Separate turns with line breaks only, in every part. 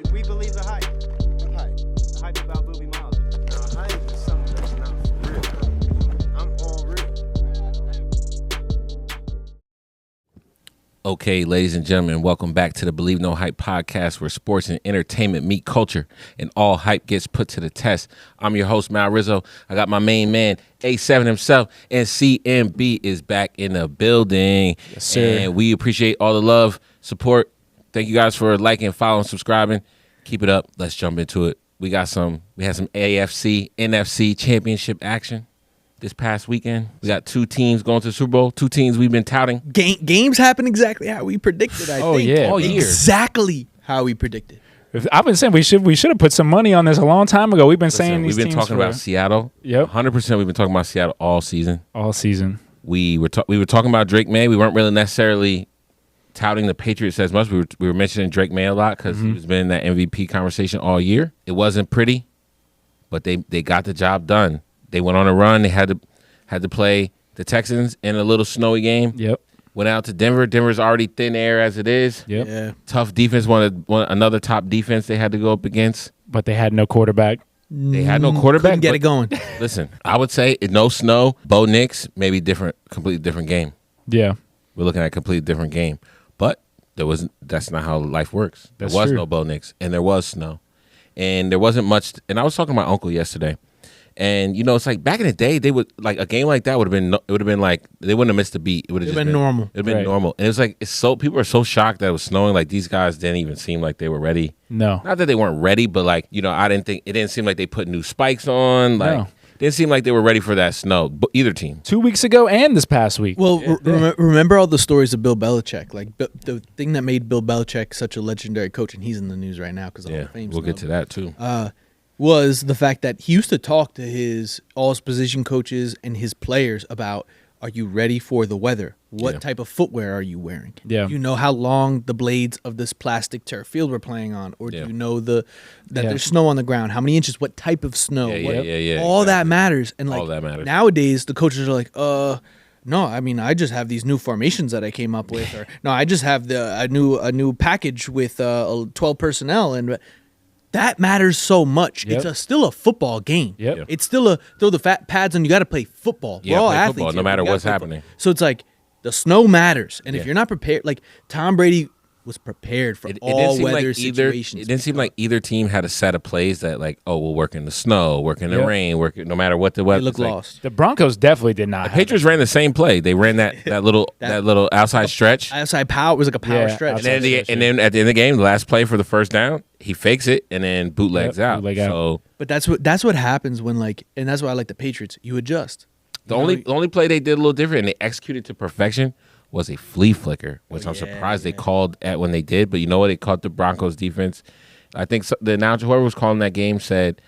Should we believe the hype?
What hype?
The hype about Booby Miles.
No, hype is something that's not real. I'm all real.
Okay, ladies and gentlemen, welcome back to the BelieveNoHype Podcast, where sports and entertainment meet culture and all hype gets put to the test. I'm your host, Malrizzo. I got my main man, A7 himself, and CMB is back in the building.
Yes, sir.
And we appreciate all the love, support. Thank you guys for liking, following, subscribing. Keep it up. Let's jump into it. We had some AFC, NFC Championship action this past weekend. We got two teams going to the Super Bowl, two teams we've been touting.
Games happen exactly how we predicted, I think.
Yeah.
All year.
Exactly how we predicted.
I've been saying we should have put some money on this a long time ago. We've been saying
We've
these
been
teams
talking about Seattle.
Yep.
100% we've been talking about Seattle all season.
all season.
We were talking about Drake May. We weren't really necessarily touting the Patriots as much. We were mentioning Drake May a lot because he was been in that MVP conversation all year. It wasn't pretty, but they got the job done. They went on a run. They had to play the Texans in a little snowy game.
Yep.
Went out to Denver. Denver's already thin air as it is.
Yep.
Yeah.
Tough defense. One another top defense they had to go up against.
But they had no quarterback.
They had no quarterback.
Couldn't get it going.
Listen, I would say no snow. Bo Nix, maybe completely different game.
Yeah.
We're looking at a completely different game. But that's not how life works.
That's
there was
true.
no Bo Nix, and there was snow. And there wasn't much. And I was talking to my uncle yesterday. And, it's like back in the day, they would, like, a game like that would have been like, they wouldn't have missed a beat. It would have
been normal.
It would have been
Right.
normal. And it was like, people are so shocked that it was snowing. Like, these guys didn't even seem like they were ready.
No.
Not that they weren't ready, but, like, it didn't seem like they put new spikes on. Like,
No.
didn't seem like they were ready for that snow, either team.
2 weeks ago and this past week.
Well, remember all the stories of Bill Belichick? Like, the thing that made Bill Belichick such a legendary coach, and he's in the news right now because of Hall
Yeah,
of Fame
we'll get to that, too.
was the fact that he used to talk to all his position coaches and his players about, are you ready for the weather? What
Yeah.
type of footwear are you wearing?
Yeah.
Do you know how long the blades of this plastic turf field we're playing on? Or
Yeah.
do you know that
Yeah.
there's snow on the ground? How many inches? What type of snow?
Yeah.
All that matters. And like
All that matters.
nowadays, the coaches are like, no, I mean, I just have these new formations that I came up with, or no, I just have a new package with 12 personnel, and that matters so much.
Yep.
It's still a football game.
Yep. Yep.
It's still throw the fat pads on. You got to play football.
Yeah,
We're all
play
athletes
football, no
here.
matter
We gotta
what's
play
happening.
football. So it's like the snow matters, and
Yeah.
if you're not prepared, like Tom Brady was prepared for all weather situations.
It didn't seem like either team had a set of plays that, like, we'll work in the snow, work in the
Yep.
rain, no matter what the weather.
They look
It's like,
lost.
The Broncos definitely did not.
The Patriots ran the same play. They ran that little outside stretch.
Outside power, it was like a power
Yeah,
stretch.
And then at the end of the game, the last play for the first down, he fakes it and then bootlegs
Yep,
out.
bootleg out.
So
But that's what happens when, like, and that's why I like the Patriots. You adjust.
the only play they did a little different and they executed to perfection was a flea flicker, which I'm surprised they called at when they did. But you know what? It caught the Broncos defense. I think the announcer, whoever was calling that game, said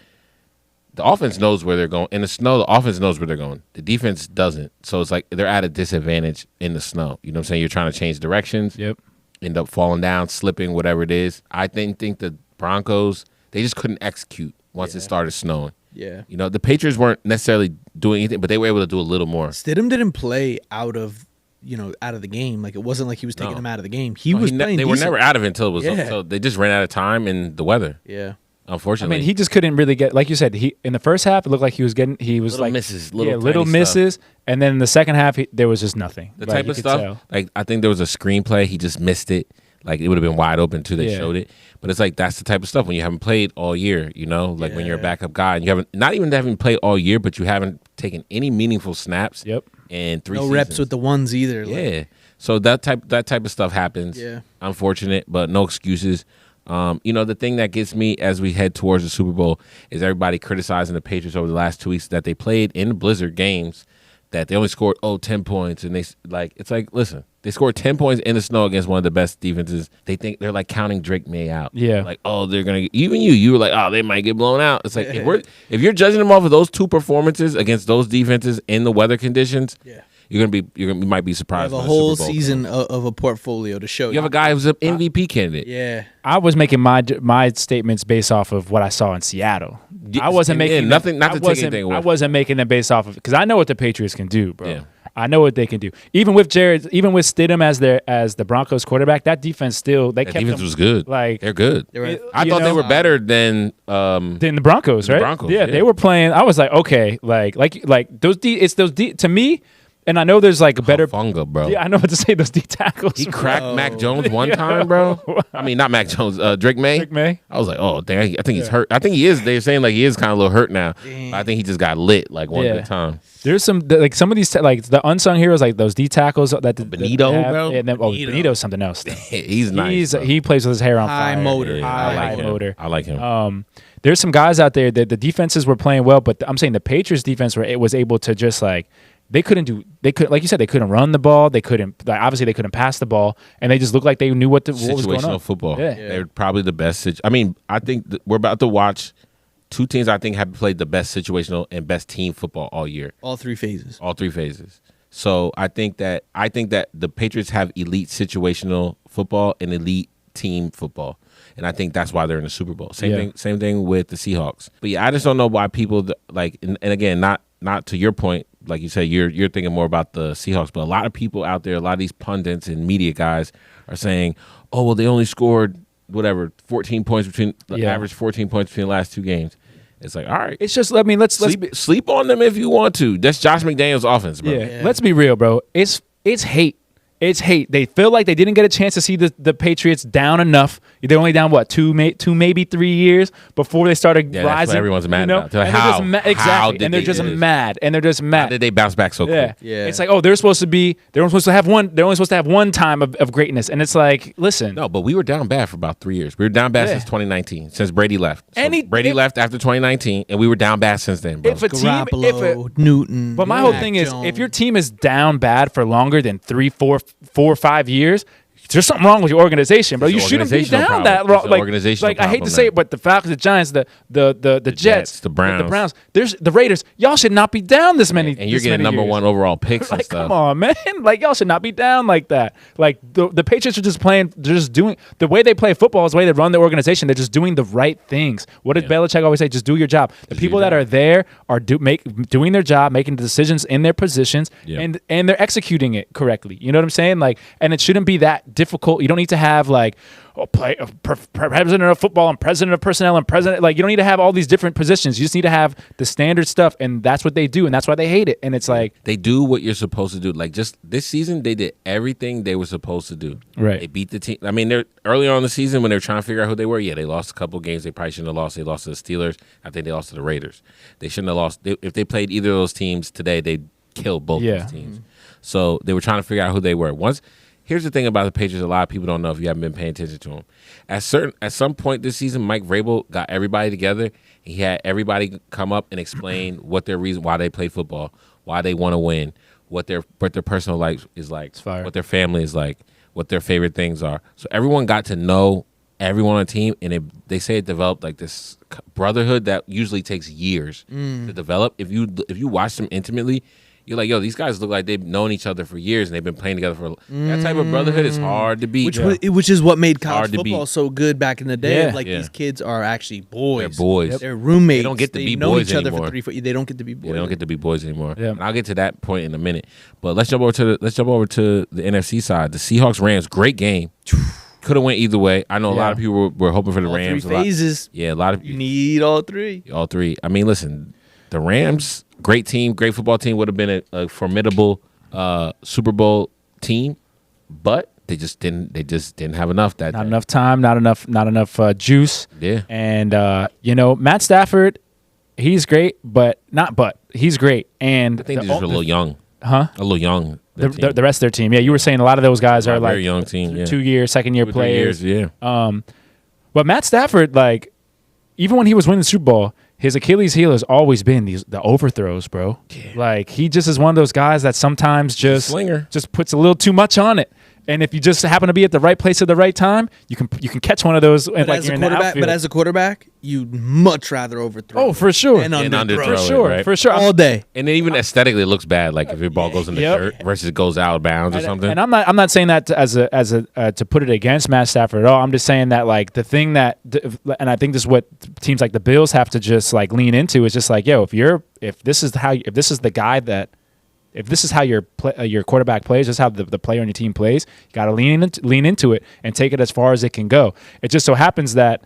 the offense knows where they're going. In the snow, the offense knows where they're going. The defense doesn't. So it's like they're at a disadvantage in the snow. You know what I'm saying? You're trying to change directions.
Yep.
End up falling down, slipping, whatever it is. I think the Broncos, they just couldn't execute once it started snowing.
Yeah.
The Patriots weren't necessarily doing anything, but they were able to do a little more.
Stidham didn't play out of the game. Like, it wasn't like he was taking
No.
him out of the game. He was playing
They were
decent.
never out of it until it was
Yeah.
so they just ran out of time in the weather.
Yeah.
I
Unfortunately,
mean, he just couldn't really get, like you said, in the first half, it looked like he was
little
like
misses,
little
tiny
misses, and then in the second half, there was just nothing.
the
Like,
type
you
of
could
stuff.
tell.
Like, I think there was a screenplay, he just missed it. Like, it would have been wide open until they
Yeah.
showed it. But it's like that's the type of stuff when you haven't played all year. Like when you're a
Yeah.
backup guy and you haven't not even having played all year, but you haven't taken any meaningful snaps.
Yep.
In 3
No
seasons.
reps with the ones either. Like,
Yeah. So that type of stuff happens.
Yeah.
Unfortunate, but no excuses. The thing that gets me as we head towards the Super Bowl is everybody criticizing the Patriots over the last 2 weeks that they played in the Blizzard games, that they only scored 10 points, and listen, they scored 10 points in the snow against one of the best defenses. They think they're like counting Drake May out.
Yeah.
Like, they're gonna even you were like, they might get blown out. It's like if you're judging them off of those two performances against those defenses in the weather conditions,
Yeah.
you might be
You
surprised.
have a
when the
whole
Super Bowl
season
comes.
of a portfolio to show.
You have a guy who's an MVP candidate.
Yeah.
I was making my statements based off of what I saw in Seattle.
Yeah,
I wasn't
and
making
nothing. Not to take anything away.
I wasn't making it based off of, because I know what the Patriots can do, bro.
Yeah.
I know what they can do. Even with Stidham as the Broncos quarterback, that defense still
That defense was good.
Like
they're good. I thought they were better than
the Broncos, right?
Broncos,
yeah, they were playing. I was like, okay, like those to me. And I know there's like a better
Funga, bro.
Yeah, I know what to say. Those D tackles.
He cracked Mac Jones one time, bro. I mean, not Mac Jones. Drake May.
Drake May.
I was like, oh, dang. I think he's hurt. I think he is. They're saying like he is kind of a little hurt now. I think he just got lit like one good time.
There's some like some of these like the unsung heroes like those D tackles that
Benito, bro.
And then, Benito's something else.
He's nice.
He plays with his hair on
High
fire.
motor.
Yeah,
High motor.
I like him.
There's some guys out there that the defenses were playing well, but I'm saying the Patriots defense was able to just like. They couldn't like you said, they couldn't run the ball. They couldn't, obviously they couldn't pass the ball, and they just looked like they knew what was going on.
Situational football.
Yeah.
They're probably the best. I mean, I think we're about to watch two teams I think have played the best situational and best team football all year.
All three phases.
All three phases. So I think that the Patriots have elite situational football and elite team football. And I think that's why they're in the Super Bowl. Same thing with the Seahawks. But yeah, I just don't know why people like and again, not to your point, like you said, you're thinking more about the Seahawks, but a lot of people out there, a lot of these pundits and media guys are saying, oh, well, they only scored, 14 points average 14 points between the last two games. It's like, all right.
It's just, I mean, let's
sleep on them if you want to. That's Josh McDaniels' offense, bro.
Yeah. Let's be real, bro. It's hate. It's hate. They feel like they didn't get a chance to see the Patriots down enough. They're only down, what, two, maybe 3 years before they started rising.
That's what everyone's mad about.
Exactly. And they're just mad.
How did they bounce back so quick?
Yeah. It's like, oh, they're only supposed to have one time of greatness. And it's like, listen.
No, but we were down bad for about 3 years. We were down bad since 2019, since Brady left. So Brady left after 2019, and we were down bad since then, bro.
Garoppolo, Newton.
But my whole thing is, if your team is down bad for longer than 3, 4, 5 years, there's something wrong with your organization, bro. You shouldn't be down that long. Like I hate to say it, but the Falcons, the Giants, the Jets,
the Browns,
there's the Raiders. Y'all should not be down this many.
And you're getting number one overall picks and stuff.
Come on, man. Like y'all should not be down like that. Like the Patriots are just playing. They're just doing the way they play football is the way they run the organization. They're just doing the right things. What did Belichick always say? Just do your job. The people that are there are doing their job, making the decisions in their positions, and they're executing it correctly. You know what I'm saying? Like, and it shouldn't be that difficult. You don't need to have like president of football and president of personnel and president. Like, you don't need to have all these different positions. You just need to have the standard stuff, and that's what they do, and that's why they hate it. And it's like
they do what you're supposed to do. Like, just this season, they did everything they were supposed to do.
Right.
They beat the team. I mean, they're earlier on in the season when they were trying to figure out who they were. Yeah, they lost a couple games they probably shouldn't have lost. They lost to the Steelers. I think they lost to the Raiders. They shouldn't have lost. If they played either of those teams today, they'd kill both those teams. So they were trying to figure out who they were. Here's the thing about the Patriots: a lot of people don't know if you haven't been paying attention to them. At some point this season, Mike Vrabel got everybody together. He had everybody come up and explain what their reason why they play football, why they want to win, what their personal life is like, what their family is like, what their favorite things are. So everyone got to know everyone on the team, and they say it developed like this brotherhood that usually takes years to develop. If you watch them intimately, you're like, yo, these guys look like they've known each other for years and they've been playing together for that type of brotherhood is hard to beat.
Which is what made college football so good back in the day.
Yeah.
Like these kids are actually boys.
They're boys.
They're roommates.
They don't get to be
know
boys
each other
anymore.
for 3 4. They don't get to be boys.
They don't get to be boys anymore.
Yeah.
And I'll get to that point in a minute. But let's jump over to the NFC side. The Seahawks Rams, great game. Could have went either way. I know a lot of people were hoping for the
all
Rams.
3 phases.
A lot of
you need all three.
All three. I mean, listen, the Rams, great team, great football team, would have been a formidable Super Bowl team, but they just didn't have enough that
not
day.
enough time, not enough juice.
Yeah.
And Matt Stafford, he's great, but he's great. And
I think they're just a little young.
Huh?
A little young.
The rest of their team. Yeah, you were saying a lot of those guys are like
very young team. Yeah.
2-year, second-year players.
3 years, yeah.
But Matt Stafford, like, even when he was winning the Super Bowl, his Achilles heel has always been the overthrows, bro. Yeah. Like, he just is one of those guys that sometimes just puts a little too much on it. And if you just happen to be at the right place at the right time, you can catch one of those.
But
like
as a quarterback, as a quarterback, you'd much rather overthrow.
Oh, for sure,
and
underthrow,
for sure,
all day.
And then even aesthetically, it looks bad. Like if your ball goes in the dirt versus it goes out of bounds or something.
And I'm not saying that to put it against Matt Stafford at all. I'm just saying that like the thing that, and I think this is what teams like the Bills have to just like lean into is just like, yo, if this is the guy that if this is how your quarterback plays, this is how the player on your team plays, you got to lean into it and take it as far as it can go. It just so happens that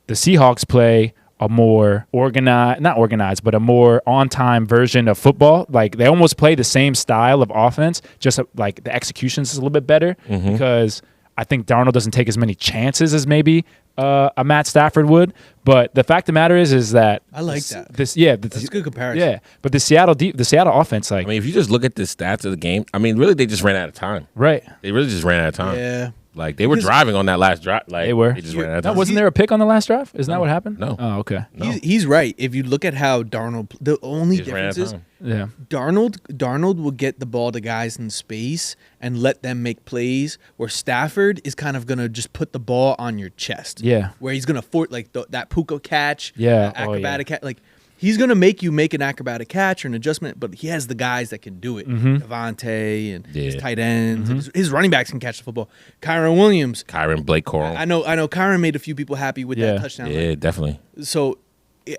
the Seahawks play a more not organized, but a more on-time version of football. Like they almost play the same style of offense, just like the executions is a little bit better because I think Darnold doesn't take as many chances as maybe a Matt Stafford would. But the fact of the matter is that
I like that.
That's
a good comparison.
Yeah, but the Seattle offense, like
I mean, if you just look at the stats of the game, I mean, really, they just ran out of time.
right.
They really just ran out of time.
Yeah.
Like they were driving on that last drive. Like
They were.
They just ran out of
No,
time.
wasn't there a pick on the last drive? Isn't that what happened?
No.
Oh, okay.
He's right. If you look at how Darnold, the only
They just ran out
difference
of
is
time.
Yeah.
Darnold will get the ball to guys in space and let them make plays, where Stafford is kind of going to just put the ball on your chest.
Yeah.
Where he's going to that Puka catch,
Yeah.
that
Oh,
acrobatic catch. Like, he's going to make you make an acrobatic catch or an adjustment, but he has the guys that can do it. Devontae and his tight ends. And his running backs can catch the football. Kyron Williams.
Blake Coral.
I know Kyron made a few people happy with
Yeah.
that touchdown.
Yeah, definitely.
So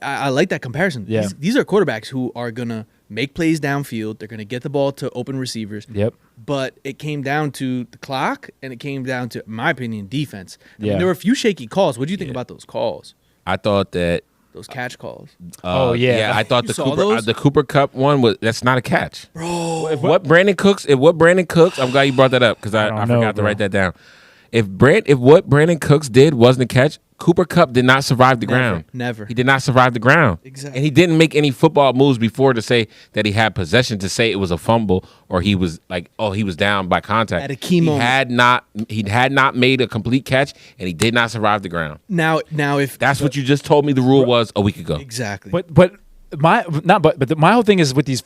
I like that comparison.
Yeah.
These are quarterbacks who are going to make plays downfield. They're going to get the ball to open receivers.
Yep.
But it came down to the clock, and it came down to, in my opinion, defense. I mean,
Yeah.
there were a few shaky calls. What do you think about those calls?
I thought that.
Those catch calls?
Oh, yeah.
I thought
You
the
saw
Cooper
those?
the Cooper Cup one that's not a catch.
Bro.
If what Brandon Cooks, I'm glad you brought that up because I
don't know,
forgot to
bro.
write that down. If what Brandon Cooks did wasn't a catch, Cooper Cup did not survive the ground.
Never.
He did not survive the ground.
Exactly.
And he didn't make any football moves before to say that he had possession, to say it was a fumble or he was like, oh, he was down by contact.
At a key moment.
He had not made a complete catch and he did not survive the ground.
Now if
That's what you just told me the rule was a week ago.
exactly.
But my whole thing is with this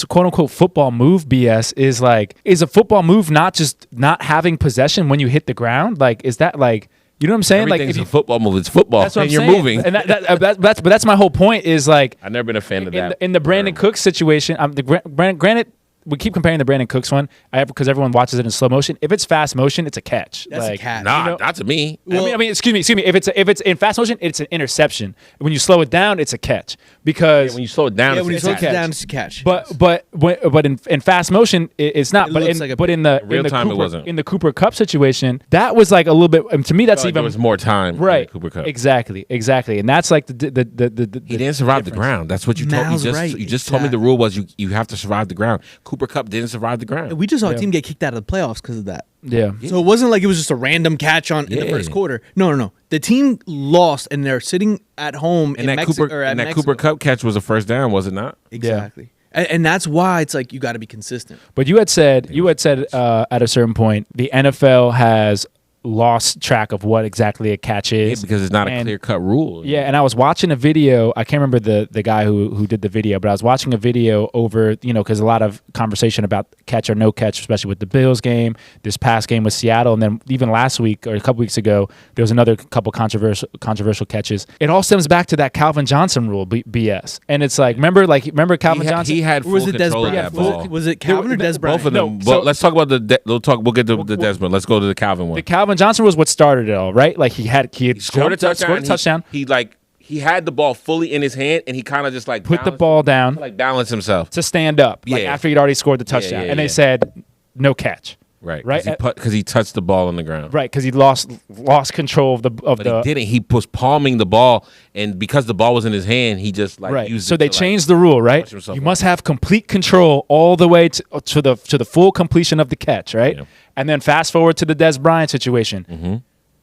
quote unquote football move BS is like, is a football move not just not having possession when you hit the ground? Like, is that like, you know what I'm saying? Like,
Everything's
if
a
you,
football move. It's football.
that's what
And
I'm
you're
saying.
moving.
And that's my whole point is like,
I've never been a fan of that.
in the Brandon Cooks situation, granted, we keep comparing the Brandon Cooks one because everyone watches it in slow motion. If it's fast motion, it's a catch.
That's a
like,
catch.
Nah,
you know-
not to me.
I mean, excuse me. If it's in fast motion, it's an interception. When you slow it down, it's a catch because
When you slow it down,
yeah, when you
it's
slow
a
it
catch.
down, it's a catch.
But in fast motion, it's not.
It
But
looks like a
in the
real time, it
Cooper,
wasn't.
in the Cooper Cup situation, that was like a little bit. To me, that's
Like
even
there was more time.
right.
In the Cooper Cup.
Exactly, and that's like the
He didn't survive the ground. That's what you told me.
Mal's right.
You just told me the rule was you have to survive the ground. Cooper Cup didn't survive the ground.
we just saw a team get kicked out of the playoffs because of that.
Yeah.
So it wasn't like it was just a random catch in the
Yeah.
first quarter. No. The team lost, and they're sitting at home
And
in
that
Mexico.
Cooper Cooper Cup catch was a first down, was it not?
Exactly. And that's why it's like you got to be consistent.
But you had said at a certain point the NFL has lost track of what exactly a catch is
Because it's not a
And-
clear cut rule.
Yeah, and I was watching a video. I can't remember the guy who did the video, but I was watching a video over, because a lot of conversation about catch or no catch, especially with the Bills game, this past game with Seattle, and then even last week or a couple weeks ago, there was another couple controversial catches. It all stems back to that Calvin Johnson rule BS, and it's like remember Calvin Johnson?
He had
Or
full
was it Des
control of
Bryant?
that ball.
Was it Calvin or Des Bryant?
Both of them.
No,
but
so-
let's talk about we'll get to the Desmond. Let's go to the Calvin one.
The Calvin Johnson was what started it all, right? Like he had
Scored a touchdown.
scored a touchdown,
He had the ball fully in his hand, and he kind of just like
put the
balanced-
ball down
like balance himself.
to stand up, like
Yeah.
after he'd already scored the touchdown,
yeah,
and they
yeah.
said no catch.
Right.
Right.
Because he touched the ball on the ground.
Right, because he lost control of the
But he didn't. He was palming the ball, and because the ball was in his hand, he just
right.
used
So
it
they
to,
changed the rule, right?
punch himself
You
out.
must have complete control all the way to the full completion of the catch, right?
Yeah.
And then fast forward to the Des Bryant situation.
Mm-hmm.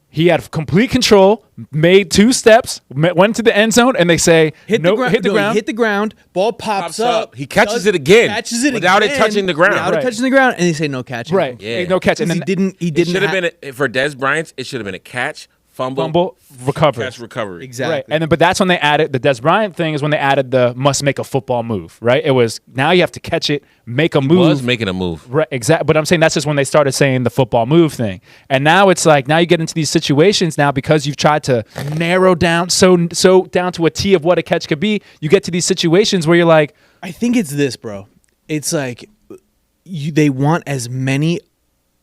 He had complete control, made 2 steps, went to the end zone, and they say
Hit the ground. Ball pops up.
He catches it again.
Catches it
without
again,
it touching the ground.
Without
Right.
it touching the ground, and they say no catching.
Right.
Yeah.
No catch. And
And
then
he
It
didn't
should have been for Des Bryant's. It should have been a catch, fumble,
recovery.
catch, recovery.
exactly.
Right. And then, but that's when they added the Des Bryant thing is when they added the must make a football move, right? It was now you have to catch it, make a
He
move.
was making a move.
Right, exactly. But I'm saying that's just when they started saying the football move thing. And now it's like now you get into these situations now because you've tried to narrow down so down to a T of what a catch could be. You get to these situations where you're like,
I think it's this, bro. It's like they want as many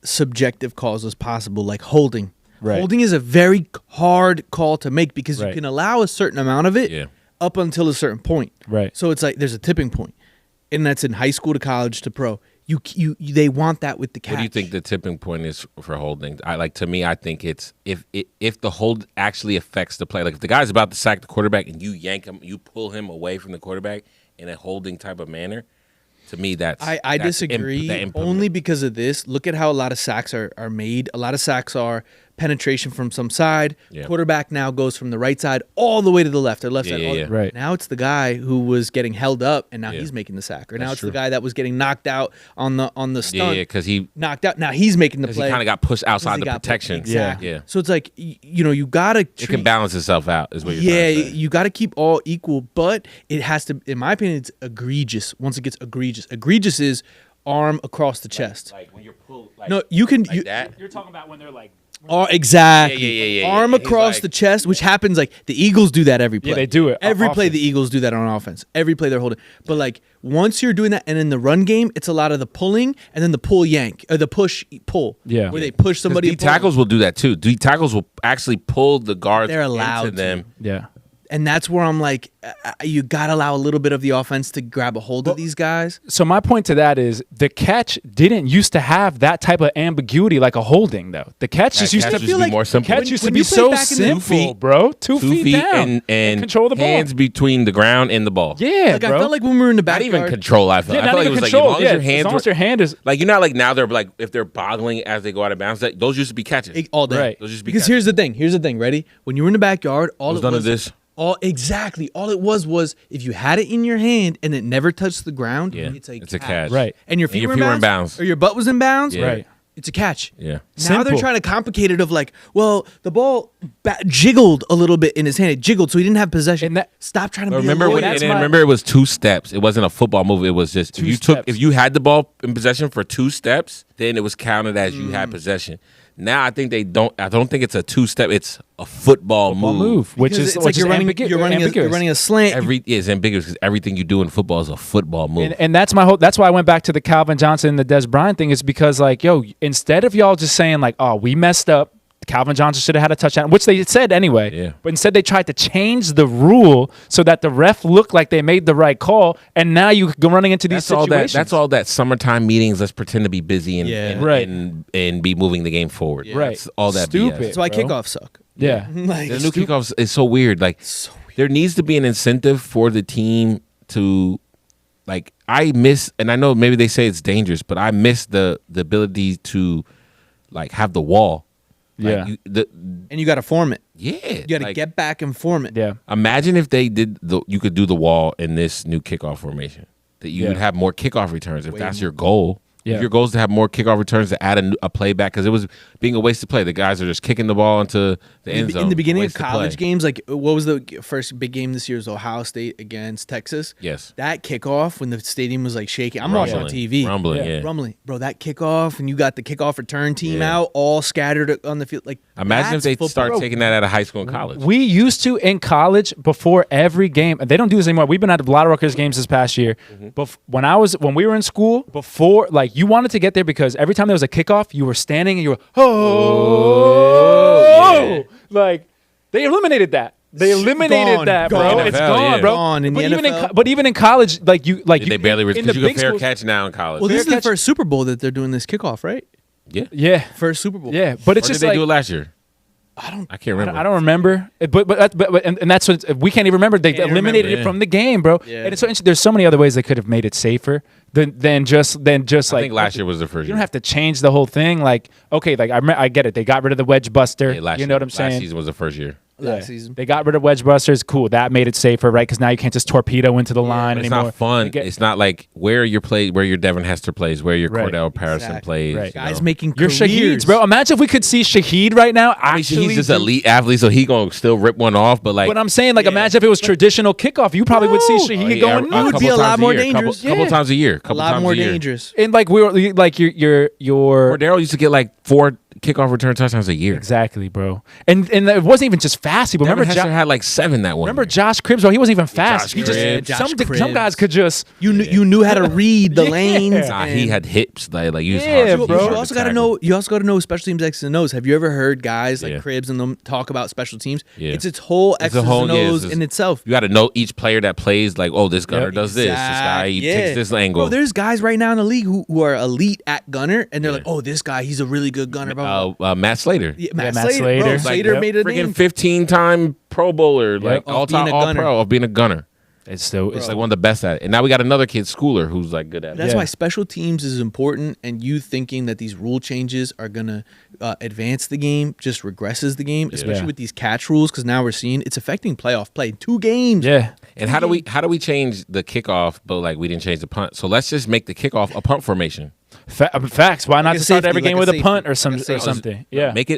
subjective calls as possible, like holding.
Right.
Holding is a very hard call to make because
Right.
you can allow a certain amount of it
Yeah.
up until a certain point.
Right.
So it's like there's a tipping point. and that's in high school to college to pro. They want that with the catch.
What do you think the tipping point is for holding? To me, I think it's if the hold actually affects the play. Like if the guy's about to sack the quarterback and you yank him, you pull him away from the quarterback in a holding type of manner. To me,
I disagree only because of this. Look at how a lot of sacks are made. A lot of sacks are penetration from some side.
Yeah.
Quarterback now goes from the right side all the way to the left or left side.
Yeah.
Right.
Now it's the guy who was getting held up and now he's making the sack. Or now it's the guy that was getting knocked out on the stunt.
Yeah, because he
knocked out. Now he's making the play.
he kind of got pushed outside the
He got
protection.
Exactly.
Yeah.
So it's like you gotta
It can balance itself out, is what you're trying to say.
you got to keep all equal, but it has to, in my opinion, it's egregious. Once it gets egregious. Egregious is arm across the chest.
Like when you're pulled,
No, you can.
like that.
You're talking about when they're like.
Oh, exactly.
Yeah.
Arm
He's
across
like-
the chest, which happens like the Eagles do that every play.
Yeah, they do it
every play.
often.
The Eagles do that on offense. Every play they're holding. But like once you're doing that, and in the run game, it's a lot of the pulling and then the pull yank or the push pull.
Yeah.
where they push somebody.
D
and pull them.
tackles will do that too. D tackles will actually pull the guards
They're allowed
into them.
Yeah.
And that's where I'm like, you got to allow a little bit of the offense to grab a hold of these guys.
So my point to that is the catch didn't used to have that type of ambiguity like a holding though. The catch just used
catch
to
used to be more simple.
Catch used to
When
be
you played
so
back in the-
simple,
2 feet,
bro. 2
2
feet down
and
control the ball.
hands between the ground and the ball.
Yeah,
Like
bro.
I felt like when we were in the
Not
backyard.
even control. I felt.
Yeah,
I
not
felt like it
even
was
control.
like as long as your
as
hands
long
were,
as your hand is
like like now they're like if they're boggling as they go out of bounds. Those used to be catches.
all day.
Right.
Those used to be
Because
catches.
here's the thing. Ready? When you were in the backyard, all
Was
it
none
was
of this.
All it was if you had it in your hand and it never touched the ground,
Yeah,
it's
it's a catch.
Right.
And your feet were in bounds, or your butt was in bounds,
Yeah.
Right.
It's a catch.
Yeah.
Now they're
Simple.
trying to complicate it of like, well, the ball jiggled a little bit in his hand. It jiggled, so he didn't have possession.
And that-
Stop trying to
But
be
remember
a
when?
lawyer.
And remember, it was 2 steps. It wasn't a football move. It was just
Two steps.
if you had the ball in possession for 2 steps, then it was counted as you had possession. Now I think they don't. I don't think it's a 2-step. It's a football move.
which
Because
is
it's like you're running a slant.
It's ambiguous because everything you do in football is a football move.
And that's my whole. That's why I went back to the Calvin Johnson and the Des Bryant thing. Is because like, yo, instead of y'all just saying like, oh, we messed up, Calvin Johnson should have had a touchdown, which they said anyway.
Yeah.
But instead they tried to change the rule so that the ref looked like they made the right call, and now you go running into these situations.
That's all that summertime meetings. Let's pretend to be busy and
Yeah.
Right.
and be moving the game forward.
Right.
That's all that
Stupid.
BS.
That's why
bro.
kickoffs suck.
Yeah.
Like,
The new kickoffs is so weird. Like there needs to be an incentive for the team to like I miss, and I know maybe they say it's dangerous, but I miss the ability to like have the wall.
Yeah.
and you got to form it.
Yeah.
You got to
like,
get back and form it.
Yeah.
Imagine if they did you could do the wall in this new kickoff formation. That you would have more kickoff returns if that's your goal.
Yeah.
If your goal is to have more kickoff returns to add a play back, because it was being a waste of play. The guys are just kicking the ball into the end zone.
In the beginning of
Waste
college
play.
games, like what was the first big game this year? Was Ohio State against Texas?
Yes.
That kickoff when the stadium was like shaking. I'm watching on TV.
Rumbling,
Yeah.
yeah.
Rumbling, bro. That kickoff, and you got the kickoff return team
Yeah.
out, all scattered on the field. Like
Imagine if
that's
they
football.
start taking that out of high school and college.
We used to in college before every game. They don't do this anymore. We've been at a lot of Rutgers games this past year. But when we were in school, before like you wanted to get there because every time there was a kickoff, you were standing and you were
yeah.
like they eliminated that. They eliminated
gone.
that, bro.
Gone.
It's
NFL,
gone,
yeah.
bro.
Gone in
but
the
even
NFL.
but even in college, like you
They barely
in
because
the
you can
big
fair
schools-
catch now in college.
Well, this is
Fair
the
catch-
first Super Bowl that they're doing this kickoff, right?
yeah.
Yeah,
First Super Bowl.
yeah. But it's
Or
just
did they
like
do it last year?
I don't.
I can't remember.
I don't remember, and that's what we can't even remember. They
Can't
eliminated
remember,
it from the game, bro.
Yeah.
And it's so interesting. There's so many other ways they could have made it safer than just
I
like.
think last year was the first
You
year.
don't have to change the whole thing. Like, okay, like I get it. They got rid of the wedge buster.
Yeah, last
You
year.
know what I'm saying?
Last season was the first year.
Last season.
They got rid of wedge busters. Cool. That made it safer, right? Because now you can't just torpedo into the line
It's
anymore.
not fun.
They get-
It's not like where your Devin Hester plays, where your
Right.
Cordell Patterson
Exactly.
plays.
Right.
you
Guys
know.
making
You're
careers.
Shaheeds, bro. Imagine if we could see Shaheed right now.
I mean,
Actually,
he's just
do-
an elite athlete, so he gonna still rip one off. But like,
But I'm saying, like, imagine if it was traditional kickoff. You probably would see Shaheed going
It would
nuts.
be a lot more dangerous.
Couple
Yeah.
times a year.
A
Couple
lot
times
more
a year.
dangerous.
And like we were like your
Cordero used to get like 4 kickoff return touchdowns a year.
Exactly, bro. And it wasn't even just fast. People
Devin
remember
Hester had like 7 that one.
Remember
year.
Josh Cribbs, bro? He wasn't even fast.
Josh
He just
Cribbs.
some guys could just
You knew how to read the lanes.
Nah,
and
he had hips like you.
Yeah,
You,
bro.
you also got to know. You also got to know special teams X's and O's. Have you ever heard guys like
Yeah.
Cribbs and them talk about special teams?
Yeah.
It's whole
It's a
X's
whole-
and
yeah,
O's
it's
in itself.
You got to know each player that plays. Like, oh, this gunner
Yep.
does this. This guy he
Yeah.
takes this angle.
Bro, there's guys right now in the league who are elite at gunner, and they're like, oh, this guy, he's a really good gunner. Blah, blah, blah.
Matt Slater.
Yeah,
Matt
Slater.
Slater.
Bro,
Like,
Slater
yep.
made a
Freaking
name.
15-time Pro Bowler, like
Of
all-time
being a gunner.
All-Pro of being a gunner.
it's still
It's like one of the best at it. And now we got another kid, Schooler, who's like good at it.
That's
Yeah.
why special teams is important, and you thinking that these rule changes are gonna advance the game just regresses the game, especially
Yeah.
with these catch rules. Because now we're seeing it's affecting playoff play. 2 games.
yeah.
And how do we change the kickoff, but like we didn't change the punt? So let's just make the kickoff a punt formation.
Facts. Why not
a
just start
safety,
every
like
game
a
with a
safety.
punt or
Like
some
a
or
safety.
something? Yeah.
Make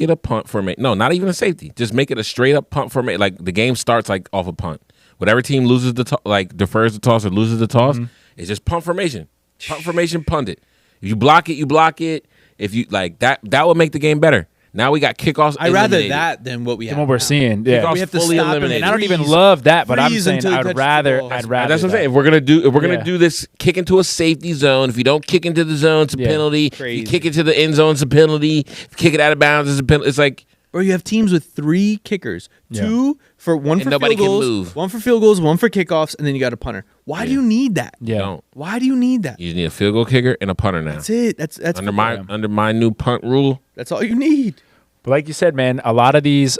it a punt formation. No, not even a safety. Just make it a straight up punt formation. Like the game starts like off a punt. Whatever team loses the like defers the toss or loses the toss, it's just punt formation. Punt formation, punt it. If you block it, you block it. If you like that would make the game better. Now we got kickoffs.
I'd rather
eliminated.
that than what we have.
What we're seeing. Yeah.
Kickoffs
We have to
fully
stop it.
eliminated.
And I don't even
Freeze.
love that, but I'm
Freeze
saying
until you
I'd
touch the
rather
ball.
I'd rather
That's what I'm
that.
saying. If we're gonna
Yeah.
do this, kick into a safety zone. If you don't kick into the zone, it's a
Yeah.
penalty. If
Crazy.
you kick into the end zone, it's a penalty. If you kick it out of bounds, it's a penalty. It's like
Or you have teams with 3 kickers,
Yeah.
2 for one
And
for
nobody
field
can
goals,
move.
1 for field goals, 1 for kickoffs, and then you got a punter. Why do
Yeah.
you need that?
Yeah.
don't.
Why do you need that?
You just need a field goal kicker and a punter now.
That's it. That's
Under my new punt rule.
that's all you need.
But like you said, man, a lot of these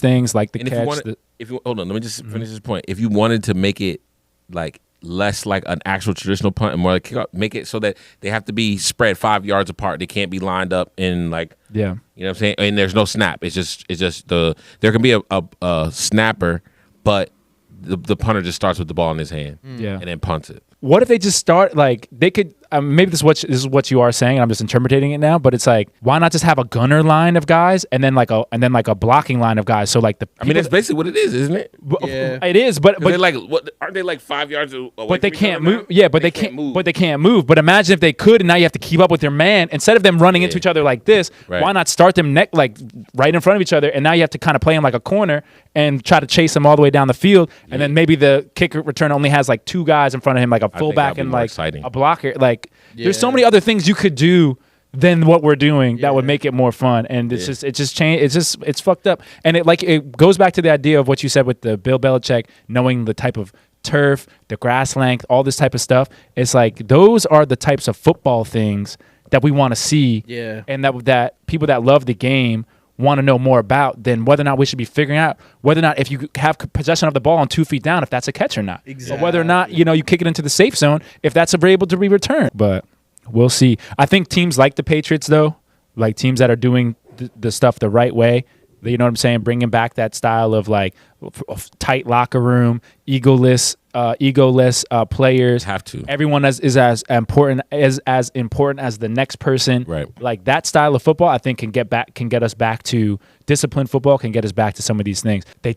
things like the
And
catch.
if you hold on, let me just finish this point. If you wanted to make it like less like an actual traditional punt and more like kickoff, make it so that they have to be spread 5 yards apart. They can't be lined up in like
yeah.
you know what I'm saying. And there's no snap. It's just there can be a snapper, but the punter just starts with the ball in his hand,
Yeah.
and then punts it.
What if they just start like they could? Maybe this is what you are saying. And I'm just interpreting it now, but it's like why not just have a gunner line of guys and then like a blocking line of guys? So like the
I mean, that's basically what it is, isn't it?
Yeah.
it is, but
They're like, what aren't they like 5 yards away?
but they
from each
can't
other
move.
now?
Yeah, but they can't.
move.
But they can't move. But imagine if they could, and now you have to keep up with your man instead of them running into each other like this.
Right.
Why not start them like right in front of each other, and now you have to kind of play them like a corner and try to chase them all the way down the field, and then maybe the kicker return only has like 2 guys in front of him, like a fullback
that'd be
and
more
like
exciting.
a blocker. Like there's so
Yeah.
many other things you could do than what we're doing that would
Yeah.
make it more fun, and it's just changed. It's fucked up, and it goes back to the idea of what you said with the Bill Belichick knowing the type of turf, the grass length, all this type of stuff. It's like those are the types of football things that we want to see,
Yeah.
and that people that love the game want to know more about than whether or not we should be figuring out whether or not if you have possession of the ball on 2 feet down, if that's a catch or not, or whether or not you kick it into the safe zone, if that's able to be returned. But we'll see. I think teams like the Patriots, though, like teams that are doing the stuff the right way, you know what I'm saying, bringing back that style of like tight locker room, egoless players.
Have to.
Everyone is as important as the next person.
Right.
Like that style of football, I think can get us back to disciplined football. Can get us back to some of these things. They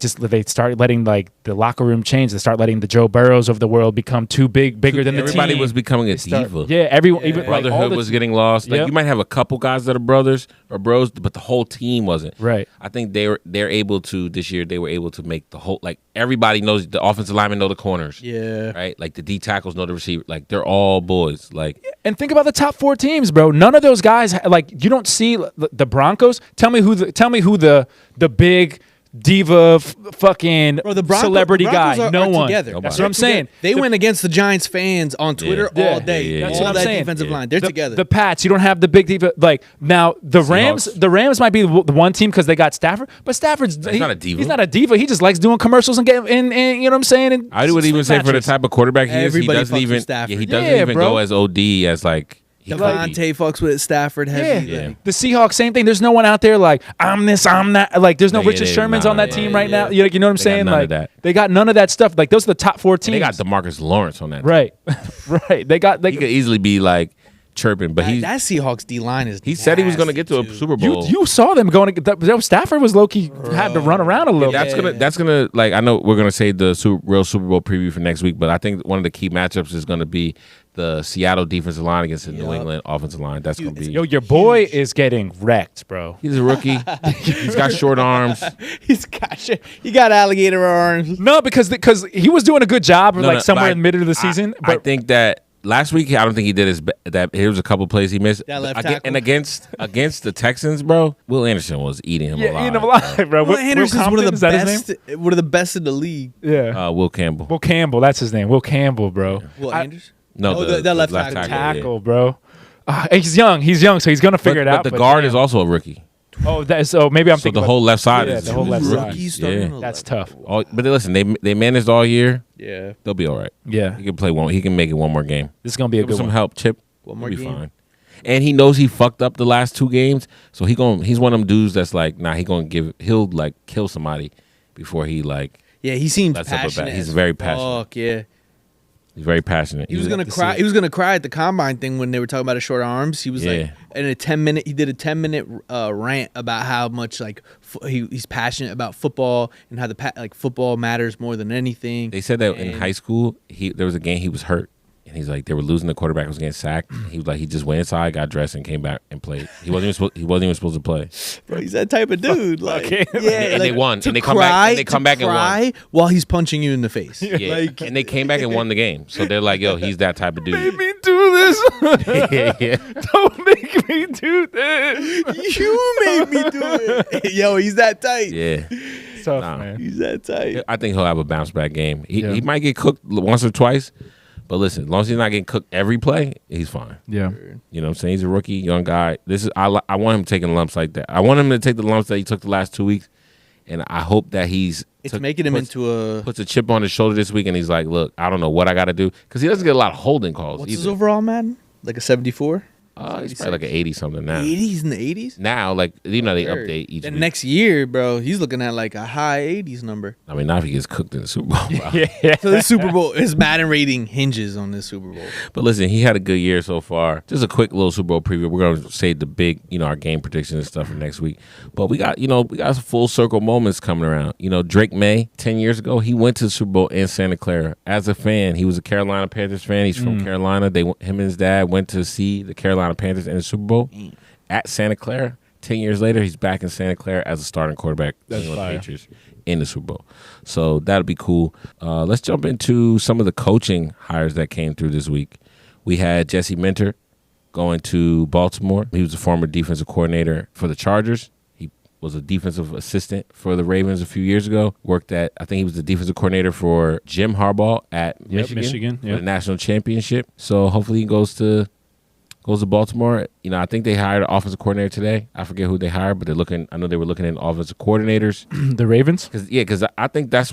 start letting like the locker room change. They start letting the Joe Burrows of the world become bigger than the team.
Everybody was becoming a diva.
Yeah, everyone. Even like, all
Brotherhood
the
was getting lost. Like
Yep.
you might have a couple guys that are brothers or bros, but the whole team wasn't.
Right.
I think they're able to this year. They were able to make the whole like everybody knows the offensive linemen know the corners.
Yeah.
Right. Like the D tackles know the receiver. Like they're all boys. Like
And think about the top 4 teams, bro. None of those guys like you don't see the Broncos. Tell me who the big diva fucking
Bro, the
celebrity
Broncos
guy.
are
No one.
together.
That's
They're
what I'm saying.
together. They went against the Giants fans on Twitter
Yeah.
all day.
Yeah, yeah,
That's
yeah.
what
All
I'm
that
saying.
defensive
Yeah.
line. They're
the,
together.
The Pats, you don't have the big diva. Like now, the Rams might be the one team because they got Stafford, but Stafford's
not a diva.
He's not a diva. He just likes doing commercials and getting and you know what I'm saying. And
I would even say for the
matches.
type of quarterback he is, he
Everybody
doesn't
fucks with
even
Stafford.
he doesn't
Yeah,
even
bro.
go as OD as like he could be.
Devontae fucks with Stafford heavy.
Yeah.
Like,
The Seahawks, same thing. There's no one out there like I'm this, I'm that. Like there's no
Yeah,
Richard
yeah,
Shermans
nah,
on that
yeah,
team
yeah,
right
yeah.
now. You know what I'm
They got
saying?
none of
Like
that.
they got none of that stuff. Like those are the top 4 teams.
And they got DeMarcus Lawrence on that.
right, right. They got
He could easily be like chirping, but
that Seahawks D line is.
he said he was going to get to a
nasty,
Super
you
Bowl.
you saw them going to Stafford was low key had to run around a little.
That's
bit.
gonna like I know we're gonna say the real Super Bowl preview for next week, but I think one of the key matchups is gonna be the Seattle defensive line against the New England offensive line. That's going to be.
Yo, your boy is getting wrecked, bro.
He's a rookie. He's got short arms.
He got alligator arms.
No, because he was doing a good job, somewhere in the middle of the season.
I think that last week, I don't think he did that. Here was a couple plays he missed.
That left tackle.
And against the Texans, bro, Will Anderson was eating him alive.
Eating him alive, bro.
Will Anderson's one of the
is that his
best.
name?
One of the best in the league.
Yeah.
Will Campbell.
Will Campbell, that's his name. Will Campbell, bro.
Will Anderson?
No,
the left
Tackle, bro. He's young, so he's gonna figure it out.
But the guard is also a rookie.
Oh, so maybe I'm
So
thinking
the whole left side
yeah,
is
the whole left side.
Rookies starting on the
That's
left.
tough.
But listen, they managed all year.
Yeah.
They'll be all right.
Yeah,
He can play one. He can make it one more game.
this is gonna be a
Give him
good
some
one.
help, Chip.
One more
He'll be
game.
fine. And he knows he fucked up the last 2 games, so he's one of them dudes that's like, nah, he'll like kill somebody before he like.
Yeah, he seems
That's up a
passionate.
bat. He's
as
very passionate.
Fuck yeah.
He's very passionate.
He was gonna cry. He was gonna cry at the combine thing when they were talking about his short arms. He was like, in a 10-minute. He did a 10-minute rant about how much like he's passionate about football and how football matters more than anything.
They said that in high school, there was a game he was hurt. And he's like, they were losing. The quarterback was getting sacked. He was like, he just went inside, got dressed, and came back and played. He wasn't even supposed to play.
Bro, he's that type of dude. Like,
Okay.
yeah,
And
like,
they won.
to
And they come back. And they come back and
cry
won.
while he's punching you in the face.
Yeah.
Like,
And they came back and won the game. So they're like, yo, he's that type of dude.
Make me do this.
yeah.
Don't make me do this.
you made me do it. Yo, he's that tight.
Yeah.
Tough,
Nah.
man.
He's that tight.
I think he'll have a bounce back game.
Yeah.
He might get cooked once or twice. But listen, as long as he's not getting cooked every play, he's fine.
Yeah.
You know what I'm saying? He's a rookie, young guy. I want him taking lumps like that. I want him to take the lumps that he took the last 2 weeks. And I hope that
It's making him into a.
puts a chip on his shoulder this week, and he's like, look, I don't know what I got to do. Because he doesn't get a lot of holding calls
What's
either.
his overall, Madden? Like a 74?
He's probably like an 80-something now.
80s in the 80s?
Now, like, they update each
Then
week.
next year, bro, he's looking at like a high 80s number.
I mean, not if he gets cooked in the Super Bowl.
Yeah.
So this Super Bowl, his Madden rating hinges on this Super Bowl.
But listen, he had a good year so far. Just a quick little Super Bowl preview. We're going to say the big, our game predictions and stuff for next week. But we got some full circle moments coming around. Drake May, 10 years ago, he went to the Super Bowl in Santa Clara. As a fan, he was a Carolina Panthers fan. He's from Carolina. Him and his dad went to see the Carolina Panthers in the Super Bowl at Santa Clara. 10 years later, he's back in Santa Clara as a starting quarterback for the Patriots in the Super Bowl. So that'll be cool. Let's jump into some of the coaching hires that came through this week. We had Jesse Minter going to Baltimore. He was a former defensive coordinator for the Chargers. He was a defensive assistant for the Ravens a few years ago. I think he was the defensive coordinator for Jim Harbaugh at Michigan for the national championship. So hopefully he goes to Baltimore. I think they hired an offensive coordinator today. I forget who they hired, but I know they were looking at offensive coordinators.
The Ravens?
Because I think that's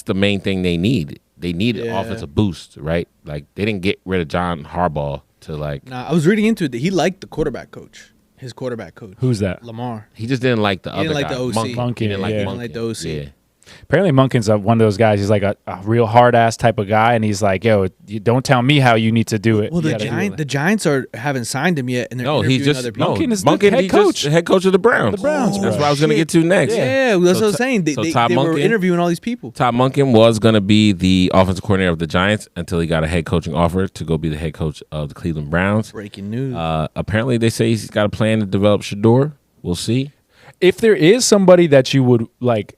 the main thing they need. They need an offensive boost, right? Like, they didn't get rid of John Harbaugh to like.
Nah, I was reading into it that he liked the quarterback coach. His quarterback coach.
Who's that?
Lamar.
He just didn't like the
He
other
didn't like
guy.
the OC.
Monken. He didn't like
Yeah.
Monken.
Like the OC.
Yeah.
Apparently, Monken's one of those guys. He's like a real hard ass type of guy, and he's like, "Yo, you don't tell me how you need to do it."
Well,
You
the
gotta do it.
Giants haven't signed him yet, and they're
No, he's
interviewing
just
other people.
Monken is the head
he's
coach.
just the head coach of the Browns.
The Browns,
That's
bro.
what I was going to get to next.
Yeah, that's what I was saying. They
Todd
were
Monken-
interviewing all these people.
Todd Monken was going to be the offensive coordinator of the Giants until he got a head coaching offer to go be the head coach of the Cleveland Browns.
Breaking news.
Apparently, they say he's got a plan to develop Shador. We'll see.
If there is somebody that you would like,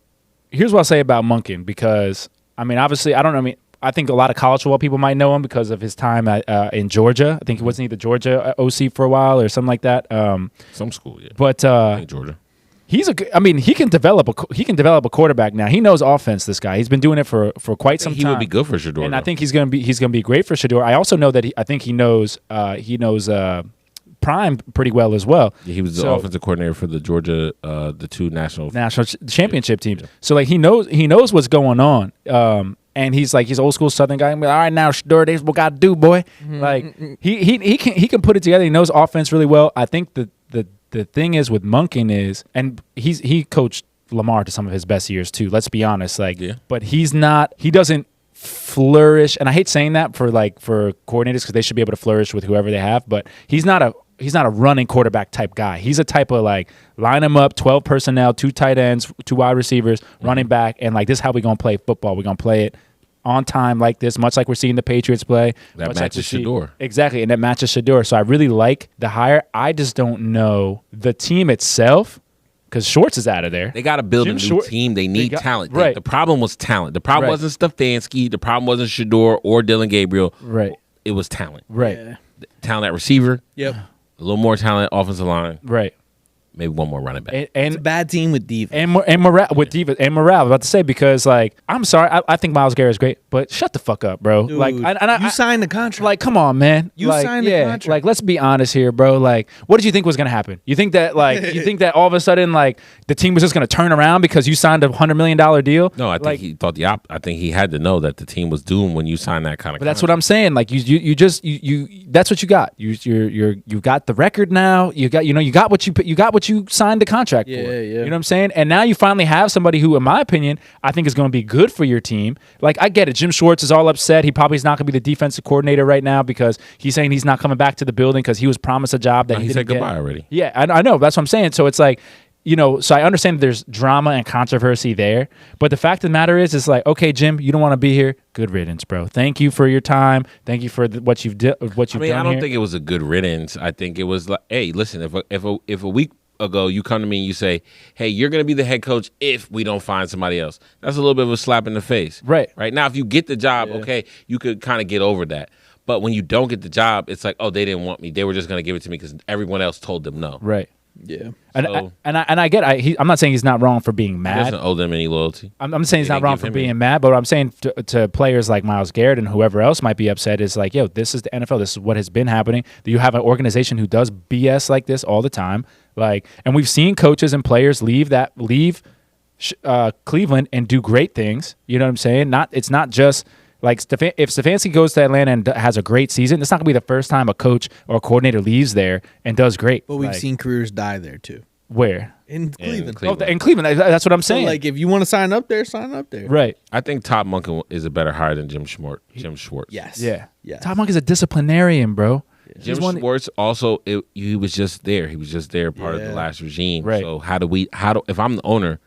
here's what I'll say about Monken, because obviously, I don't know. I think a lot of college football people might know him because of his time in Georgia. I think he wasn't the Georgia OC for a while or something like that.
Some school, yeah.
But
I think Georgia.
he's he can develop a quarterback now. He knows offense. This guy, he's been doing it for quite some time.
He would be good for Shador.
and
though.
I think he's gonna be great for Shador. I also know that he knows Prime pretty well as well.
Yeah, he was the offensive coordinator for the Georgia, the two national
championship teams. So like he knows what's going on. And he's old school Southern guy. All right, now Shador, this is what we got to do, boy. Like he can put it together. He knows offense really well. I think the thing is with Monken is, and he coached Lamar to some of his best years too. Let's be honest. But he doesn't flourish. And I hate saying that for coordinators because they should be able to flourish with whoever they have. But he's not a running quarterback type guy. He's a type of line him up, 12 personnel, 2 tight ends, 2 wide receivers, running back, and this is how we're going to play football. We're going to play it on time like this, much like we're seeing the Patriots play.
That
much like
matches
we see-
Shador.
Exactly, and that matches Shador. So I really like the hire. I just don't know the team itself because Schwartz is out of there.
They got to build
Jim
a new
Schwartz-
team. They need
got-
talent.
right.
The problem was talent. The problem
Right.
wasn't Stefanski. The problem wasn't Shador or Dylan Gabriel.
Right,
It was talent.
right,
Yeah.
Talent at receiver.
Yep.
A little more talent offensive line.
right.
Maybe one more running back.
And
It's a bad team with Diva.
and morale with Diva and morale. I was about to say because like I'm sorry, I think Myles Garrett is great, but shut the fuck up, bro.
Dude,
like
you signed the contract.
like come on, man.
You
like,
signed the
yeah,
contract.
like let's be honest here, bro. Like what did you think was gonna happen? You think that all of a sudden like the team was just gonna turn around because you signed $100 million deal?
No, I think
like,
he thought I think he had to know that the team was doomed when you signed that kind of.
But that's what I'm saying. Like you just that's what you got. You got the record now. You got what you signed the contract
Yeah,
for.
yeah.
You know what I'm saying? And now you finally have somebody who, in my opinion, I think is going to be good for your team. Like I get it. Jim Schwartz is all upset. He probably is not going to be the defensive coordinator right now because he's saying he's not coming back to the building because he was promised a job that
he
he
said
didn't get.
goodbye already.
Yeah, I know. That's what I'm saying. So it's like, so I understand that there's drama and controversy there, but the fact of the matter is, it's like, okay, Jim, you don't want to be here. Good riddance, bro. Thank you for your time. Thank you for what you've done.
I don't think it was a good riddance. I think it was like, hey, listen, if a week ago you come to me and you say, hey, you're going to be the head coach if we don't find somebody else, that's a little bit of a slap in the face.
Right
now, if you get the job, okay, you could kind of get over that. But when you don't get the job, it's like, oh, they didn't want me. They were just going to give it to me because everyone else told them no.
right.
Yeah.
And
So-
I get I'm not saying he's not wrong for being
He
mad.
doesn't owe them any loyalty.
I'm saying he's
They
not
didn't
wrong
give
for
him
being
any.
mad, but what I'm saying to players like Myles Garrett and whoever else might be upset is like, yo, this is the NFL. This is what has been happening. You have an organization who does BS like this all the time. Like, and we've seen coaches and players leave Cleveland and do great things. You know what I'm saying? It's not just like if Stefanski goes to Atlanta and has a great season, it's not gonna be the first time a coach or a coordinator leaves there and does great.
But we've
Like,
seen careers die there too.
where
In Cleveland.
Cleveland.
in Cleveland. That's what I'm
So
saying.
like if you want to sign up there, sign up there.
Right.
I think Todd Monken is a better hire than Jim Schwartz.
Yes.
Yeah.
Yes.
Todd Monk is a disciplinarian, bro.
Jim
He's one-
Schwartz also, he was just there. He was just there, part of the
Yeah.
last regime.
Right.
So if I'm the owner,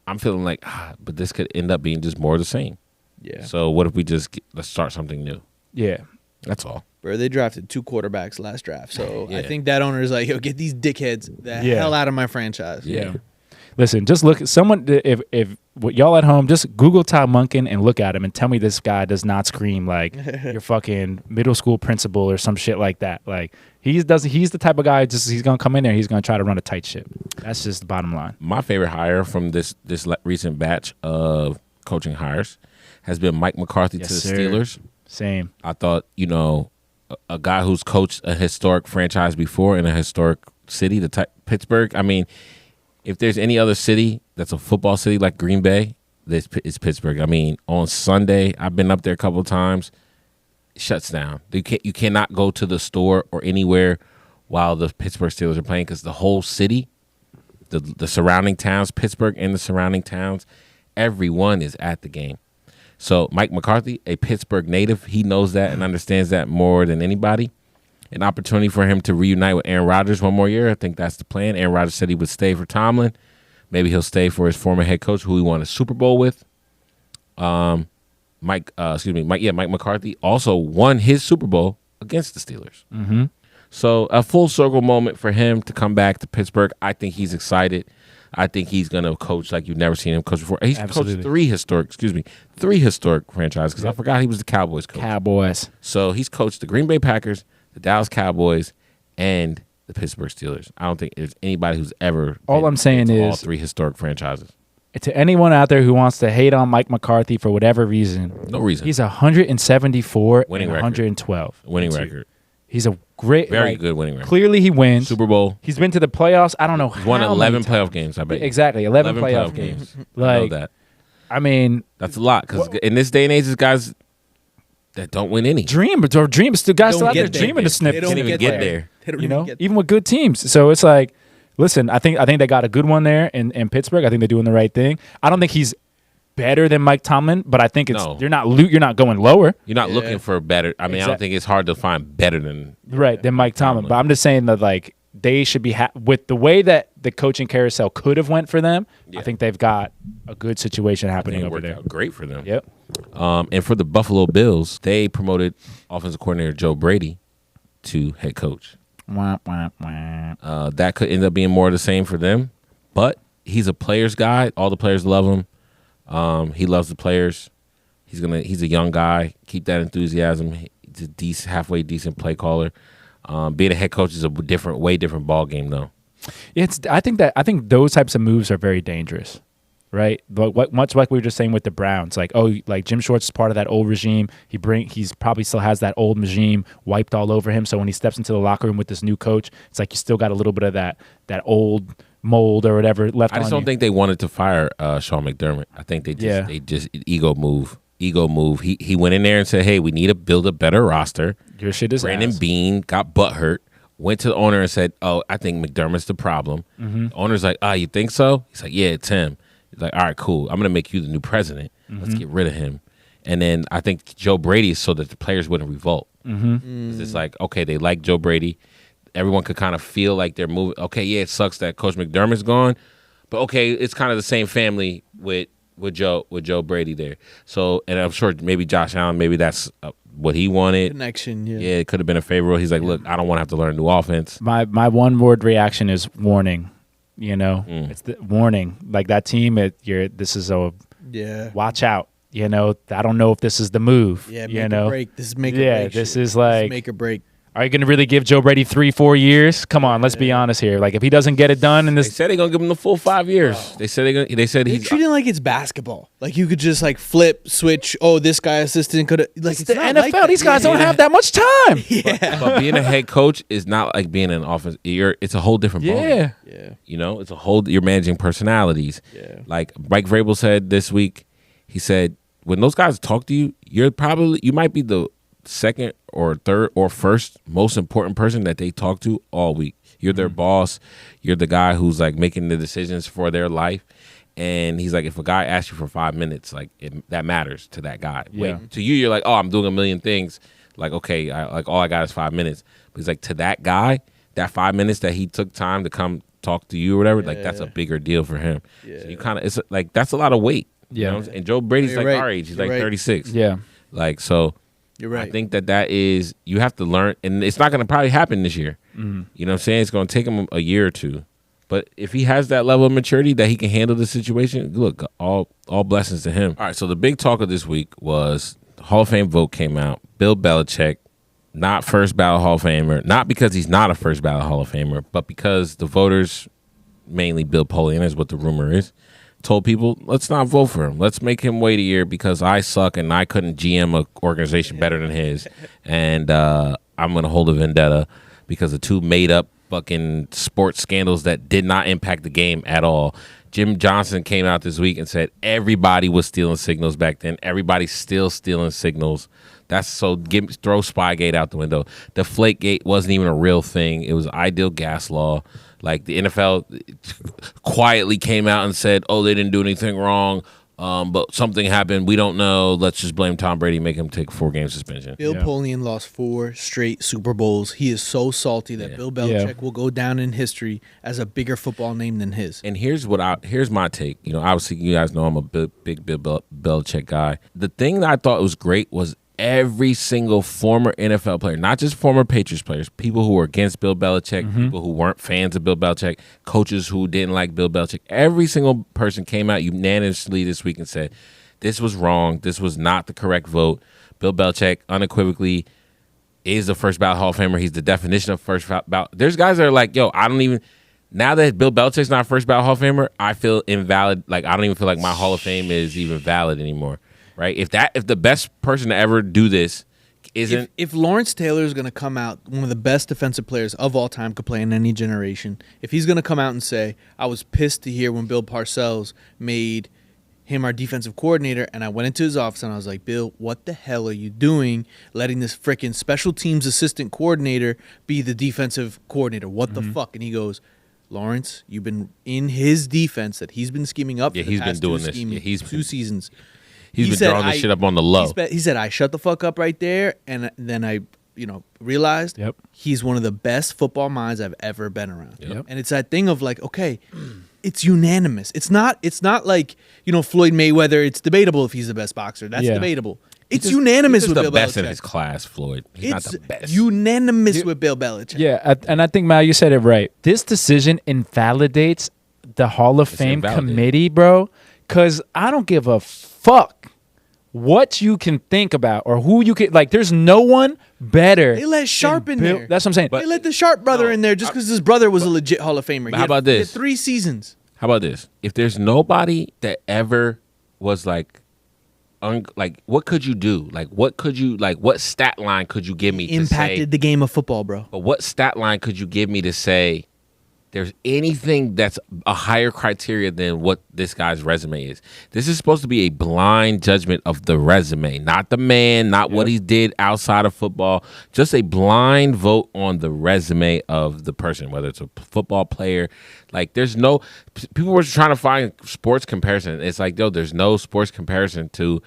I'm feeling like, but this could end up being just more of the same.
Yeah.
So what if we let's start something new?
Yeah.
That's all.
Bro, they drafted 2 quarterbaks last draft. So
Yeah.
I think that owner is like, yo, get these dickheads the
Yeah.
hell out of my franchise.
Yeah.
Listen, just look. Someone, if y'all at home, just Google Todd Monken and look at him and tell me this guy does not scream like your fucking middle school principal or some shit like that. Like he's the type of guy. He's gonna come in there. He's gonna try to run a tight ship. That's just the bottom line.
My favorite hire from this recent batch of coaching hires has been Mike McCarthy to the
sir.
Steelers.
Same.
I thought, a guy who's coached a historic franchise before in a historic city, Pittsburgh. I mean, if there's any other city that's a football city like Green Bay, this is Pittsburgh. I mean, on Sunday, I've been up there a couple of times. It shuts down. You cannot go to the store or anywhere while the Pittsburgh Steelers are playing because the whole city, the surrounding towns, Pittsburgh and the surrounding towns, everyone is at the game. So Mike McCarthy, a Pittsburgh native, he knows that and understands that more than anybody. An opportunity for him to reunite with Aaron Rodgers one more year. I think that's the plan. Aaron Rodgers said he would stay for Tomlin. Maybe he'll stay for his former head coach, who he won a Super Bowl with. Mike McCarthy also won his Super Bowl against the Steelers.
Mm-hmm.
So a full circle moment for him to come back to Pittsburgh. I think he's excited. I think he's going to coach like you've never seen him coach before. He's
Absolutely.
coached three historic franchises because I forgot he was the Cowboys coach.
Cowboys.
So he's coached the Green Bay Packers, the Dallas Cowboys, and the Pittsburgh Steelers. I don't think there's anybody who's ever
All
been
I'm saying
to all
is-
3 historic franchises.
To anyone out there who wants to hate on Mike McCarthy for whatever reason,
No reason.
he's 174
Winning
and
record.
112.
Winning
That's it.
record.
He's a great,
Very good winning record.
Clearly, he wins.
Super Bowl.
He's been to the playoffs. I don't know
He's won
how
11
many times.
playoff games, I bet. you.
Exactly, 11 playoff games.
I know
Like,
that.
I mean,
That's a lot because in this day and age, there's guys that don't win any.
dream, still guys
Don't
still out there
get there.
dreaming to snip.
They don't
Can't even get there.
They don't
You
even
know,
get
even with good teams. So it's like, listen, I think they got a good one there in Pittsburgh. I think they're doing the right thing. I don't think he's better than Mike Tomlin, but I think
No.
you're not going lower,
You're not looking for better. I mean, I don't think it's hard to find better than
right, than Mike Tomlin.
Tomlin.
But I'm just saying that like they should be with the way that the coaching carousel could have went for them.
Yeah.
I think they've got a good situation
I think
happening
it
over
worked
there.
out great for them.
Yep.
And for the Buffalo Bills, they promoted offensive coordinator Joe Brady to head coach.
Wah, wah, wah.
That could end up being more of the same for them, but he's a player's guy. All the players love him. He loves the players. He's a young guy. Keep that enthusiasm. He's a halfway decent play caller. Being a head coach is a way different ball game, though.
I think those types of moves are very dangerous, right? But much like we were just saying with the Browns, like Jim Schwartz is part of that old regime. He's probably still has that old regime wiped all over him. So when he steps into the locker room with this new coach, it's like you still got a little bit of that old mold or whatever left.
I just don't think they wanted to fire Sean McDermott. I think they just ego move. He went in there and said, "Hey, we need to build a better roster."
Your shit is
Brandon
ass.
Beane got butthurt. Went to the owner and said, "Oh, I think McDermott's the problem."
Mm-hmm.
The owner's like, you think so?" He's like, "Yeah, it's him." He's like, "All right, cool. I'm going to make you the new president. Let's get rid of him." And then I think Joe Brady is so that the players wouldn't revolt. It's like, okay, they like Joe Brady. Everyone could kind of feel like they're moving. Okay, yeah, it sucks that Coach McDermott's gone. But okay, it's kind of the same family with Joe Brady there. So, and I'm sure maybe Josh Allen, maybe that's what he wanted.
Connection, yeah.
Yeah, it could have been a favorable. He's like, look, I don't want to have to learn a new offense.
My one word reaction is warning. It's the warning. Like that team, this is a watch out. I don't know if this is the move.
Yeah, make or break. This is make or break.
Yeah, this
shit.
is like
make or break.
Are you going to really give Joe Brady 3-4 years? Come on, let's be honest here. Like if he doesn't get it done in
They
this,
said they're gonna give him the full 5 years. They said
They're
he's
treating it like it's basketball. Like you could just like flip, switch. Oh, this guy assistant could like
it's
it's
the
not
NFL.
like that.
These guys don't have that much time.
But being a head coach is not like being an offense. It's a whole different ball.
Yeah.
Yeah.
It's a whole. You're managing personalities.
Yeah.
Like Mike Vrabel said this week, he said when those guys talk to you, you might be the second or third or first most important person that they talk to all week. You're their boss. You're the guy who's like making the decisions for their life. And he's like, if a guy asks you for 5 minutes, like that matters to that guy.
Yeah.
To you, you're like, oh, I'm doing a million things. Like, okay, all I got is 5 minutes. But he's like, to that guy, that 5 minutes that he took time to come talk to you or whatever, like that's a bigger deal for him.
Yeah.
So you kind of, it's like, that's a lot of weight.
Yeah.
You know? And Joe Brady's
You're
like
right.
our age. He's
You're
like
right.
36.
Yeah.
Like, so
You're right.
I think that is, you have to learn, and it's not going to probably happen this year. You know what I'm saying? It's going to take him a year or two. But if he has that level of maturity that he can handle the situation, look, all blessings to him. All right, so the big talk of this week was the Hall of Fame vote came out. Bill Belichick, not first ballot Hall of Famer, not because he's not a first ballot Hall of Famer, but because the voters, mainly Bill Polian is what the rumor is, told people, let's not vote for him. Let's make him wait a year because I suck and I couldn't GM an organization better than his. And I'm going to hold a vendetta because of two made-up fucking sports scandals that did not impact the game at all. Jim Johnson came out this week and said everybody was stealing signals back then. Everybody's still stealing signals. That's so throw Spygate out the window. Deflategate wasn't even a real thing. It was ideal gas law. Like the NFL quietly came out and said, "Oh, they didn't do anything wrong, but something happened. We don't know. Let's just blame Tom Brady, make him take a 4-game suspension."
Bill Polian lost 4 straight Super Bowls. He is so salty that Bill Belichick will go down in history as a bigger football name than his.
And here's my take. Obviously, you guys know I'm a big Bill Belichick guy. The thing that I thought was great was every single former NFL player, not just former Patriots players, people who were against Bill Belichick, people who weren't fans of Bill Belichick, coaches who didn't like Bill Belichick, every single person came out unanimously this week and said, this was wrong. This was not the correct vote. Bill Belichick unequivocally is the first ballot Hall of Famer. He's the definition of first ballot. There's guys that are like, yo, I don't even, now that Bill Belichick's not first ballot Hall of Famer, I feel invalid. Like, I don't even feel like my Hall of Fame is even valid anymore. Right? If the best person to ever do this isn't,
if Lawrence Taylor is going to come out, one of the best defensive players of all time, could play in any generation. If he's going to come out and say, "I was pissed to hear when Bill Parcells made him our defensive coordinator," and I went into his office and I was like, "Bill, what the hell are you doing, letting this freaking special teams assistant coordinator be the defensive coordinator? What the fuck?" And he goes, "Lawrence, you've been in his defense that he's been scheming up.
Yeah,
for the
he's been
past
doing
two
this.
scheming-
Yeah, he's
two
been-
seasons."
he's
He
been
said,
throwing this shit up on the low.
He said, "I shut the fuck up right there," and then I, realized he's one of the best football minds I've ever been around.
Yep.
And it's that thing of like, okay, it's unanimous. It's not like, Floyd Mayweather. It's debatable if he's the best boxer. That's debatable. It's unanimous
He's
with
the
Bill
best
Belichick.
in his class, Floyd. He's not the best.
Unanimous with Bill Belichick.
Yeah, and I think, Mal, you said it right. This decision invalidates the Hall of Fame
invalidated.
committee, bro, because I don't give a fuck what you can think about or who you can, like, there's no one better.
They let Sharp
than
in
Bill.
there.
That's what I'm saying.
They let the Sharp brother in there just because his brother was a legit Hall of Famer.
How about
He
this?
had 3 seasons.
How about this? If there's nobody that ever was like what could you do? What stat line could you give me
Impacted the game of football, bro.
But what stat line could you give me to say there's anything that's a higher criteria than what this guy's resume is? This is supposed to be a blind judgment of the resume, not the man, not what he did outside of football, just a blind vote on the resume of the person, whether it's a football player. Like, people were trying to find sports comparison. It's like, there's no sports comparison to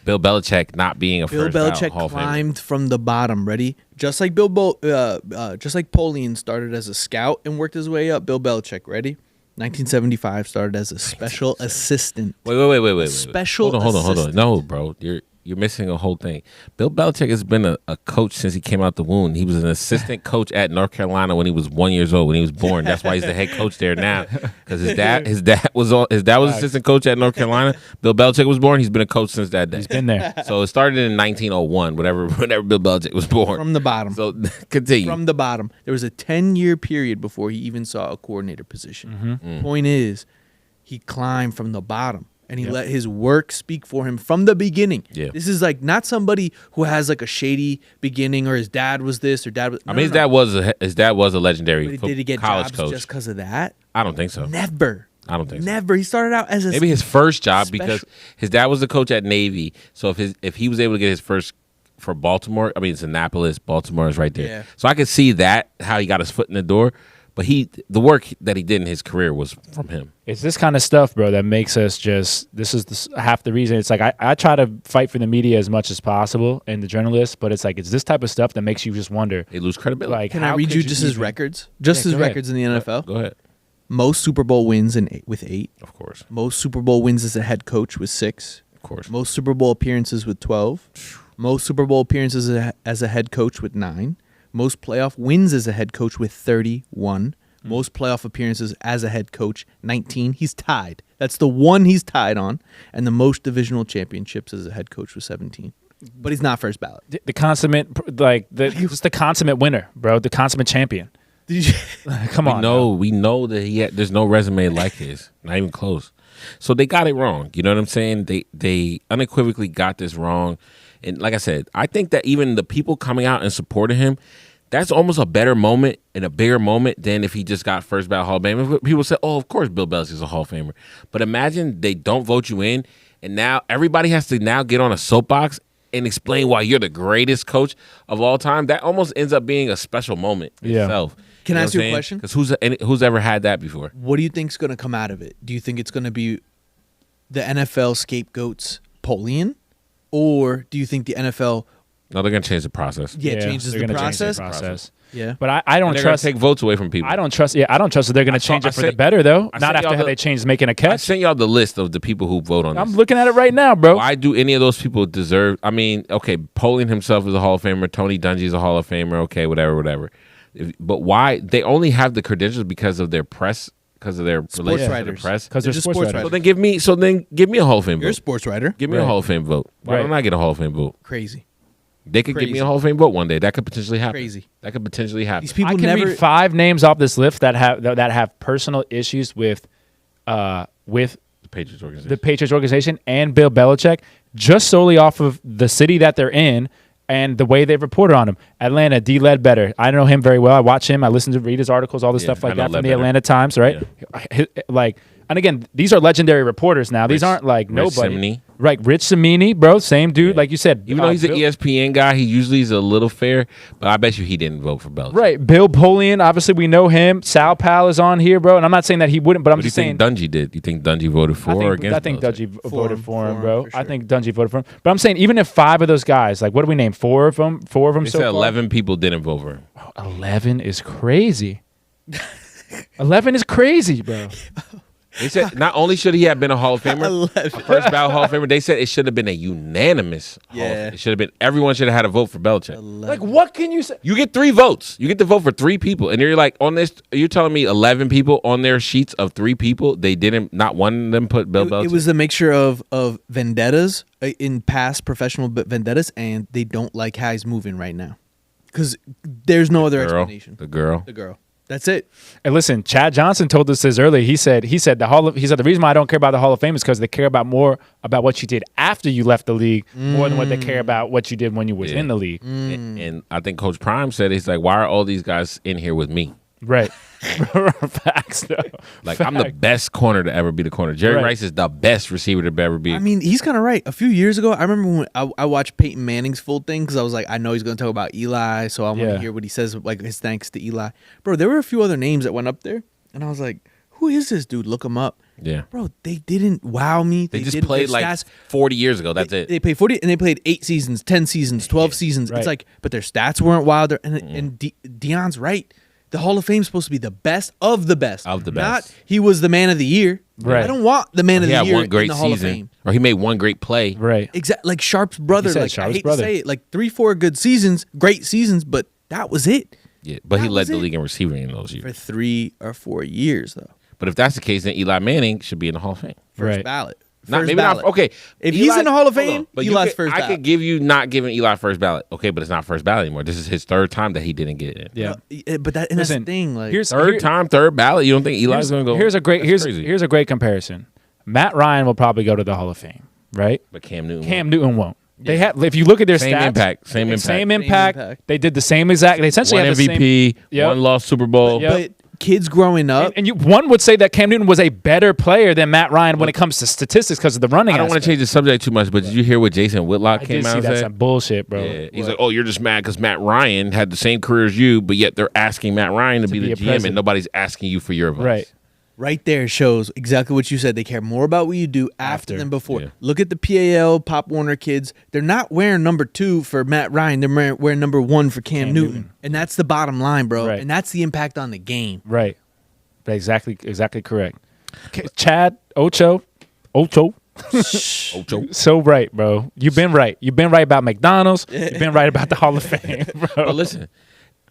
Bill Belichick not being a
Bill
first ballot
Belichick
Hall of Famer.
climbed from the bottom. Ready? Just like just like Polian started as a scout and worked his way up. Bill Belichick, ready? 1975 started as a special assistant.
Wait.
Special
Hold on.
assistant.
No, bro. You're missing a whole thing. Bill Belichick has been a coach since he came out the womb. He was an assistant coach at North Carolina when he was 1 year old, when he was born. That's why he's the head coach there now. Because his dad was assistant coach at North Carolina. Bill Belichick was born. He's been a coach since that day.
He's been there.
So it started in 1901, whenever Bill Belichick was born.
From the bottom.
So continue.
From the bottom. There was a 10-year period before he even saw a coordinator position. Point is, he climbed from the bottom. And he let his work speak for him from the beginning.
Yeah.
This is like not somebody who has like a shady beginning, or his dad was this, or dad was.
I mean, his dad was a legendary
Did he get
college
jobs
coach.
just because of that?
I don't think so.
Never.
I don't think so.
Never. He started out as a
Maybe his first job,
special-
because his dad was the coach at Navy. So if he was able to get his first for Baltimore, I mean, it's Annapolis, Baltimore is right there.
Yeah.
So I could see that, how he got his foot in the door. But the work that he did in his career was from him.
It's this kind of stuff, bro, that makes us half the reason. It's like I try to fight for the media as much as possible and the journalists, but it's like it's this type of stuff that makes you just wonder.
They lose credibility.
Like,
Can I
how
read
could
you just his
even-
records? Just his
go ahead.
records in the NFL.
Go ahead.
Most Super Bowl wins with 8.
Of course.
Most Super Bowl wins as a head coach with 6.
Of course.
Most Super Bowl appearances with 12. Most Super Bowl appearances as a head coach with 9. Most playoff wins as a head coach with 31. Most playoff appearances as a head coach, 19. He's tied. That's the one he's tied on. And the most divisional championships as a head coach was 17. But he's not first ballot.
The consummate, just the consummate winner, bro. The consummate champion.
Did you?
Come on.
We know that there's no resume like his, not even close. So they got it wrong. You know what I'm saying? They unequivocally got this wrong. And like I said, I think that even the people coming out and supporting him, that's almost a better moment and a bigger moment than if he just got first ballot Hall of Famer. People say, "Oh, of course, Bill Belichick is a Hall of Famer." But imagine they don't vote you in, and now everybody has to now get on a soapbox and explain why you're the greatest coach of all time. That almost ends up being a special moment itself.
Can I
know
ask
what
you a
I'm
question?
Because who's ever had that before?
What do you think's going to come out of it? Do you think it's going to be the NFL scapegoats Polian? Or do you think the NFL
No, they're gonna change the process.
changes
they're
the
gonna change
process?
process.
Yeah.
But I don't
And they're gonna
trust.
take votes away from people.
I don't trust that they're going to change it for the better, though.
I
Not
sent
after
y'all
how
the-
they changed making a
I
catch.
sent y'all the list of the people who vote on
I'm
this.
looking at it right now, bro.
Why do any of those people deserve? I mean, okay, Polian himself is a Hall of Famer. Tony Dungy is a Hall of Famer. Okay, whatever. But why they only have the credentials because of their press, because of their relationship to
writers.
the press?
Because they're
just
sports
sports
writers.
So then give me a Hall of Fame
You're a
vote.
sports writer.
Give me a
Right.
Hall of Fame vote. Why
Right.
don't I get a Hall of Fame vote?
Crazy.
They could give me
Crazy.
a Hall of Fame vote one day. That could potentially happen.
Crazy.
That could potentially happen.
These people
I can
never.
read 5 names off this list that have personal issues with
The Patriots organization.
the Patriots organization and Bill Belichick, just solely off of the city that they're in and the way they've reported on him. Atlanta, D. Ledbetter. I know him very well. I watch him. I listen to read his articles, all this
Yeah,
stuff like
I know
that from the
Ledbetter.
Atlanta Times, right? And again, these are legendary reporters now. These
Rich-
aren't like
Rich
nobody.
Cimini.
Right, Rich Cimini, bro, same dude, like you said.
Even though he's an
Bill-
ESPN guy, he usually is a little fair, but I bet you he didn't vote for Belichick.
Right, Bill Polian, obviously we know him. Sal Pal is on here, bro, and I'm not saying that he wouldn't, but I'm
What do you
just saying.
think Dungy did? You think Dungy voted for or against?
I think
Belichick?
Dungy voted for him,
For
bro.
him, for
I
sure.
think Dungy voted for him. But I'm saying even if 5 of those guys, like what do we name? 4 of them? 4 of them
They
so
said
far?
11 people didn't vote for him.
11 is crazy. 11 is crazy, bro.
They said not only should he have been a Hall of Famer, a first ballot Hall of Famer, they said it should have been a unanimous Hall of Fame. It should have been, everyone should have had a vote for Belichick.
Like, what can you say?
You get 3 votes. You get to vote for 3 people. And you're like, on this, you're telling me 11 people on their sheets of 3 people, they didn't, not one of them put Bill Belichick?
It was a mixture of vendettas in past professional vendettas, and they don't like how he's moving right now. Because there's no other explanation.
The girl.
That's it.
And listen, Chad Johnson told us this earlier. He said the reason why I don't care about the Hall of Fame is because they care about more about what you did after you left the league more than what they care about what you did when you was in the league.
And I think Coach Prime said, he's like, why are all these guys in here with me?
Right. Facts, though.
Like, I'm the best corner to ever be the corner. Jerry Rice is the best receiver to ever be.
I mean, he's kind of right. A few years ago, I remember when I watched Peyton Manning's full thing because I was like, I know he's going to talk about Eli, so I want to hear what he says, like his thanks to Eli. Bro, there were a few other names that went up there, and I was like, who is this dude? Look him up.
Yeah.
Bro, they didn't wow me.
They just played like
stats.
40 years ago. That's it.
They played 40, and they played 8 seasons, 10 seasons, 12 seasons.
Right.
It's like, but their stats weren't wild. And Deion's right. The Hall of Fame is supposed to be the best of the best.
Of the
Not
best.
he was the man of the year.
Right.
I don't want the man of
He
the
had
year
one great
in the Hall
season.
of Fame.
Or he made one great play.
Right.
Exactly, like Sharp's brother.
said
Like
Sharp's
I hate
brother.
to say it, like 3-4 good seasons, great seasons, but that was it
Yeah, but he
That
led
was
the
it.
league in receiving in those years.
for 3 or 4 years though.
But if that's the case, then Eli Manning should be in the Hall of Fame.
First
Right.
ballot.
Not
First
maybe
ballot.
not. Okay,
If he's in the Hall of
hold
Fame,
on. But
Eli's
you
first
I
ballot.
could give you not giving Eli first ballot. Okay, but it's not first ballot anymore. This is his 3rd time that he didn't get it.
Yeah.
But that's the
Listen,
thing. Like,
here's
3rd ballot. You don't think Eli's going to go?
Here's a great
That's crazy.
here's a great comparison. Matt Ryan will probably go to the Hall of Fame, right?
But Cam Newton.
Cam Newton won't. They have, if you look at their
Same
stats,
impact. Same impact.
Same impact.
impact.
They did the same exact. They essentially
One
have the same.
MVP.
Yep.
One lost Super Bowl.
Yep.
but kids growing up,
And one would say that Cam Newton was a better player than Matt Ryan when it comes to statistics because of the running.
I don't want to change the subject too much, but did you hear what Jason Whitlock
I
came
did
out
see
and
that
said?
some bullshit, bro.
Yeah. He's like, oh, you're just mad because Matt Ryan had the same career as you, but yet they're asking Matt Ryan to be the
a
GM,
president.
and nobody's asking you for your advice.
Right.
right there shows exactly what you said. They care more about what you do after than before.
Yeah.
Look at the PAL, Pop Warner kids. They're not wearing number 2 for Matt Ryan. They're wearing number 1 for Cam Newton. And that's the bottom line, bro.
Right.
And that's the impact on the game.
Right. Exactly correct. Chad Ocho.
Ocho.
So right, bro. You've been right. You've been right about McDonald's. You've been right about the Hall of Fame, bro.
But listen,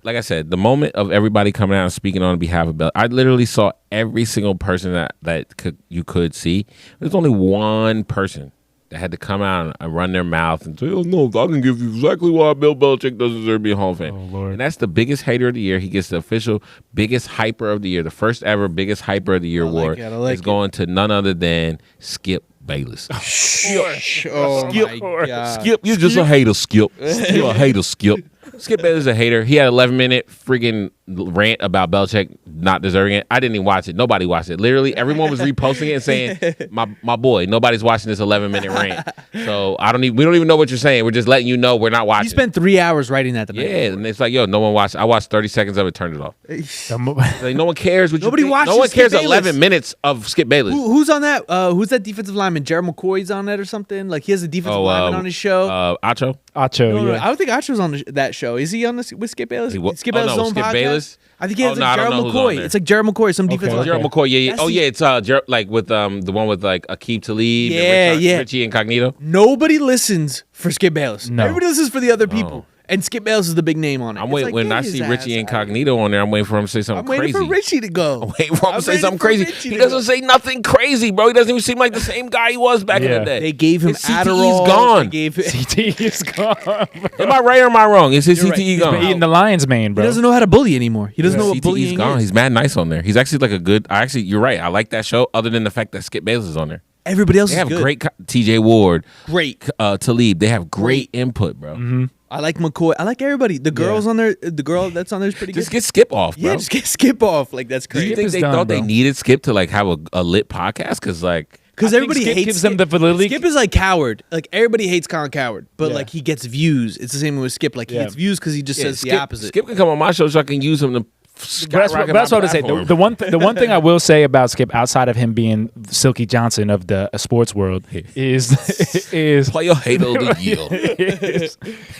like I said, the moment of everybody coming out and speaking on behalf of Bill, I literally saw every single person that you could see. There's only one person that had to come out and run their mouth and say, oh, no, I can give you exactly why Bill Belichick doesn't deserve to be in Hall of Fame.
Oh, Lord.
And that's the biggest hater of the year. He gets the official biggest hyper of the year, the first ever biggest hyper of the year award.
I like
is
it.
going to none other than Skip Bayless.
Oh,
Skip,
my God.
Skip, you're just a hater, Skip. You're a hater, Skip. Skip Bayless is a hater. He had an 11-minute freaking rant about Belichick not deserving it. I didn't even watch it. Nobody watched it. Literally, everyone was reposting it and saying, "My boy, nobody's watching this 11-minute rant." So we don't even know what you're saying. We're just letting you know we're not watching.
You spent 3 hours writing that tonight.
Yeah, and it's like, yo, no one watched. I watched 30 seconds of it, turned it off. Like, no one cares. What
Nobody
you think.
watches
No one cares.
Skip
11
Bayless.
minutes of Skip Bayless.
Who's on that? Who's that defensive lineman? Jared McCoy's on that or something? Like he has a defensive lineman on his show.
Acho.
Acho,
No,
yeah.
I don't think Acho's on that show. Is he on this with Skip Bayless? Skip Bayless' own
Skip
podcast?
Bayless.
I think he has
Oh, no, I
like
don't
Jared
know who's on
McCoy.
there.
It's like Jared McCoy, some defensive
Okay.
Jared McCoy, yeah.
That's
Oh,
the-
yeah, it's like with the one with like Aqib Talib,
Yeah,
and
yeah.
Richie Incognito.
Nobody listens for Skip Bayless.
No.
Everybody listens for the other people. And Skip Bayless is the big name on it.
I'm
It's
waiting
like,
when
get
I
his
see
ass
Richie
out of
Incognito on there. I'm waiting for him to say
here.
something
I'm waiting
crazy.
for Richie to go.
I'm waiting for him to say
waiting
something
for
crazy.
Richie
He
to
doesn't
go.
say nothing crazy, bro. He doesn't even seem like the same guy he was back in
Yeah.
the day.
They gave him
His CTE's
Adderall.
gone.
They gave him,
CTE is gone. Bro.
Am I right or am I wrong? Is his
You're right.
CTE
He's
gone?
Been eating the lion's mane,
he
bro.
doesn't know how to bully anymore. He doesn't know what
CTE's
bullying
gone.
is.
He's mad nice on there. He's actually like a good. You're right. I like that show. Other than the fact that Skip Bayless is on there,
Everybody else
they
is
have
good.
great. TJ Ward,
Great.
Talib. They have great input, bro.
Mm-hmm.
I like McCoy. I like everybody. The girls on there. The girl that's on there is pretty
Just
good.
get Skip off, bro.
Yeah, just get Skip off. Like that's
Do you
crazy.
think
is
they
done,
thought they
bro.
needed Skip to like have a lit podcast? Because like.
Because
I think
everybody
Skip
hates
gives them
Skip.
the validity.
Skip is like Coward. Like everybody hates Colin Coward, but
Yeah.
like he gets views. It's the same with Skip. Like he
Yeah.
gets views because he just
Yeah,
says the
Skip,
opposite.
Skip can come on my show so I can use him to
That's what I would say. The one thing I will say about Skip, outside of him being Silky Johnson of the sports world, is
play your hate of the year.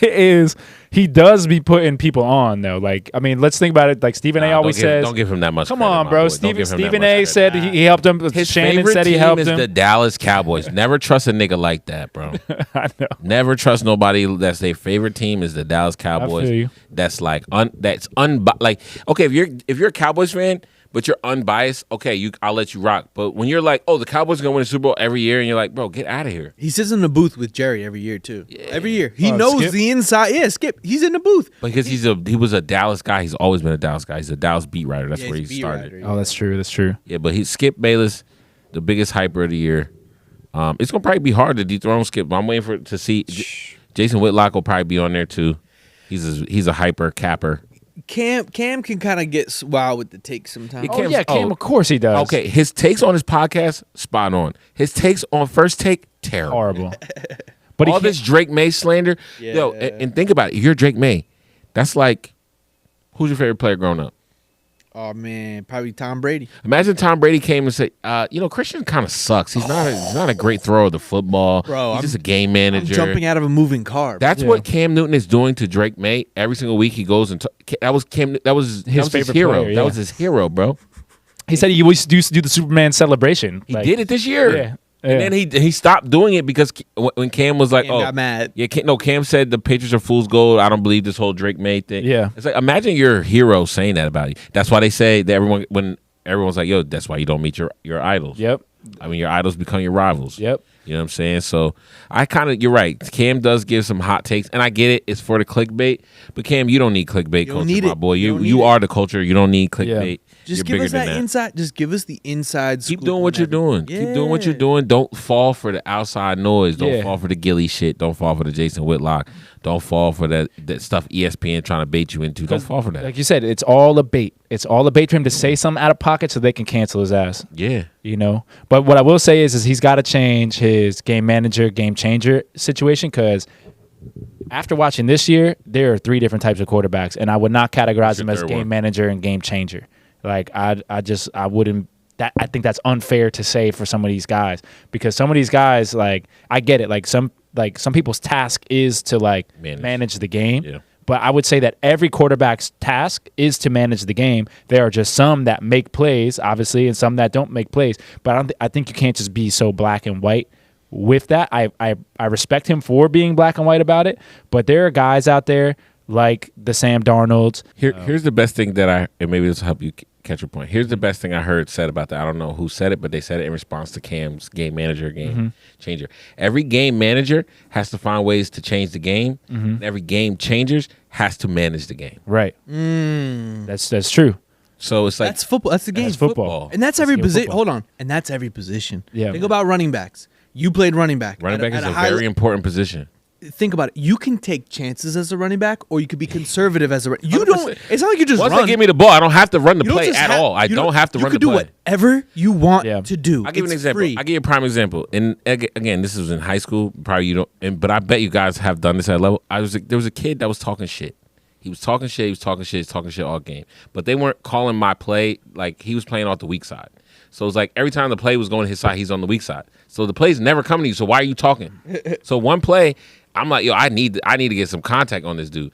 is he does be putting people on though. Like, I mean, let's think about it. Like Stephen A. always says,
don't give him that much.
Come
credit,
on,
my
bro.
boy. Don't give him that
Stephen
much
A.
credit.
said he helped him.
His
Shannon
favorite
said he
team
helped
is
him.
the Dallas Cowboys. Never trust a nigga like that, bro.
I know.
Never trust nobody that's their favorite team is the Dallas Cowboys.
feel you.
That's like like okay, if you're a Cowboys fan but you're unbiased, okay, I'll let you rock. But when you're like, oh, the Cowboys are gonna win the Super Bowl every year, and you're like, bro, get out of here.
He sits in the booth with Jerry every year too.
Yeah.
Every year he
Oh,
knows
Skip?
the inside. Yeah, Skip. He's in the booth.
Because he was a Dallas guy. He's always been a Dallas guy. He's a Dallas beat writer. That's
Yeah,
where he
he's a beat
started.
writer.
Oh, that's true. That's true.
Yeah, but he Skip Bayless, the biggest hyper of the year. It's gonna probably be hard to dethrone Skip. But I'm waiting to see. Jason Whitlock will probably be on there too. He's a hyper capper.
Cam can kind of get wild with the takes sometimes.
Yeah,
Oh
Cam's-
yeah, Cam.
oh.
Of course he does.
Okay, his takes on his podcast, spot on. His takes on First Take, terrible.
Horrible. But
All
he
this Drake May slander. Yo,
Yeah.
and think about it. If you're Drake May, that's like, who's your favorite player growing up?
Oh man, probably Tom Brady.
Imagine Tom Brady came and said, Christian kind of sucks. He's not a great thrower of the football.
Bro,
he's just a game
I'm
manager.
jumping out of a moving car.
That's
Yeah.
what Cam Newton is doing to Drake May every single week. He goes and that was Cam. That was his
favorite
hero.
player, yeah.
That was his hero, bro.
He said he used to do the Superman celebration.
He did it this year.
Yeah.
And then he stopped doing it because when Cam was like,
Cam got mad.
Yeah, Cam said the Patriots are fool's gold. I don't believe this whole Drake May thing.
Yeah.
It's like, imagine your hero saying that about you. That's why they say that when everyone's like, yo, that's why you don't meet your idols.
Yep.
I mean, your idols become your rivals.
Yep.
You know what I'm saying? So you're right. Cam does give some hot takes, and I get it. It's for the clickbait. But Cam, you don't need clickbait
You don't
culture,
need
my
it.
boy.
You don't need
You
it.
are the culture. You don't need clickbait.
Just
You're
give
bigger
us
than
that inside. Just give us the inside.
Keep
scoop
doing what
on
you're
everything.
doing. Keep doing what you're doing. Don't fall for the outside noise. Don't
Yeah.
fall for the Gilly shit. Don't fall for the Jason Whitlock. Don't fall for that stuff ESPN trying to bait you into. Don't fall for that.
Like you said, it's all a bait. It's all a bait for him to say something out of pocket so they can cancel his ass.
Yeah.
You know, but what I will say is he's got to change his game manager, game changer situation because after watching this year, there are 3 different types of quarterbacks, and I would not categorize them as
third
game
one?
manager and game changer. Like I wouldn't. I think that's unfair to say for some of these guys because some of these guys, like I get it, like some people's task is to like manage the game.
Yeah.
But I would say that every quarterback's task is to manage the game. There are just some that make plays, obviously, and some that don't make plays. But I think you can't just be so black and white with that. I respect him for being black and white about it. But there are guys out there like the Sam Darnolds.
Here's the best thing and maybe this will help you catch your point. Here's the best thing I heard said about that. I don't know who said it, but they said it in response to Cam's game manager, game changer. Every game manager has to find ways to change the game. And every game changers has to manage the game.
Right. That's true.
So it's like
That's football. That's the game.
That's football.
And that's every
game of
position.
football.
Hold on. And that's every position.
Yeah.
Think about running backs. You played running back.
running back is
at
a
high
very important position.
Think about it. You can take chances as a running back, or you could be conservative as a. You don't. It's not like you just
Once
run.
they give me the ball, I don't have to run the
You don't
play
just
at
have-
all. I
you
don't have to
you
run
could
the
do
play.
whatever you want
Yeah.
to do.
I'll give you an
It's
example.
free.
I'll give you a prime example. And again, this was in high school. Probably you don't, but I bet you guys have done this at a level. There was a kid that was talking shit. He was talking shit. He was talking shit. He was talking shit all game. But they weren't calling my play like he was playing off the weak side. So it's like every time the play was going to his side, he's on the weak side. So the play's never coming to you. So why are you talking? So one play, I'm like, yo, I need to get some contact on this dude.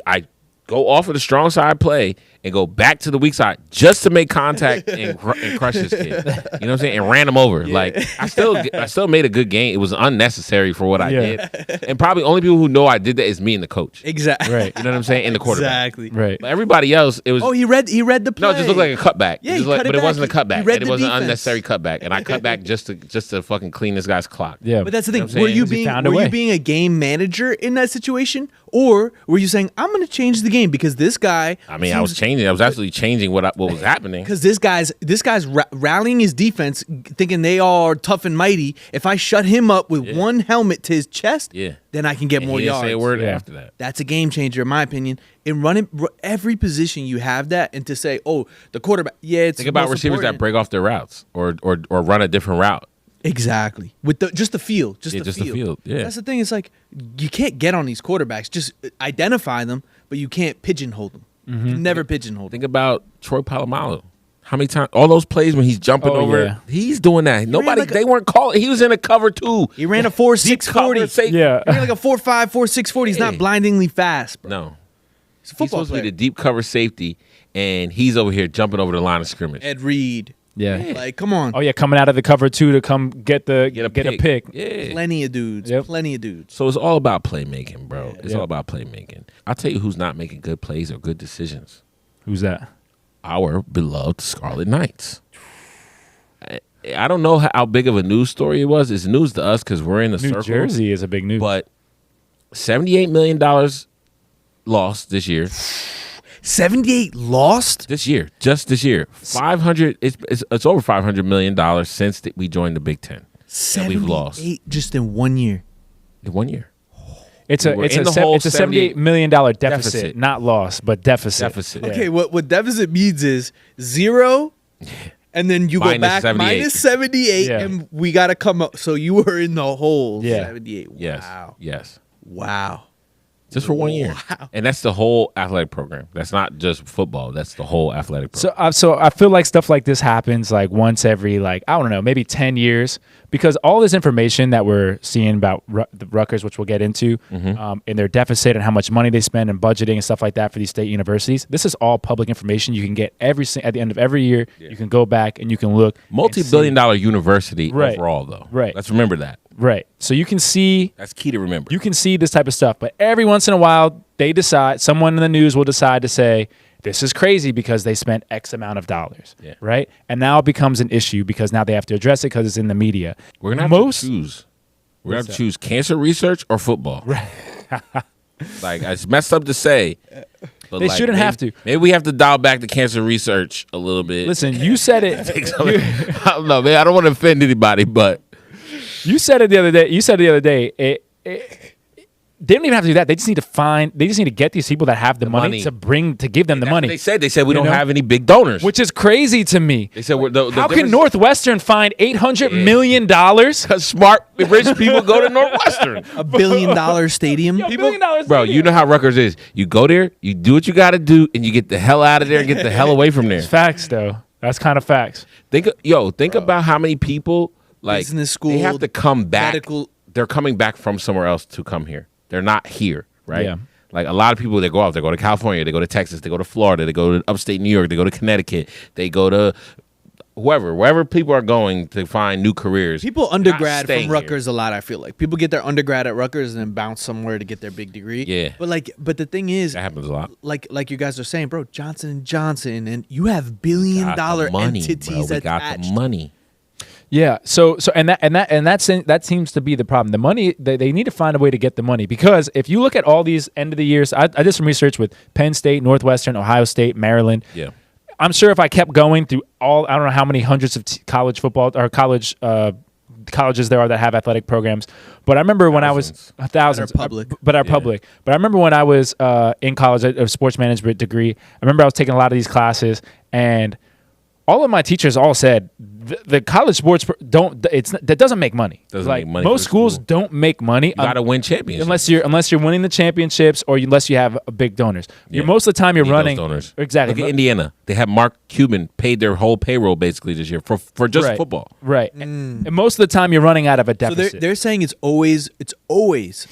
I go off of the strong side play and go back to the weak side just to make contact and crush this kid. You know what I'm saying? And ran him over. Like I still made a good game. It was unnecessary for what I did. And probably only people who know I did that is me and the coach.
Exactly.
Right.
You know what I'm saying? And the quarterback.
Exactly.
Right.
But everybody else, it was.
Oh, he read the play.
No, it just looked like a cutback.
Yeah,
It
he
just
cut it
but it
back.
wasn't a
He
cutback.
read
And it
the
was an
defense.
unnecessary cutback. And I cut back just to fucking clean this guy's clock.
Yeah.
But that's the thing.
You know what I'm
Were
saying?
you
He
being
found a
were you
way.
being a game manager in that situation, or were you saying I'm going to change the game because this guy?
I mean, I was changing. I was absolutely changing what was happening.
Because this guy's rallying his defense, thinking they all are tough and mighty. If I shut him up with one helmet to his chest, then I can get
And
more
he didn't
yards.
say a word
Yeah.
after that.
That's a game changer, in my opinion. In running every position, you have that, and to say, "Oh, the quarterback." Yeah, it's
Think about
most
receivers that
important.
break off their routes or run a different route.
Exactly. With just the field. Just
Yeah,
the
just the
field.
field, yeah.
That's the thing. It's like you can't get on these quarterbacks. Just identify them, but you can't pigeonhole them. You never pigeonhole them.
Think about Troy Polamalu. How many times? All those plays when he's jumping over.
Yeah.
He's doing that. Nobody.
like
they weren't calling. He was in a cover 2.
He ran a 4.6 40.
Yeah.
He ran like a 4.5, 4.6 40. He's not
Yeah.
blindingly fast, bro.
No.
He's a
He's
football
supposed to
player.
be the deep cover safety, and he's over here jumping over the line of scrimmage.
Ed Reed.
Yeah.
Like, come on.
Oh yeah, coming out of the cover 2 to come get a pick.
Yeah.
Plenty of dudes.
Yep.
Plenty of dudes.
So it's all about playmaking, bro. It's
Yeah.
all about playmaking. I'll tell you who's not making good plays or good decisions.
Who's that?
Our beloved Scarlet Knights. I don't know how big of a news story it was. It's news to us because we're in the
New
circle.
Jersey is a big news.
But $78 million lost this year.
78 lost?
Just this year. 500. It's over $500 million since we joined the Big Ten. That we've lost
78 just in 1 year.
in 1 year.
It's
We're
a
in the whole
$78 million deficit,
deficit.
not loss, but deficit.
Deficit.
Yeah.
Okay, what deficit means is 0, and then you go
Minus
back
78.
minus 78,
Yeah.
and we got to come up. So you were in the hole.
Yeah.
78.
Yes.
Wow.
Yes.
Wow.
Just for 1 year.
Wow.
And that's the whole athletic program. That's not just football. That's the whole athletic program.
So I feel like stuff like this happens like once every I don't know, maybe 10 years, because all this information that we're seeing about the Rutgers, which we'll get into, in their deficit and how much money they spend and budgeting and stuff like that for these state universities, this is all public information. You can get at the end of every year. You can go back and you can look.
Multi-billion-dollar university
Right.
overall, though.
Right.
Let's remember that.
Right. So you can see
That's key to remember.
you can see this type of stuff, but every once in a while someone in the news will decide to say this is crazy because they spent X amount of dollars,
Yeah.
right? And now it becomes an issue because now they have to address it because it's in the media.
We're gonna have to choose. We're gonna have to choose cancer research or football. Right. Like it's messed up to say. But
They shouldn't have to.
Maybe we have to dial back the cancer research a little bit.
Listen, you said it.
I don't know, man. I don't want to offend anybody, but
You said it the other day. They don't even have to do that. They just need to get these people that have the money to give them the
that's
money.
what they said we don't
know?
have any big donors.
Which is crazy to me.
They said
How can Northwestern find $800 million?
Because smart rich people go to Northwestern.
$1 billion stadium.
$1 billion
Bro, you know how Rutgers is. You go there, you do what you got to do, and you get the hell out of there and get the hell away from there.
Facts, though. That's kind of facts.
Think about how many people
Business school,
they have to come back.
medical-
They're coming back from somewhere else to come here. They're not here, right?
Yeah.
Like a lot of people, they go out. They go to California. They go to Texas. They go to Florida. They go to upstate New York. They go to Connecticut. They go to wherever people are going to find new careers.
People
Not
undergrad
staying
from Rutgers a lot, I feel like. People get their undergrad at Rutgers and then bounce somewhere to get their big degree.
Yeah.
But the thing is,
That happens a lot.
like you guys are saying, bro, Johnson & Johnson, and you have billion-dollar
money,
entities
bro. We got
attached.
the money.
Yeah. So that seems to be the problem. The money they need to find a way to get the money, because if you look at all these end of the years, I did some research with Penn State, Northwestern, Ohio State, Maryland.
Yeah.
I'm sure if I kept going through I don't know how many hundreds of college football or colleges there are that have athletic programs. But I remember when I was thousands,
That are public.
but are public. But I remember when I was in college, a sports management degree. I remember I was taking a lot of these classes, and all of my teachers all said the college sports that doesn't make money.
Doesn't
Like
make money for
most
the
schools
school.
don't make money.
You got to win championships.
Unless you're winning the championships or unless you have big donors.
Yeah.
Most of the time you're
Need those
running
donors.
exactly.
Look at Indiana. They have Mark Cuban paid their whole payroll basically this year for just
Right.
football.
Right. And most of the time you're running out of a
So
deficit.
they're saying it's always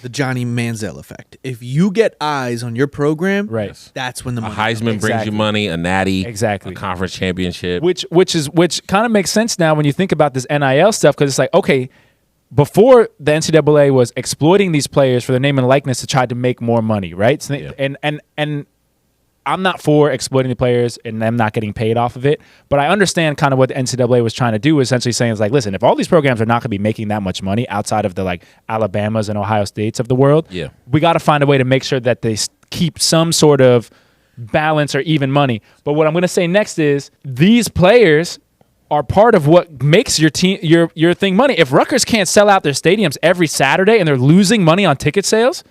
the Johnny Manziel effect. If you get eyes on your program,
Right.
that's when the
A
money
Heisman brings
Exactly.
you money, a natty,
Exactly.
a conference championship.
which kind of makes sense now when you think about this NIL stuff, because it's like, okay, before the NCAA was exploiting these players for their name and likeness to try to make more money, right? So
Yeah.
and I'm not for exploiting the players and them not getting paid off of it, but I understand kind of what the NCAA was trying to do, essentially saying is like, listen, if all these programs are not going to be making that much money outside of the like Alabamas and Ohio States of the world,
Yeah.
we got to find a way to make sure that they keep some sort of balance or even money. But what I'm going to say next is these players are part of what makes your team your thing money. If Rutgers can't sell out their stadiums every Saturday and they're losing money on ticket sales,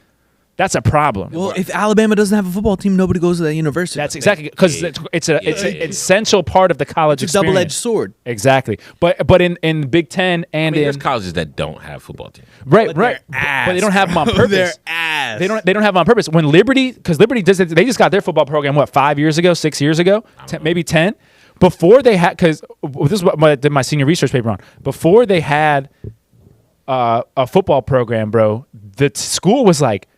that's a problem.
Well, if Alabama doesn't have a football team, nobody goes to that university.
That's exactly because it's an essential part of the college
It's a
experience.
double-edged sword.
Exactly. But in Big Ten
I
and
mean, there's
in
colleges that don't have football teams.
right,
But
right,
they're ass,
but they don't have them on
bro.
purpose.
They're ass.
They don't have them on purpose. When Liberty, because Liberty does it, they just got their football program 5 years ago, 6 years ago, maybe 10. before they had, because this is what I did my senior research paper on. Before they had a football program, bro, the school was like,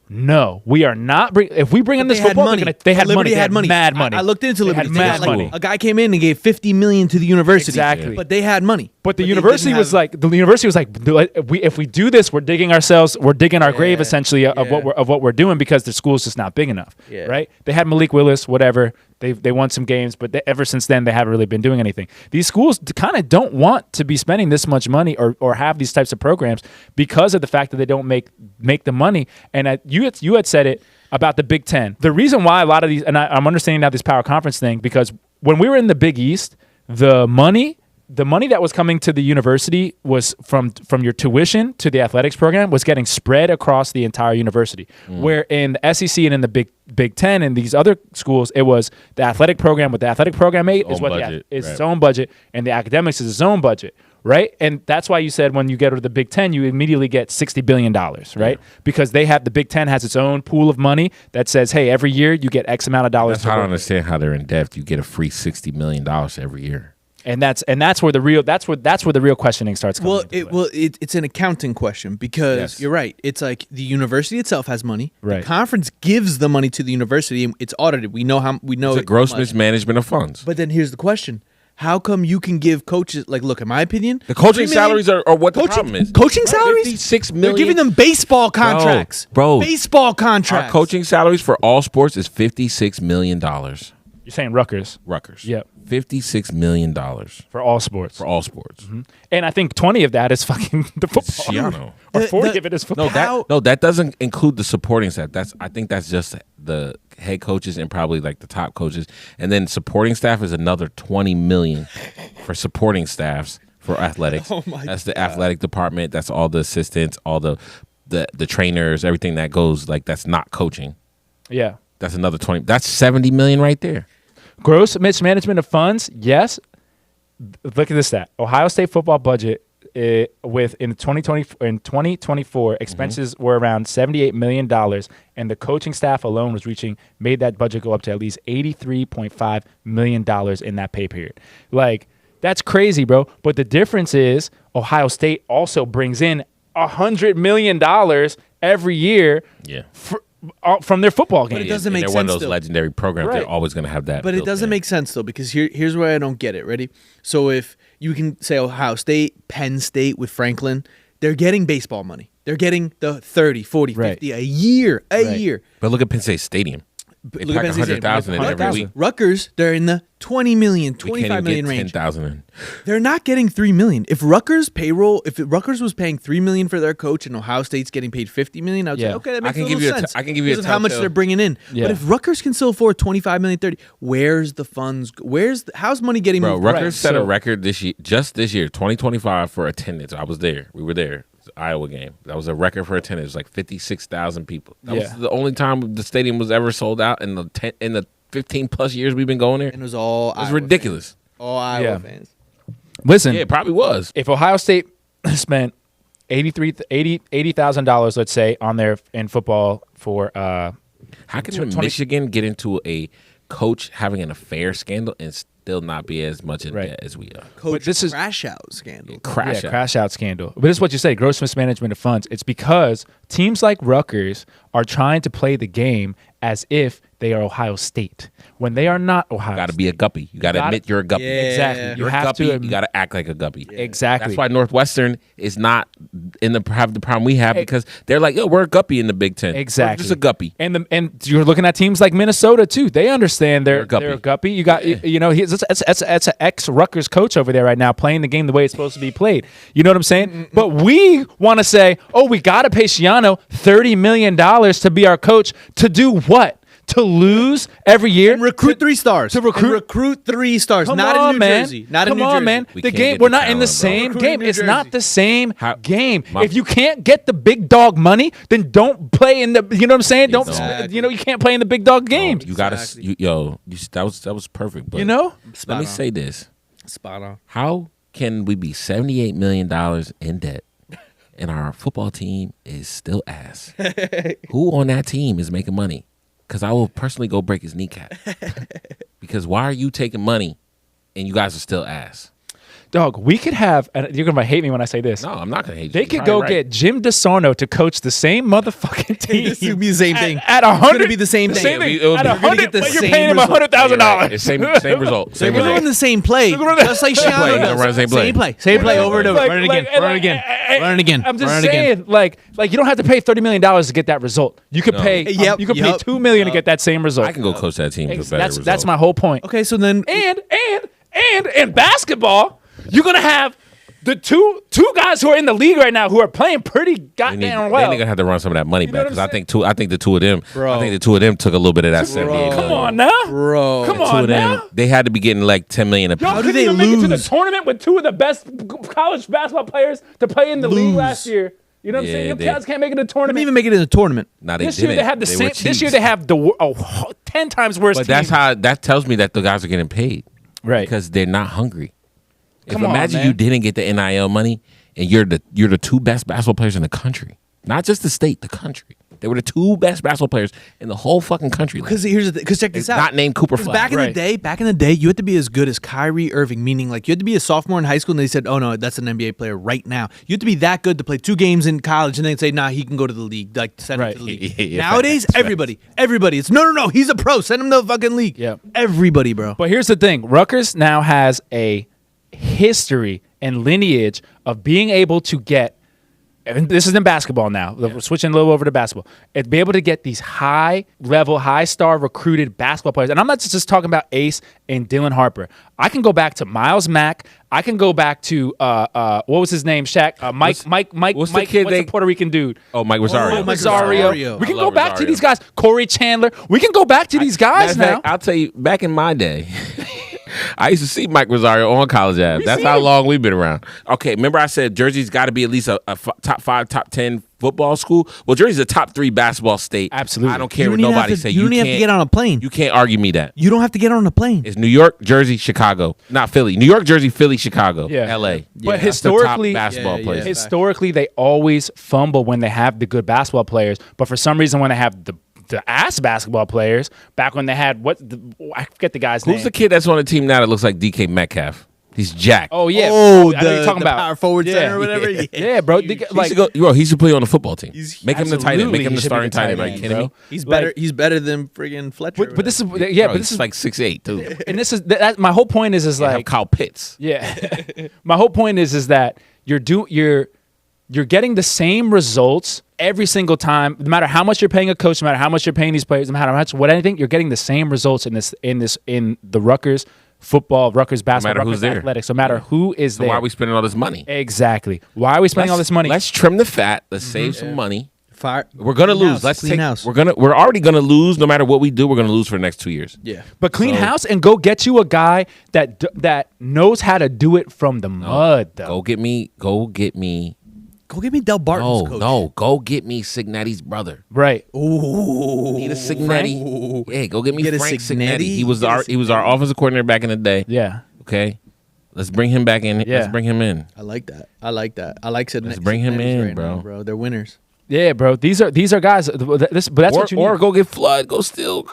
no, we are not. If we bring in this football, they had money. They had mad money.
I looked into Liberty.
They had mad money.
A guy came in and gave $50 million to the university.
Exactly.
But they had money.
But the university was like, if we do this, we're digging our grave essentially of what we're doing because the school's just not big enough, right? They had Malik Willis, whatever. They won some games, but ever since then they haven't really been doing anything. These schools kind of don't want to be spending this much money or have these types of programs because of the fact that they don't make the money. And you had said it about the Big Ten. The reason why a lot of these, and I'm understanding now this power conference thing, because when we were in the Big East, the money that was coming to the university was from your tuition to the athletics program was getting spread across the entire university. Where in the SEC and in the Big Ten and these other schools, it was the athletic program. What the athletic program made is its own budget, and the academics is its own budget, right? And that's why you said when you get to the Big Ten, you immediately get $60 billion, right? Yeah. Because the Big Ten has its own pool of money that says, hey, every year you get X amount of dollars.
That's how I don't understand how they're in depth. You get a free $60 million every year.
And that's where the real questioning starts coming.
It's an accounting question because you're right. It's like the university itself has money.
Right.
The conference gives the money to the university, and it's audited. We know
it's a gross mismanagement of funds.
But then here's the question: how come you can give coaches look? In my opinion,
the coaching salaries are what the problem is.
Coaching salaries,
$56 million.
They're giving them baseball contracts,
bro.
Baseball contracts.
Our coaching salaries for all sports is $56 million.
You're saying Rutgers?
Yep. $56 million
for all sports.
Mm-hmm.
And I think 20 of that is fucking the football.
Sciano.
Or 40 of it is football.
No, that doesn't include the supporting staff. I think that's just the head coaches and probably like the top coaches. And then supporting staff is another $20 million for supporting staffs for athletics. That's the athletic department. That's all the assistants, all the trainers, everything that goes that's not coaching.
Yeah.
That's another 20. That's $70 million right there.
Gross mismanagement of funds, yes. Look at this stat. Ohio State football budget in 2024 expenses were around $78 million, and the coaching staff alone made that budget go up to at least $83.5 million in that pay period. That's crazy, bro. But the difference is Ohio State also brings in $100 million every year.
Yeah.
From their football game.
But it doesn't make sense.
They're one of those legendary programs. Right. They're always going to have that.
But it doesn't make sense, though, because here's where I don't get it. Ready? So if you can say Ohio State, Penn State with Franklin, they're getting baseball money. They're getting the 30, 40, 50 a year.
But look at Penn State Stadium. They pack 100,000 in every week.
Rutgers, they're in the 20 million, 25 million range.
10,000.
They're not getting $3 million. If Rutgers was paying $3 million for their coach and Ohio State's getting paid $50 million, I would say, okay, that makes a little sense.
I can give you
because of how much they're bringing in. Yeah. But if Rutgers can still afford $25 million, 30, where's the funds? How's money getting moved?
Rutgers set a record this year, 2025 for attendance. I was there. We were there. Iowa game. That was a record for attendance, 56,000 people. That was the only time the stadium was ever sold out in the 15 plus years we've been going there.
And it was all
It was ridiculous.
Fans. All Iowa fans.
Listen,
it probably was.
If Ohio State spent $80,000, let's say, on their in football for
how can Michigan get into a coach having an affair scandal and still not be as much in debt as we are?
Coach, this is crash out scandal.
Crash out scandal. But this is what you say, gross mismanagement of funds. It's because teams like Rutgers are trying to play the game as if they are Ohio State when they are not Ohio State.
You got to be a guppy. You got to admit you're a guppy.
Yeah.
Exactly.
You're a guppy. You got to act like a guppy.
Yeah. Exactly.
That's why Northwestern is not have the problem we have because they're like, yo, we're a guppy in the Big Ten.
Exactly.
We're just a guppy.
And you're looking at teams like Minnesota too. They understand they're a guppy. You got that's an ex-Rutgers coach over there right now playing the game the way it's supposed to be played. You know what I'm saying? But we want to say, oh, we got to pay Sciano $30 million to be our coach to do what? To lose every year?
And recruit 3 stars.
To
recruit 3 stars. Not in New Jersey. Not in New Jersey.
Come on, man. The game, we're not in the same game. It's not the same game. If you can't get the big dog money, then don't play in the, you know what I'm saying? You can't play in the big dog games.
You got to, that was perfect. But let me say this.
Spot on.
How can we be $78 million in debt and our football team is still ass? Who on that team is making money? Because I will personally go break his kneecap. Because why are you taking money and you guys are still ass.
Dog, we could have, and you're going to hate me when I say this.
No, I'm not going to hate you.
They could go get Jim DeSarno to coach the same motherfucking team.
This would be the same thing.
At 100.
It's gonna be the same thing.
At
You're
gonna get
100,
the
but you're
same
paying him
result.
$100,000.
It's same result. Same
We're
result.
doing the same play, just like
play.
Shiano
You're gonna run the same play.
Same play over and over.
Like-
Run it again.
like-
Run it again. Run it again.
I'm just
Run it again.
saying, like you don't have to pay $30 million to get that result. You could pay,
Yep,
you could
yep.
pay $2 million to get that same result.
I can go coach that team to a better result.
That's my whole point.
Okay, so then
And in basketball, you're gonna have the two guys who are in the league right now who are playing pretty goddamn well.
They're gonna have to run some of that money
know
back
what
because
I'm
I think the two of them,
Bro.
I think the two of them took a little bit of that $78 million.
Come on now,
bro,
Come
Two
on
of them,
now.
they had to be getting like $10 million a piece.
Y'all
How do
couldn't
they
even make it to the
lose?
tournament with two of the best college basketball players to play in the league last year. You know what I'm saying?
Yeah,
You
they-
guys can't make it to the
couldn't
tournament.
even make it in the tournament.
Nah, they
This
didn't.
year they have the
They
same.
were
This year
cheats.
they have the 10 times worse.
But
team.
that's how that tells me that the guys are getting paid
right.
because they're not hungry.
Come on,
Imagine
man.
you didn't get the NIL money and you're the two best basketball players in the country, not just the state, the country. They were the two best basketball players in the whole fucking country.
Because here's the thing. Because check this
It's
out.
not named Cooper
'Cause
Flag.
back in the day, you had to be as good as Kyrie Irving, meaning like you had to be a sophomore in high school, and they said, "Oh no, that's an NBA player right now." You had to be that good to play 2 games in college, and then say, "Nah, he can go to the league." Like send him
Right.
to the league.
Yeah,
Nowadays,
facts.
everybody, it's no, he's a pro. Send him to the fucking league.
Yep.
Everybody, bro.
But here's the thing: Rutgers now has a history and lineage of being able to get. And this is in basketball now. We're switching a little over to basketball. And be able to get these high-level, high-star recruited basketball players. And I'm not just talking about Ace and Dylan Harper. I can go back to Miles Mack. I can go back to what was his name? Shaq. Mike.
what's the
Mike.
kid
What's
they-
the Puerto Rican dude?
Oh, Mike Rosario.
Mike
Rosario.
Rosario.
We can
I
go
love
back to
Rosario.
these guys. Corey Chandler. We can go back to these guys
Matter
now.
of fact, I'll tell you, back in my day, I used to see Mike Rosario on College Ave. That's
seen
how
him.
long we've been around. Okay, remember I said Jersey's got to be at least a top 5, top 10 football school? Well, Jersey's a top 3 basketball state.
Absolutely.
I don't care
You
what
don't even
nobody
have to-
say.
you don't even have to get on a plane.
You can't argue me that.
You don't have to get on a plane.
It's New York, Jersey, Chicago. Not Philly. New York, Jersey, Philly, Chicago.
Yeah.
L.A.
But
That's the top
historically-
basketball
Yeah,
place.
yeah.
Historically, they always fumble when they have the good basketball players, but for some reason, when they have the ass basketball players, back when they had I forget the guy's name.
Who's the kid that's on the team now that looks like DK Metcalf? He's jacked.
Oh yeah,
Oh,
I know what you're talking
the
about
power forward
Yeah.
center or whatever.
Yeah, bro.
He should play on the football team. Make him the tight end.
Absolutely,
Make him
he
the
should be
starting
the
tight end.
tight
Are you
end,
kidding
bro.
me?
He's
Like-
better. He's better than friggin' Fletcher.
But this is
Bro,
but this
he's
is
like 6'8", too.
and this is that. My whole point is
Like
like
Kyle Pitts.
yeah. My whole point is that you're getting the same results every single time, no matter how much you're paying a coach, no matter how much you're paying these players, no matter how much anything, you're getting the same results in the Rutgers football, Rutgers basketball,
matter who's
Rutgers
there.
athletics, no matter who is
So
there.
why are we spending all this money?
Exactly. Why are we spending all this money?
Let's trim the fat. Let's save some money.
Fire.
We're gonna
Clean
lose.
house,
Let's
clean
take.
house.
We're already gonna lose. No matter what we do, we're gonna lose for the next 2 years.
Yeah.
But clean
So-
house and go get you a guy that knows how to do it from the mud, though.
Go get me.
Go get me Del Barton's coach.
Go get me Signetti's brother.
Right.
Ooh.
Need a Signetti. Yeah, go get me
Get a
Frank
Signetti?
Signetti. He was
Get a
our offensive coordinator back in the day.
Yeah.
Okay, let's bring him back in.
Yeah.
Let's bring him in.
I like that. I like Signetti.
Let's bring him
Signetti's
in,
right
bro.
now, bro. They're winners.
Yeah, bro. These are guys. But that's what you need.
Or go get Flood. Go still.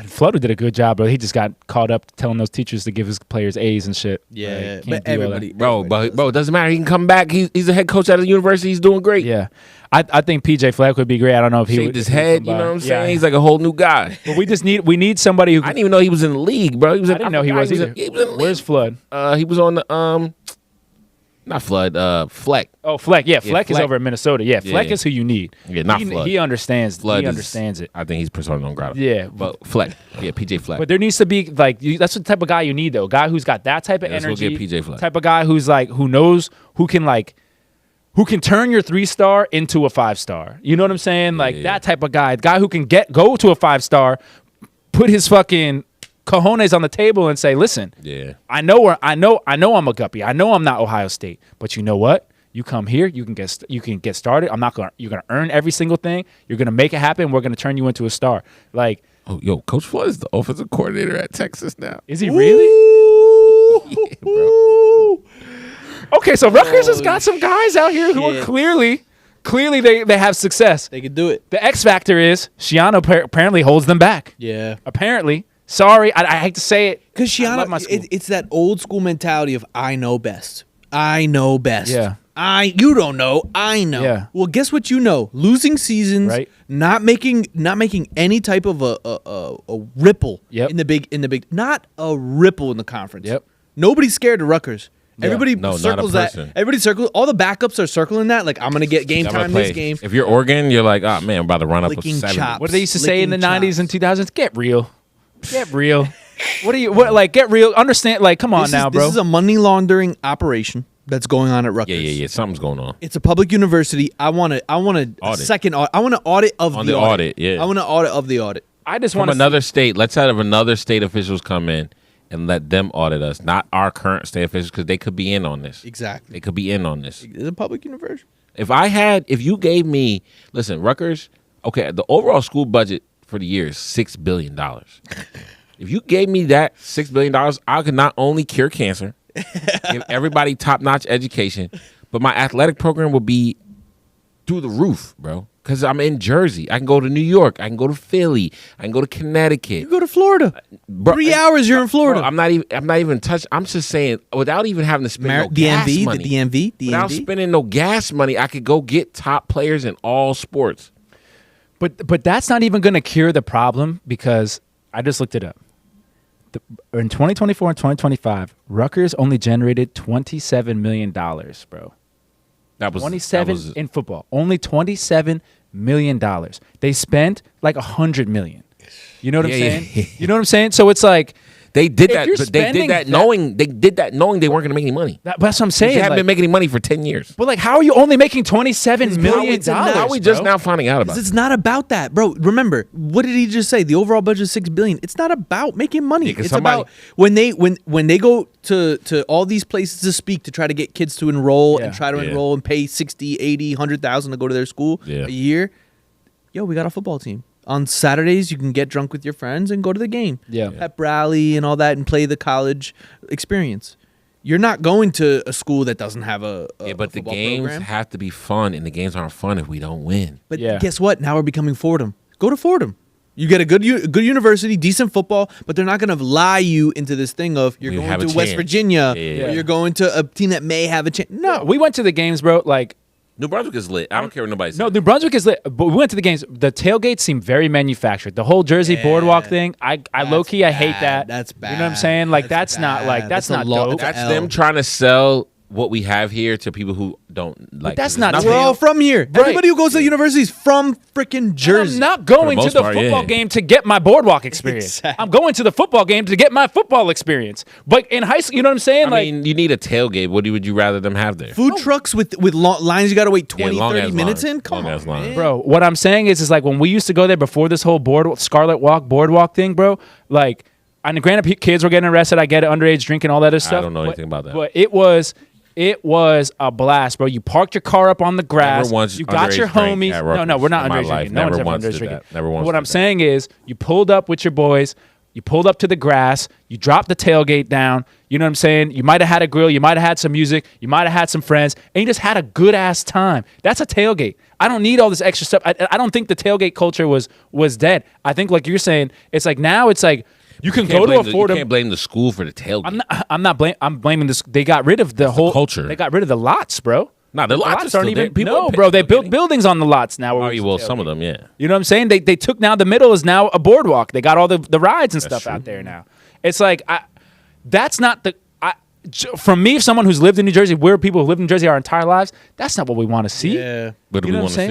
Flood did a good job, bro. He just got caught up telling those teachers to give his players A's and shit.
Yeah,
Like, can't
but
do all that.
everybody,
Bro,
everybody
but it doesn't matter. He can come back. He's a head coach at a university. He's doing great.
Yeah, I think PJ Fleck would be great. I don't know if he
Shaved
would
his
if he would
head.
come
You know
by.
what I'm saying?
Yeah.
He's like a whole new guy.
But we need somebody who.
I didn't even know he was in the league, bro. He was.
I didn't know he was either.
He was in the league.
Where's Flood?
He was on the not Flood. Fleck.
Oh, Fleck. Yeah, Fleck is
Fleck.
over in Minnesota. Yeah, Fleck
Yeah.
is who you need.
Yeah, not
he,
Flood.
He understands.
Flood
he
is-
understands it.
I think he's persona non grata.
Yeah.
but Fleck. Yeah, PJ Fleck.
But there needs to be that's the type of guy you need though. A guy who's got that type of
Let's go
energy.
get PJ Fleck.
Type of guy who's who knows who can turn your 3-star into a 5-star. You know what I'm saying?
Yeah.
That type of guy. Guy who can go to a 5-star, put his fucking cojones on the table and say, listen,
Yeah.
I know I'm a guppy. I know I'm not Ohio State, but you know what? You come here, you can get started. You're gonna earn every single thing. You're gonna make it happen. We're gonna turn you into a star. Like,
Oh, yo, Coach Flood is the offensive coordinator at Texas now.
is he really?
Yeah, bro.
Okay, so Rutgers has got some guys out here who are
shit.
clearly they have success.
They could do it.
The X factor is Shiano apparently holds them back.
Yeah.
Apparently, Sorry, I hate to say it.
Because
I love my
Shiana,
school.
it's that old school mentality of I know best. I know best.
Yeah.
You don't know. I know.
Yeah.
Well, guess what? You know, losing seasons,
Right.
not making any type of a ripple
Yep.
in the big, not a ripple in the conference.
Yep.
Nobody's scared of Rutgers. Everybody
No, not a
circles that.
person.
Everybody circles. All the backups are circling that. Like I'm gonna get game
I'm gonna
time
play.
this game.
If you're Oregon, you're like, oh man, I'm about to run up with
Licking
70.
chops.
What did they used to say in the
Licking
90s and
chops.
2000s? Get real. Get real. Get real. Understand, like, come on
This
now,
is,
bro.
This is a money laundering operation that's going on at Rutgers.
Yeah. Something's going on.
It's a public university. I want a
Audit.
second audit. I want an audit of
On
the
the
audit.
audit, yeah.
I want an audit of the audit.
I just
From
want
another state. Let's have another state officials come in and let them audit us, not our current state officials, because they could be in on this.
Exactly.
They could be in on this.
It's a public university.
If you gave me, listen, Rutgers, okay, the overall school budget for the year is $6 billion. If you gave me that $6 billion, I could not only cure cancer, give everybody top-notch education, but my athletic program would be through the roof, bro. Because I'm in Jersey. I can go to New York. I can go to Philly. I can go to Connecticut.
You go to Florida.
Bro,
3 hours, you're in Florida.
Bro, I'm not even touched. I'm just saying, without even having to spend no gas
DMV,
money.
the DMV,
Without
DMV.
spending no gas money, I could go get top players in all sports.
But that's not even going to cure the problem because I just looked it up. In 2024 and 2025, Rutgers only generated $27 million, bro.
That was
27 in football. Only $27 million. They spent like $100 million. You know what I'm
Yeah,
saying?
yeah.
You know what I'm saying? So it's like
They did
If
that,
you're
but they
spending
did that
that-
knowing they weren't going to make any money.
that's what I'm
They
saying.
haven't
Like,
been making any money for 10 years.
but like, how are you only making $27 million?
it's enough.
How are we just now finding out about it?
It's not about that, bro. Remember, what did he just say? The overall budget is $6 billion. It's not about making money.
Yeah, 'cause
It's
somebody-
about when they go to all these places to speak to try to get kids to enroll and
Yeah.
try to
Yeah.
enroll and pay 60, 80, 100,000 to go to their school
Yeah.
a year. Yo, we got a football team. On Saturdays, you can get drunk with your friends and go to the game.
Yeah.
Pep rally and all that and play the college experience. You're not going to a school that doesn't have a
Yeah, but the
football
games
program.
have to be fun, and the games aren't fun if we don't win.
But
Yeah.
guess what? Now we're becoming Fordham. Go to Fordham. You get a good university, decent football, but they're not going to lie you into this thing of you're
We
going
have
to
a
West
chance.
Virginia
Yeah.
or you're going to a team that may have a chance. No.
We went to the games, bro. Like,
New Brunswick is lit. I don't care what nobody says.
no, New Brunswick is lit, but we went to the games. The tailgates seem very manufactured. The whole Jersey boardwalk thing, I low key, I hate that.
That's bad.
You know what I'm saying? Like,
That's
that's not like
bad.
that's
That's a
not
law-
dope.
that's
That's
L.
them trying to sell what we have here to people who don't like.
that's
it.
not
It's
We're all from here.
Right.
Everybody who goes to university is from freaking Jersey.
I'm not going to
most
the
part,
football
yeah.
game to get my boardwalk experience.
Exactly.
I'm going to the football game to get my football experience. But in high school, you know what I'm saying?
I
Like,
mean, you need a tailgate. What would you rather them have there?
Food trucks with long lines you got to wait 20,
long
30
ass
minutes
lines.
in? Come
Long ass
on,
lines.
man.
bro, what I'm saying is like when we used to go there before this whole Scarlet Walk boardwalk thing, bro. Like, and granted, kids were getting arrested. I get it, underage drinking, all that other stuff.
don't know anything about that.
But it was a blast, bro. You parked your car up on the grass.
Never once
You got your
underage drank
homies.
at
No,
Rutgers
we're not
in my
underage
life.
drinking. No
Never
one's ever
once
underage
did
drinking.
that. Never once
What
did
I'm
that.
saying is, you pulled up with your boys. You pulled up to the grass. You dropped the tailgate down. You know what I'm saying? You might have had a grill. You might have had some music. You might have had some friends. And you just had a good ass time. That's a tailgate. I don't need all this extra stuff. I don't think the tailgate culture was dead. I think, like you're saying, it's like now it's like you can go to a
You
Fordham.
can't blame the school for the tailgate.
I'm blaming this. They got rid of the whole
culture.
They got rid of the lots, bro.
Nah, the lots are still
aren't
there.
even.
People
No,
are
bro. They
still
built
getting-
buildings on the lots now. Where
Oh,
we
well,
used to
some of
tailgate.
them, yeah.
You know what I'm saying? They took now the middle is now a boardwalk. They got all the rides and stuff
true.
out there now. It's like that's not the. From me, someone who's lived in New Jersey, we're people who lived in New Jersey our entire lives. That's not what we want to see.
Yeah.
What do
You
we
know
want
what
to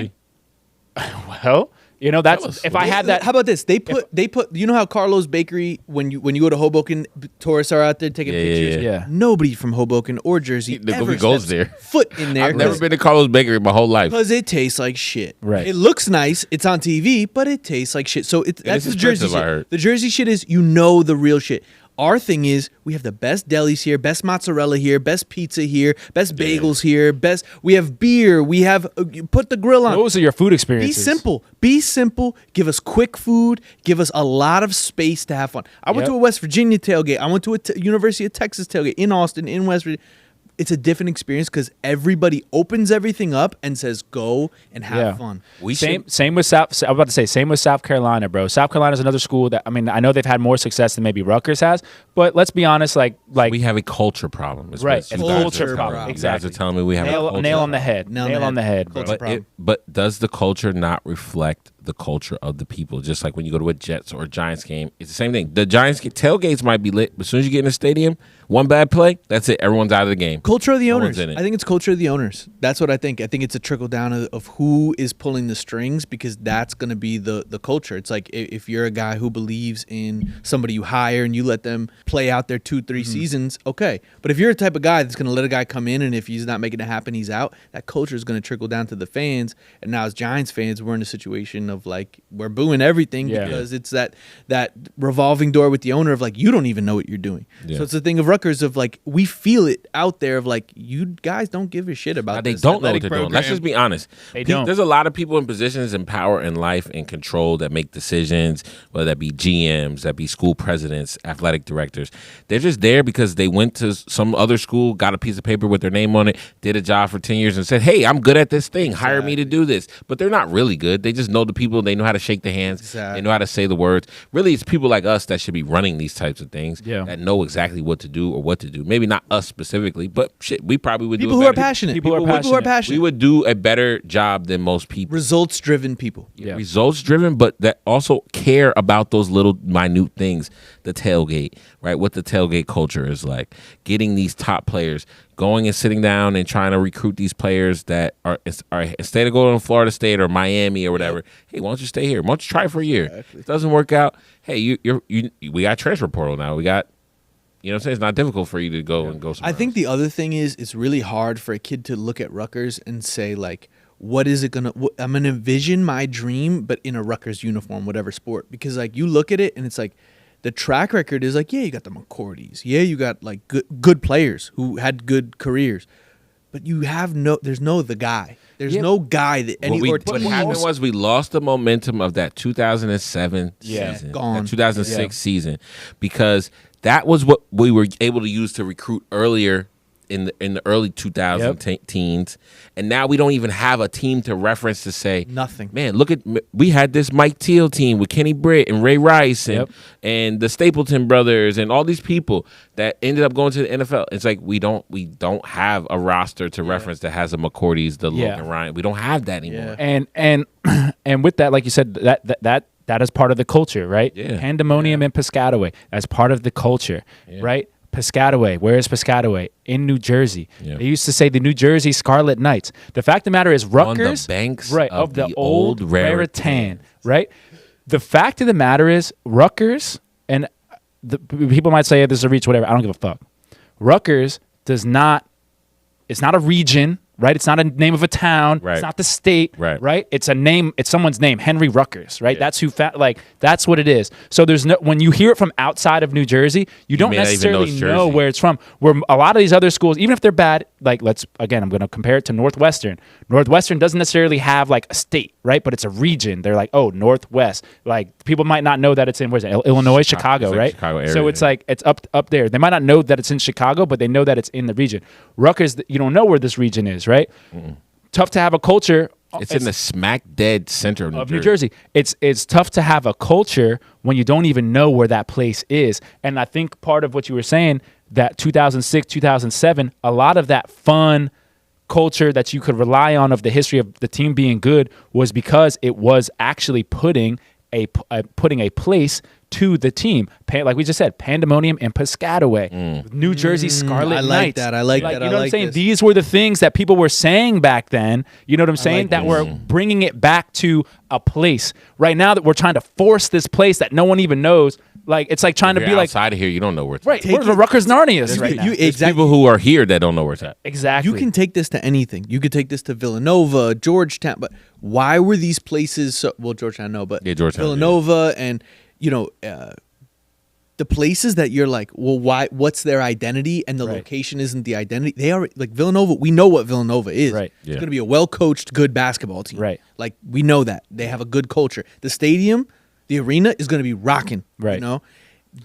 I'm
see?
Well, you know that's
Tell us.
if I had that.
How about this? They put. You know how Carlo's Bakery when you go to Hoboken, tourists are out there taking
Yeah,
pictures.
yeah.
Nobody from Hoboken or Jersey
Nobody
ever
goes
steps
there.
foot in there.
I've never been to Carlos Bakery my whole life.
because it tastes like shit.
Right.
It looks nice. It's on TV, but it tastes like shit. So that's
it's
the Jersey
expensive, I
shit.
heard.
The Jersey shit is the real shit. Our thing is we have the best delis here, best mozzarella here, best pizza here, best bagels here, best. We have beer. We have put the grill on.
Those are your food
Be
experiences.
simple. Be simple. Give us quick food. Give us a lot of space to have fun. I went
Yep.
to a West Virginia tailgate. I went to a University of Texas tailgate in Austin, in West Virginia. it's a different experience because everybody opens everything up and says go and have
Yeah.
fun.
Same with South. I was about to say same with South Carolina, bro. South Carolina is another school that I know they've had more success than maybe Rutgers has, but let's be honest, like
we have a culture problem. Is
right,
what
a
you guys
culture
are-
problem.
You
Exactly.
guys are telling me we have a culture
nail on the head. Nail on the head, bro.
Culture.
But does the culture not reflect the culture of the people? Just like when you go to a Jets or a Giants game, it's the same thing. The Giants tailgates might be lit, but as soon as you get in the stadium, one bad play, that's it. Everyone's out of the game.
Culture of the
No
owners.
one's in it.
I think it's culture of the owners. That's what I think. I think it's a trickle down of who is pulling the strings because that's going to be the culture. It's like if you're a guy who believes in somebody you hire and you let them play out their 2-3 seasons, okay. But if you're a type of guy that's going to let a guy come in and if he's not making it happen, he's out, that culture is going to trickle down to the fans. And now as Giants fans, we're in a situation of like we're booing everything
Yeah.
because it's that revolving door with the owner of like you don't even know what you're doing.
Yeah.
So it's the thing of Rutgers of like we feel it out there of like you guys don't give a shit about
They
this
don't know what
athletic
they're doing. Let's
program.
just be honest.
They don't.
There's a lot of people in positions in power in life and control that make decisions, whether that be GMs, that be school presidents, athletic directors. They're just there because they went to some other school, got a piece of paper with their name on it, did a job for 10 years and said, hey, I'm good at this thing. Hire me to do this. But they're not really good. They just know the people. They know how to shake the hands.
Exactly.
They know how to say the words. Really, it's people like us that should be running these types of things
Yeah.
that know exactly what to do or what to do. Maybe not us specifically, but shit, we probably would
people
do
who
it
are
better.
passionate.
People who are
who are
passionate.
passionate.
We would do a better job than most people.
Results driven people.
Yeah.
Results driven, but that also care about those little minute things. The tailgate, right? What the tailgate culture is like. Getting these top players, going and sitting down and trying to recruit these players that are instead of going to Florida State or Miami or whatever. Hey, why don't you stay here? Why don't you try for a year? If it doesn't work out. Hey, we got transfer portal now. We got. You know what I'm saying? It's not difficult for you to go and go somewhere
I think
else.
the other thing is it's really hard for a kid to look at Rutgers and say like, what is it gonna? I'm gonna envision my dream, but in a Rutgers uniform, whatever sport. Because like you look at it and it's like, the track record is like, yeah, you got the McCarthys, yeah, you got like good players who had good careers, but you have there's no the guy. There's
Yeah.
no guy that any
what
team
happened was we lost the momentum of that 2007
Yeah.
season,
Gone.
that 2006 season, because that was what we were able to use to recruit earlier in the early 2000 teens, and now we don't even have a team to reference to say
Nothing.
Man, look at we had this Mike Teal team with Kenny Britt and Ray Rice and the Stapleton brothers and all these people that ended up going to the NFL. It's like we don't have a roster to reference that has a McCourty's, the Logan Ryan. We don't have that anymore.
And with that, like you said, that is part of the culture, right?
Yeah.
Pandemonium and Piscataway as part of the culture, right? Piscataway, where is Piscataway? In New Jersey.
Yeah.
They used to say the New Jersey Scarlet Knights. The fact of the matter is Rutgers,
banks
right,
of
of the
the
old
old
Raritan, right? The fact of the matter is Rutgers, and people might say this is a reach, whatever. I don't give a fuck. Rutgers does not. It's not a region, right? It's not a name of a town.
Right.
It's not the state,
Right.
It's a name. It's someone's name, Henry Rutgers, right? That's who. That's what it is. So there's no. When you hear it from outside of New Jersey, you don't
may not even know
necessarily
it's
know
Jersey.
where it's from. Where a lot of these other schools, even if they're bad, like I'm going to compare it to Northwestern. Northwestern doesn't necessarily have like a state, right? But it's a region. They're like, oh, Northwest. Like people might not know that it's in Illinois, Chicago,
it's like
right?
Chicago area,
So it's
yeah.
like it's up there. They might not know that it's in Chicago, but they know that it's in the region. Rutgers, you don't know where this region is, right? Tough to have a culture.
It's in the smack dead center of
New Jersey. It's tough to have a culture when you don't even know where that place is. And I think part of what you were saying, that 2006, 2007, a lot of that fun culture that you could rely on of the history of the team being good was because it was actually putting a place to the team. Like we just said, Pandemonium and Piscataway, New Jersey Scarlet
I like
Knights.
that. I like that.
You know
I
what I'm
like
saying?
this.
These were the things that people were saying back then. You know what I'm saying?
like
That
this.
were bringing it back to a place. Right now that we're trying to force this place that no one even knows. Like it's like trying to be like,
outside of here, you don't know where it's
right,
at.
we're the Rutgers Narnias right now.
You
There's people who are here that don't know where it's at.
Exactly.
You can take this to anything. You could take this to Villanova, Georgetown. But why were these places so? Well, Georgetown, no, but
Yeah, Georgetown,
Villanova, and the places that you're like, well, why? What's their identity? And the
Right.
location isn't the identity. They are like Villanova. We know what Villanova is.
Right.
It's
Yeah.
going to be a well-coached, good basketball team.
Right.
Like we know that they have a good culture. The stadium, the arena is going to be rocking.
Right.
You know.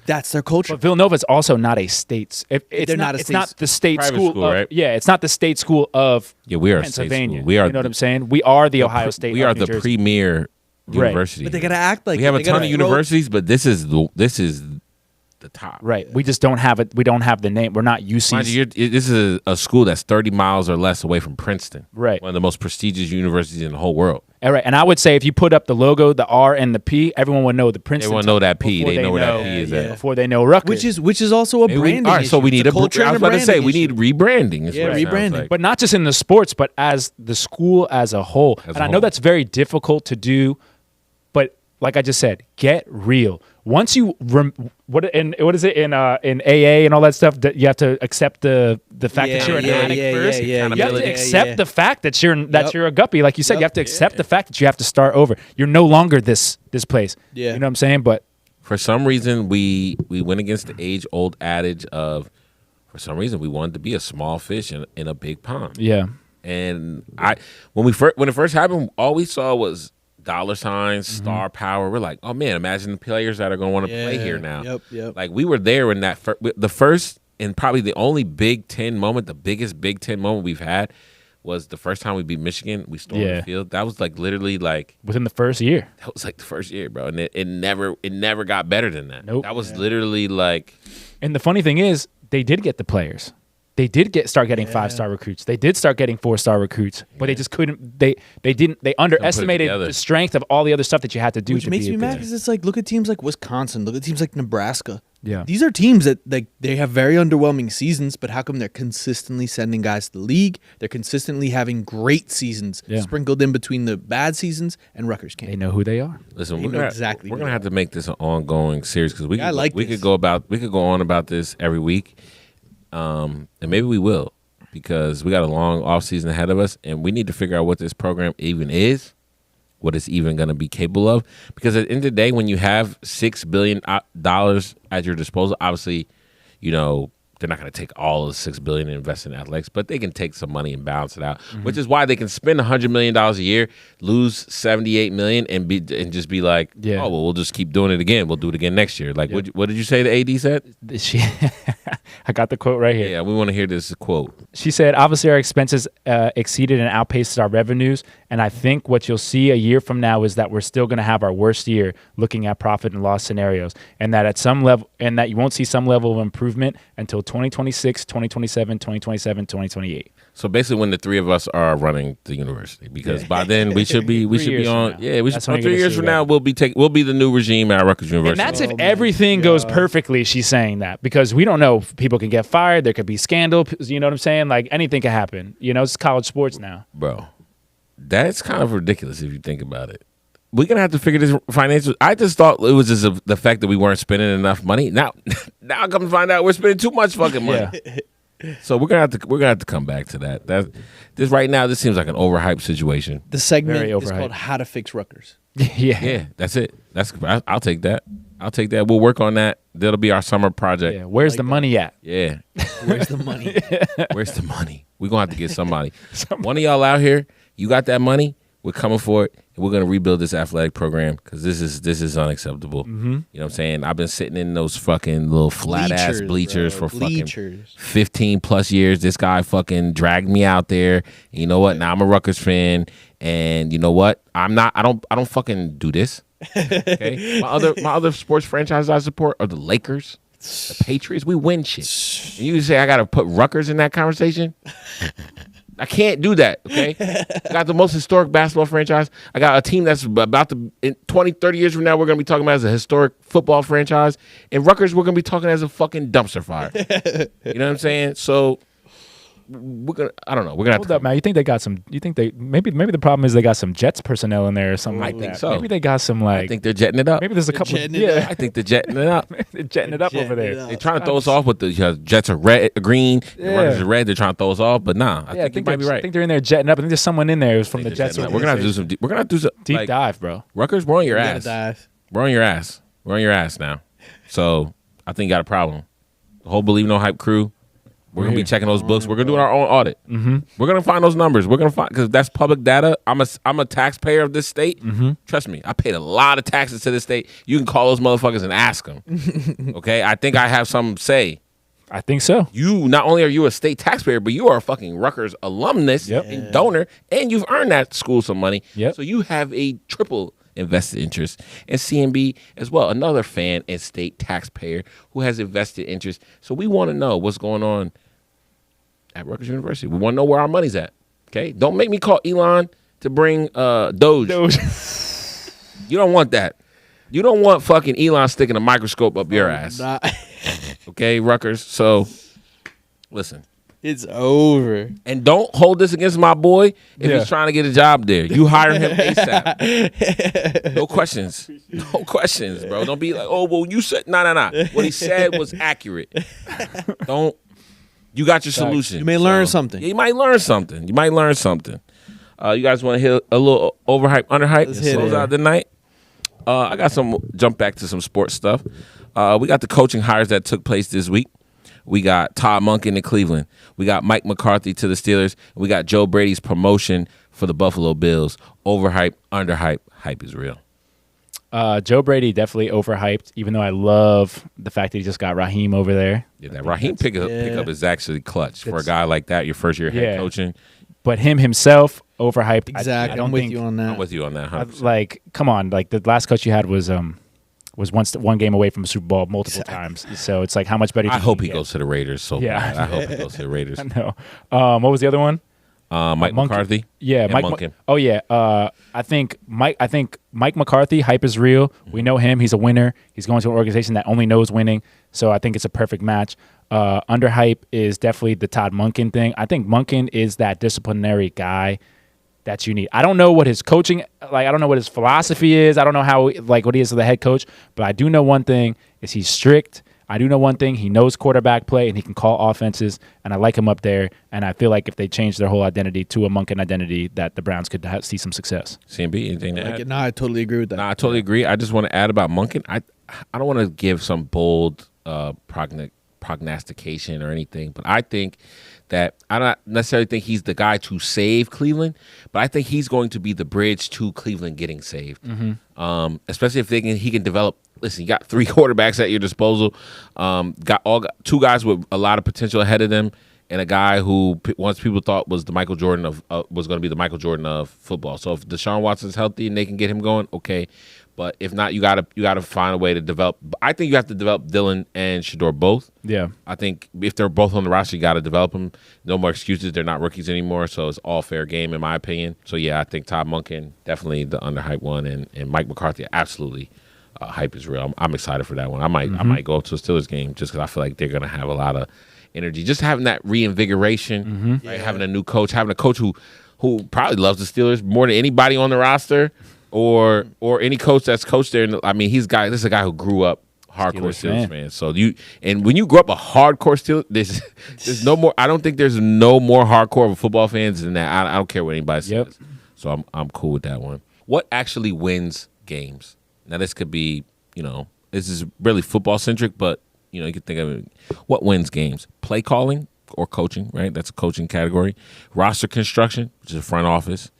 That's their culture.
But Villanova is also not a state.
They're not a
It's
state-
not the state
private
school.
school,
of,
right?
Yeah, it's not the state school of
Yeah, we are a state
Pennsylvania.
school. We are.
You know what I'm saying? We are the Ohio State.
We
of
are
New
the
Jersey.
premier
Right.
university.
But they gotta act like
we have
it.
a
They
ton
gotta
of
throw-
universities, but this is the top.
Right. We just don't have it. We don't have the name. We're not UC.
Mind you, this is a school that's 30 miles or less away from Princeton.
Right.
One of the most prestigious universities in the whole world.
All right. And I would say if you put up the logo, the R and the P, everyone would know the Princeton.
Everyone know that P.
before
They know where that P is
yeah.
at.
before they know Rutgers.
which is also a
Maybe
branding.
all right, so we
issue.
need
It's
a
culture
I was
and a
about to say
branding
we
issue.
need rebranding. is
Yeah,
what it sounds
rebranding.
like.
but not just in the sports, but as the school as a whole.
As
And
a
I know
whole.
that's very difficult to do, but like I just said, get real. Once you what is it in AA and all that stuff, that you have to accept the fact that you're an addict first. You have
Accountability.
to accept the fact that
Yep.
you're a guppy, like you said.
Yep.
You have to accept the fact that you have to start over. You're no longer this place.
Yeah.
You know what I'm saying? But
For some reason, we went against the age-old adage of, for some reason, we wanted to be a small fish in a big pond.
yeah.
And when it first happened, all we saw was dollar signs, star power. We're like, oh man, imagine the players that are going to want to play here now.
Yep.
Like we were there in that the first and probably the only Big Ten moment, the biggest Big Ten moment we've had was the first time we beat Michigan. We stormed the field. That was like literally like
Within the first year.
that was like the first year, bro, and it never got better than that.
Nope.
That was literally like.
And the funny thing is, they did get the players. They did start getting 5-star recruits. They did start getting 4-star recruits, but they just couldn't. They underestimated
together.
the strength of all the other stuff that you had to do.
Which
to
makes
be
me
a
mad
good-
because it's like, look at teams like Wisconsin, look at teams like Nebraska.
Yeah.
These are teams that they have very underwhelming seasons, but how come they're consistently sending guys to the league? They're consistently having great seasons
Yeah.
sprinkled in between the bad seasons, and Rutgers can't.
They know who they are.
Listen,
They
we're
know
gonna,
exactly
we're
what
gonna
they
have to make this an ongoing series because we
Yeah, I like
we
this.
could go on about this every week, and maybe we will because we got a long off season ahead of us, and we need to figure out what this program even is, what it's even going to be capable of. Because at the end of the day, when you have $6 billion at your disposal, obviously, you know, they're not going to take all of the $6 billion and invest in athletics, but they can take some money and balance it out, which is why they can spend $100 million a year, lose $78 million, and just be like,
Yeah.
oh well, we'll just keep doing it again. We'll do it again next year. Like, what did you say the AD said?
I got the quote right here.
Yeah, we want to hear this quote.
She said, obviously, our expenses exceeded and outpaced our revenues. And I think what you'll see a year from now is that we're still going to have our worst year looking at profit and loss scenarios. And that at some level, and that you won't see some level of improvement until 2026, 2027, 2027, 2028.
So basically, when the three of us are running the university, because by then we should be
3
should
years
be
from
on.
now.
Yeah, we should.
That's when you're
3
gonna
years
see
from
that.
now, we'll be the new regime at Rutgers University.
And that's if
Oh my
everything goes
God.
perfectly, she's saying that. Because we don't know if people can get fired. There could be scandal. You know what I'm saying? Like anything can happen. You know, it's college sports now.
Bro, that's kind of ridiculous if you think about it. We're gonna have to figure this financial. I just thought it was just the fact that we weren't spending enough money. Now I come to find out we're spending too much fucking money.
Yeah.
So we're gonna have to come back to that. This right now, this seems like an overhyped situation.
The segment
Very
is
overhyped.
called "How to Fix Rutgers."
Yeah.
Yeah, that's it. I'll take that. I'll take that. We'll work on that. That'll be our summer project.
Yeah. Where's the money at?
Yeah.
Where's the money?
Where's the money? We're going to have to get somebody. One of y'all out here, you got that money, we're coming for it, and we're going to rebuild this athletic program because this is unacceptable. Mm-hmm. You know what I'm saying? I've been sitting in those fucking little flat-ass bleachers
bro.
for fucking
Bleachers.
15 plus years. This guy fucking dragged me out there. And you know what? Now I'm a Rutgers fan, and you know what? I don't fucking do this. Okay? my other sports franchises I support are the Lakers, the Patriots. We win shit. And you say I got to put Rutgers in that conversation? I can't do that, okay? I got the most historic basketball franchise. I got a team that's about to, in 20, 30 years from now, we're going to be talking about as a historic football franchise. And Rutgers, we're going to be talking as a fucking dumpster fire. You know what I'm saying? So, I don't know. We're going to have
Hold
to.
up, man. You think they got some? You think they maybe the problem is they got some Jets personnel in there or something
I
like
think
that.
so.
Maybe they got some like.
I think they're jetting it up.
maybe there's a couple.
jetting it
Yeah,
I think they're jetting it up.
they're jetting it up over
Jetting it
there.
up.
They're trying to throw us off with the Jets are red, green, the
Yeah.
Rutgers are red. They're trying to throw us off, but nah, I
Yeah,
think you might be
I
right.
think they're in there jetting up. I think there's someone in there who's from the Jets.
We're gonna have to do some. We're gonna have to do some
deep
like,
dive, bro.
Rutgers, we're on your
We gotta
ass.
dive.
We're on your ass. We're on your ass now. So I think you got a problem. The whole Believe No Hype crew, We're gonna be checking those books. We're gonna do our own audit. We're gonna find those numbers. We're gonna find because that's public data. I'm a taxpayer of this state. Trust me, I paid a lot of taxes to this state. You can call those motherfuckers and ask them. Okay, I think I have some say.
I think so.
You not only are you a state taxpayer, but you are a fucking Rutgers alumnus and donor, and you've earned that school some money. So you have a triple invested interest in CMB as well. Another fan and state taxpayer who has invested interest. So we want to know what's going on at Rutgers University. We want to know where our money's at. Okay, don't make me call Elon to bring Doge. You don't want that. You don't want fucking Elon sticking a microscope up your ass. Okay, Rutgers. So listen.
It's over.
And don't hold this against my boy if he's trying to get a job there. You hire him ASAP. No questions. No questions, bro. Don't be like, oh, well, you said, nah. What he said was accurate. Don't. You got your solution.
You may learn something.
Yeah, you might learn something. You guys want to hit a little overhype, underhype?
Let's hit
close
it.
out the night. I got jump back to some sports stuff. We got the coaching hires that took place this week. We got Todd Monken in Cleveland. We got Mike McCarthy to the Steelers. We got Joe Brady's promotion for the Buffalo Bills. Overhyped, underhyped, hype is real.
Joe Brady definitely overhyped, even though I love the fact that he just got Raheem over there.
Yeah, that Raheem pickup is actually clutch for a guy like that, your first year head coaching.
But him himself, overhyped.
Exactly.
I don't
I'm with
think,
you on that.
I'm with you on that. 100%.
Like, come on. Like, the last coach you had was one game away from a Super Bowl multiple times. So it's like, how much better?
I hope he goes to the Raiders so bad. I hope he goes to the Raiders.
I know. What was the other one?
Mike McCarthy.
Yeah, Mike.
Monken.
Oh yeah. I think Mike McCarthy. Hype is real. We know him. He's a winner. He's going to an organization that only knows winning. So I think it's a perfect match. Underhype is definitely the Todd Monken thing. I think Monken is that disciplinary guy that you need. I don't know what his coaching, I don't know what his philosophy is. I don't know how, what he is as the head coach. But I do know one thing is he's strict. I do know one thing. He knows quarterback play, and he can call offenses, and I like him up there. And I feel like if they change their whole identity to a Monken identity, that the Browns could see some success.
CMB, anything to add?
No, I totally agree with that.
No, I totally agree. I just want to add about Monken. I don't want to give some bold prognostication or anything, but I think that I don't necessarily think he's the guy to save Cleveland, but I think he's going to be the bridge to Cleveland getting saved. Especially if he can develop. Listen, you got 3 quarterbacks at your disposal. Got 2 guys with a lot of potential ahead of them, and a guy who once people thought was the Michael Jordan was going to be the Michael Jordan of football. So if Deshaun Watson's healthy and they can get him going, okay. But if not, you gotta find a way to develop. I think you have to develop Dylan and Shador both. Yeah. I think if they're both on the roster, you got to develop them. No more excuses. They're not rookies anymore, so it's all fair game in my opinion. So yeah, I think Todd Monken definitely the underhyped one, and Mike McCarthy absolutely. Hype is real. I'm excited for that one. I might go up to a Steelers game just because I feel like they're gonna have a lot of energy. Just having that reinvigoration, right? Having a new coach, having a coach who probably loves the Steelers more than anybody on the roster. Or any coach that's coached there. I mean, this is a guy who grew up hardcore Steelers fan. So when you grow up a hardcore Steelers, there's no more. I don't think there's no more hardcore of football fans than that. I don't care what anybody says. So I'm cool with that one. What actually wins games? Now this could be, this is really football centric, but you can think of it. What wins games? Play calling or coaching, right? That's a coaching category. Roster construction, which is front office,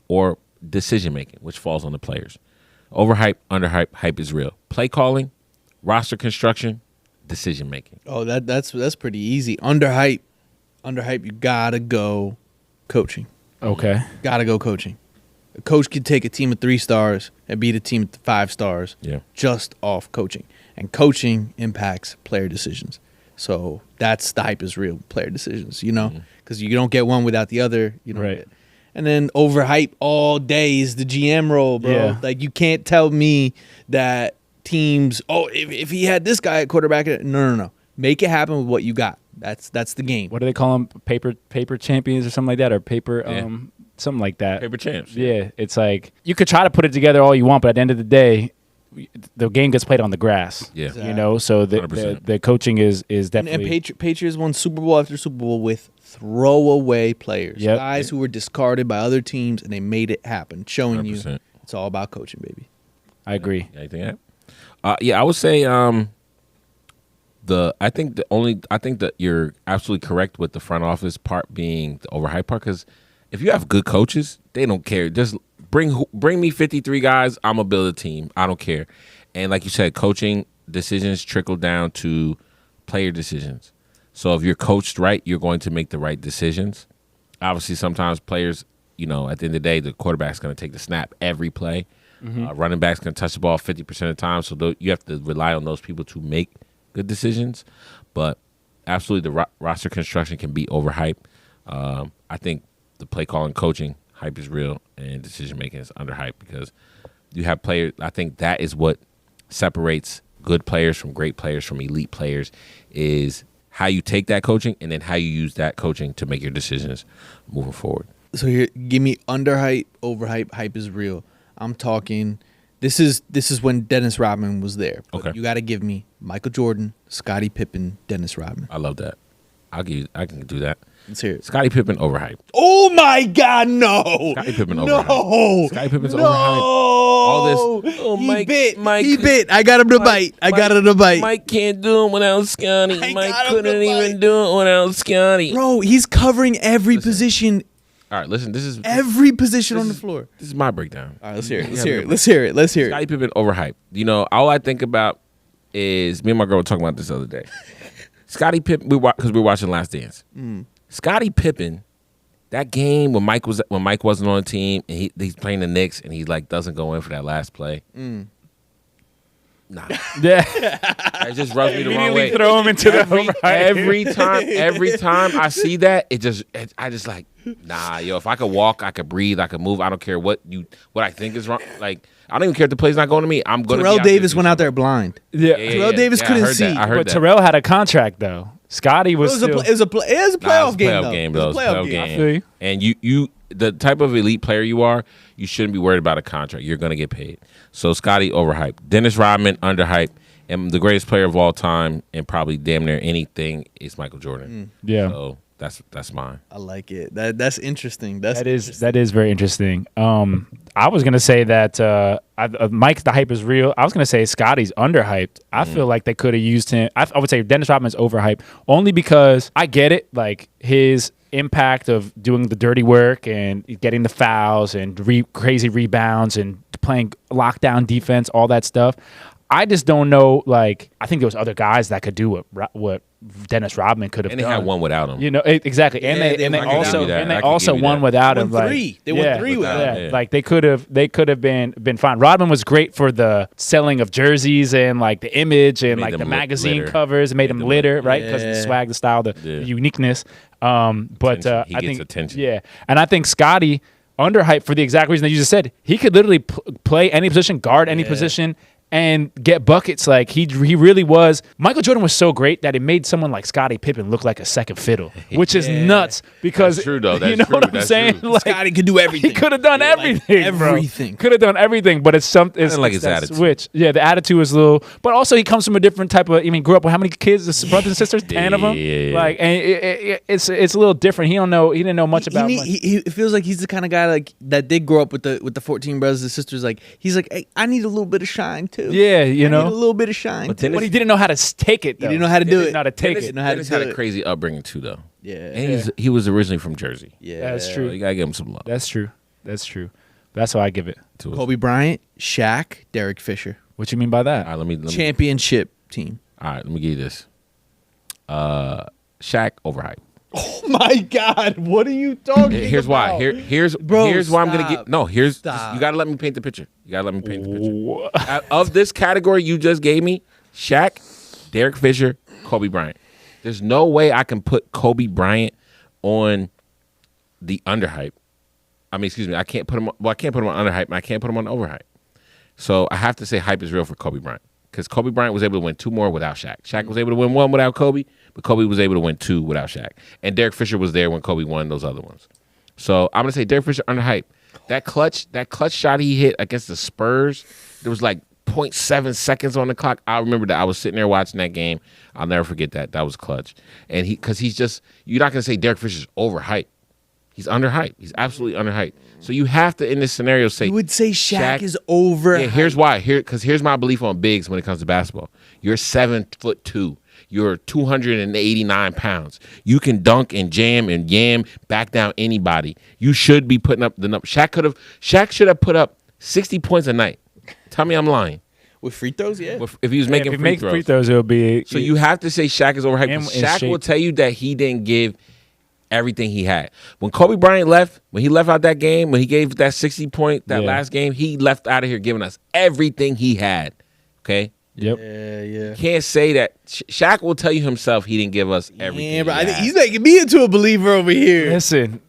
or decision making, which falls on the players. Overhype, underhype, hype is real. Play calling, roster construction, decision making.
Oh, that's pretty easy. Underhype, you gotta go coaching.
Okay,
gotta go coaching. A coach could take a team of 3 stars and beat a team of 5 stars. Just off coaching, and coaching impacts player decisions. So that's the hype is real. Player decisions, because you don't get one without the other. Right. And then overhype all day is the GM role, bro. Yeah. Like, you can't tell me that teams, if he had this guy at quarterback, no. Make it happen with what you got. That's the game.
What do they call them? Paper champions or something like that, or paper something like that.
Paper champs.
Yeah, it's like you could try to put it together all you want, but at the end of the day, the game gets played on the grass. Yeah,
exactly.
So the coaching is definitely.
And Patriots won Super Bowl after Super Bowl with throwaway players, guys who were discarded by other teams, and they made it happen, showing 100%. You it's all about coaching, baby.
I agree.
Anything else? I would say I think that you're absolutely correct with the front office part being the overhyped part, because if you have good coaches, they don't care. Just bring me 53 guys. I'm gonna build a team. I don't care. And like you said, coaching decisions trickle down to player decisions. So if you're coached right, you're going to make the right decisions. Obviously, sometimes players, at the end of the day, the quarterback's going to take the snap every play. Running back's going to touch the ball 50% of the time. So you have to rely on those people to make good decisions. But absolutely, the roster construction can be overhyped. I think the play calling, coaching, hype is real, and decision making is underhyped, because you have players. I think that is what separates good players from great players from elite players, is how you take that coaching and then how you use that coaching to make your decisions moving forward.
So here, give me underhype, overhype, hype is real. I'm talking. This is when Dennis Rodman was there. But
Okay.
you got to give me Michael Jordan, Scottie Pippen, Dennis Rodman.
I love that. I can do that.
Let's hear it.
Scottie Pippen overhyped.
Oh my God, no!
Scottie Pippen
No!
overhyped. Scottie Pippen's
No!
overhyped. All this. Oh,
he
Mike
bit.
Mike,
He bit. I got him to bite. I got him to bite.
Mike can't do it without Scottie.
I
Mike
got him
couldn't
to
even
bite.
do it without Scottie.
Bro, he's covering every position,
All right, listen. This is
every position on the floor.
This is my breakdown.
All right, let's hear it.
Yeah,
Let's hear
yeah.
it. Let's hear it. Let's hear it.
Scottie Pippen overhyped. All I think about is, me and my girl were talking about this the other day. Scottie Pippen, because we were watching Last Dance. Scottie Pippen, that game when Mike wasn't on the team and he's playing the Knicks and he doesn't go in for that last play. Nah,
Yeah.
it just rubs me the wrong way.
Throw him into the overhype.
Every time I see that, I just like, nah, yo. If I could walk, I could breathe, I could move. I don't care what I think is wrong. Like, I don't even care if the play's not going to me. I'm going to.
Terrell Davis went out there blind.
Yeah.
Terrell Davis
I
couldn't
heard
see.
That. I heard
But
that.
Terrell had a contract though. Scotty was
It was a playoff game, though. It was a playoff game.
See?
And you, the type of elite player you are, you shouldn't be worried about a contract. You're going to get paid. So Scotty overhyped. Dennis Rodman underhyped. And the greatest player of all time, and probably damn near anything, is Michael Jordan.
Yeah.
So that's mine.
I like it. That's interesting. That
is very interesting. I was gonna say that Mike, the hype is real. I was gonna say Scotty's underhyped. I feel like they could have used him. I would say Dennis Rodman's overhyped only because I get it, like his impact of doing the dirty work and getting the fouls and crazy rebounds and playing lockdown defense, all that stuff. I just don't know. Like, I think there was other guys that could do what Dennis Rodman could have
And
done.
they had one without him.
Exactly. And
Yeah,
they
I can
also
give you that.
and they
I can
also
give you
won
that.
without
They
him.
won
like,
three. They won three without
him. Yeah.
Like they could have been fine. Rodman was great for the selling of jerseys and like the image and
Made
like
them
the magazine
litter.
covers. It made them litter, right? Because
Yeah.
the swag, the style, the uniqueness. But
Attention. He
I
gets
think
attention.
Yeah, and I think Scotty underhyped for the exact reason that you just said. He could literally play any position, guard any position, and get buckets. Like he really was. Michael Jordan was so great that it made someone like Scottie Pippen look like a second fiddle, which is nuts because
That's true, though. That's
you know
true.
what I'm
That's
saying?
true.
Like,
Scotty could do everything.
he could have done everything.
everything.
Could have done everything, but it's something. It's
didn't like his
that
attitude.
switch. Yeah, the attitude was a little. But also, he comes from a different type of. I mean, grew up with how many kids? His brothers and sisters, 10 of them.
Yeah.
Like, and it's a little different. He didn't know much about.
He feels like he's the kind of guy like that did grow up with the 14 brothers and sisters. Like he's like, hey, I need a little bit of shine too.
Yeah,
I need a little bit of shine.
But
too.
then
But he didn't know how to take it.
He
Though.
didn't know how to do
didn't
it.
know how to take
Dennis
it.
know how to
Dennis
do
had a
it.
crazy upbringing too, though.
Yeah.
And he was originally from Jersey.
Yeah,
That's true.
So you gotta give him some love.
That's true. That's true. That's why I give it.
To us.
Kobe Bryant, Shaq, Derek Fisher,
What you mean by that?
All right, let me.
championship team.
All right, let me give you this. Shaq overhyped.
Oh my God, what are you talking
Here's why. Here's why I'm gonna
stop.
get. No, here's.
Stop.
You gotta let me paint the picture. Of this category you just gave me, Shaq, Derek Fisher, Kobe Bryant. There's no way I can put Kobe Bryant on the underhype. I mean, excuse me. I can't put him. Well, I can't put him on underhype, and I can't put him on overhype. So I have to say hype is real for Kobe Bryant, because Kobe Bryant was able to win 2 more without Shaq. Shaq was able to win 1 without Kobe, but Kobe was able to win 2 without Shaq. And Derek Fisher was there when Kobe won those other ones. So I'm gonna say Derek Fisher underhyped. That clutch shot he hit against the Spurs, there was like 0.7 seconds on the clock. I remember that. I was sitting there watching that game. I'll never forget that. That was clutch. And he's just, you're not gonna say Derek Fisher's overhyped. He's underhyped. He's absolutely underhyped. So you have to, in this scenario, say
You would say Shaq is over.
Yeah, here's why. Because here's my belief on bigs when it comes to basketball. You're 7'2". You're 289 pounds. You can dunk and jam and yam back down anybody. You should be putting up the number. Shaq should have put up 60 points a night. Tell me I'm lying.
With free throws, yeah.
If he was making
if he
free
makes
throws.
free throws, it'll be.
So you have to say Shaq is overhyped.
And
'cause
in
Shaq
shape.
will tell you that he didn't give everything he had. When Kobe Bryant left, when he left out that game, when he gave that 60-point, that last game, he left out of here giving us everything he had. Okay?
Yep.
Yeah.
Can't say that. Shaq will tell you himself he didn't give us everything.
Yeah, bro.
he had.
He's making me into a believer over here.
Listen,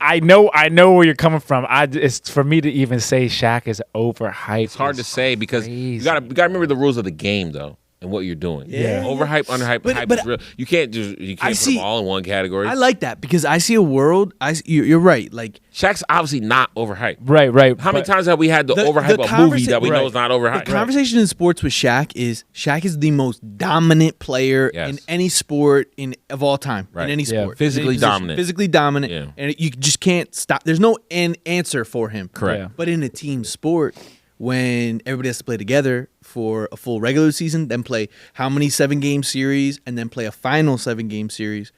I know where you're coming from. It's for me to even say Shaq is overhyped.
It's hard to say because you
crazy.
gotta remember the rules of the game though and what you're doing.
Yeah.
Overhyped, underhyped, hype
But
is real. You can't put them all in one category.
I like that because I see a world. You're right. Like
Shaq's obviously not overhyped.
Right.
How many times have we had the overhype a movie that we know is not overhyped?
The conversation in sports with Shaq is the most dominant player in any sport of all time.
Right.
In any
Yeah.
sport.
Physically
In any position.
dominant.
Physically dominant.
Yeah.
And you just can't stop. There's no answer for him.
Correct.
Yeah.
But in a team sport, when everybody has to play together for a full regular season, then play how many 7-game series, and then play a final 7-game series.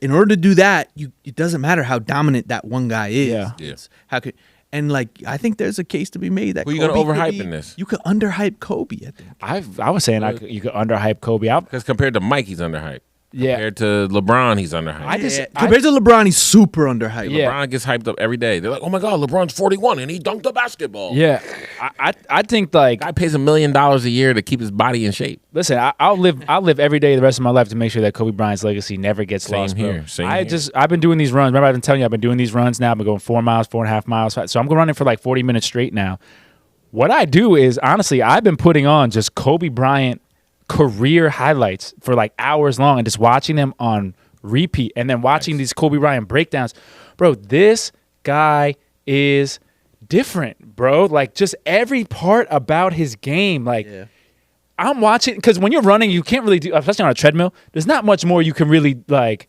In order to do that, it doesn't matter how dominant that one guy is.
Yeah.
It's how could I think there's a case to be made that
Who you gonna
Kobe could
overhype
be-
in this?
You could underhype Kobe, I think.
I was saying you could underhype Kobe.
Because compared to Mike, he's underhyped.
Yeah.
Compared to LeBron, he's underhyped.
Compared to LeBron, he's super underhyped.
Yeah.
LeBron gets hyped up every day. They're like, oh my God, LeBron's 41 and he dunked a basketball.
Yeah, I think like
Guy pays $1 million a year to keep his body in shape.
listen, I'll live every day the rest of my life to make sure that Kobe Bryant's legacy never gets
Same
lost. Bro.
here, same here.
I've been doing these runs. Remember, I've been telling you I've been doing these runs now. I've been going 4 miles, 4.5 miles. So I'm running for like 40 minutes straight now. What I do is honestly, I've been putting on just Kobe Bryant career highlights for like hours long and just watching them on repeat and then watching these Kobe Bryant breakdowns. Bro, this guy is different, bro. Like just every part about his game. Like I'm watching because when you're running, you can't really do, especially on a treadmill, there's not much more you can really like.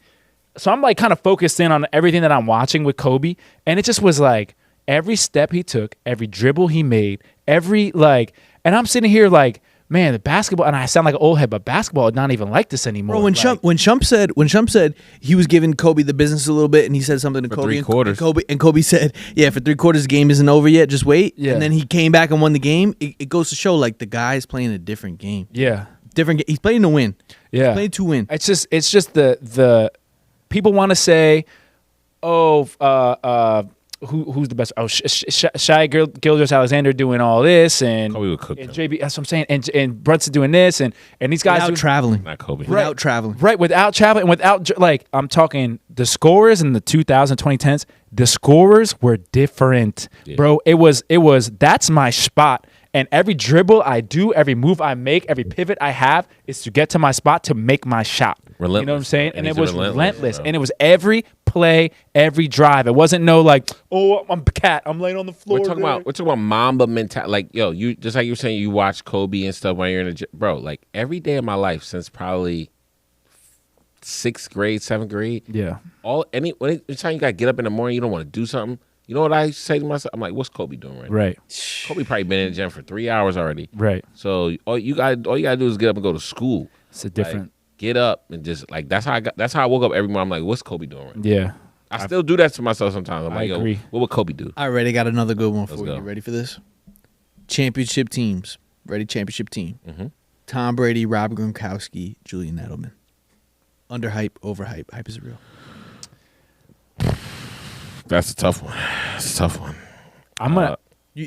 So I'm like kind of focused in on everything that I'm watching with Kobe. And it just was like every step he took, every dribble he made, and I'm sitting here like, man, the basketball, and I sound like an old head, but basketball is not even like this anymore.
Bro, when Shump said he was giving Kobe the business a little bit, and he said something to
For
Kobe,
3 quarters.
and Kobe said, "Yeah, for 3 quarters, the game isn't over yet. Just wait."
Yeah.
And then he came back and won the game. It goes to show like the guy's playing a different game.
yeah,
He's playing to win.
yeah,
He's playing to win.
It's just the people want to say, who's the best? Oh, Shai Gilgeous-Alexander doing all this, and
Kobe would cook
and
them.
JB. That's what I'm saying. And Brunson doing this, and these guys
Without
doing,
traveling.
Not Kobe.
Without traveling.
right, without traveling, and without like I'm talking the scorers in the 2010s. The scorers were different, bro. It was that's my spot. And every dribble I do, every move I make, every pivot I have is to get to my spot to make my shot.
Relentless,
You know what I'm saying?
and
And it
he's
was
relentless,
relentless.
bro.
And it was every play, every drive. It wasn't no like, oh, I'm cat. I'm laying on the floor.
We're talking about Mamba mentality. Like, yo, you just like you were saying, you watch Kobe and stuff when you're in the gym. Bro, like every day of my life since probably 6th grade, 7th grade.
Yeah.
Anytime you gotta get up in the morning, you don't want to do something. You know what I say to myself? I'm like, what's Kobe doing right now?
Right.
Kobe probably been in the gym for 3 hours already.
Right.
So all you gotta do is get up and go to school.
It's a different.
Like, get up and just like that's how I woke up every morning. I'm like, what's Kobe doing right now?
Yeah.
I still do that to myself sometimes. I'm
I
like,
agree.
yo, what would Kobe do?
I already got another good one for
Let's
you.
go.
Ready for this? Championship teams. Ready? Championship team.
Mhm.
Tom Brady, Rob Gronkowski, Julian Edelman. Underhype, overhype. Hype is real.
That's a tough one. That's a tough one.
I'm gonna.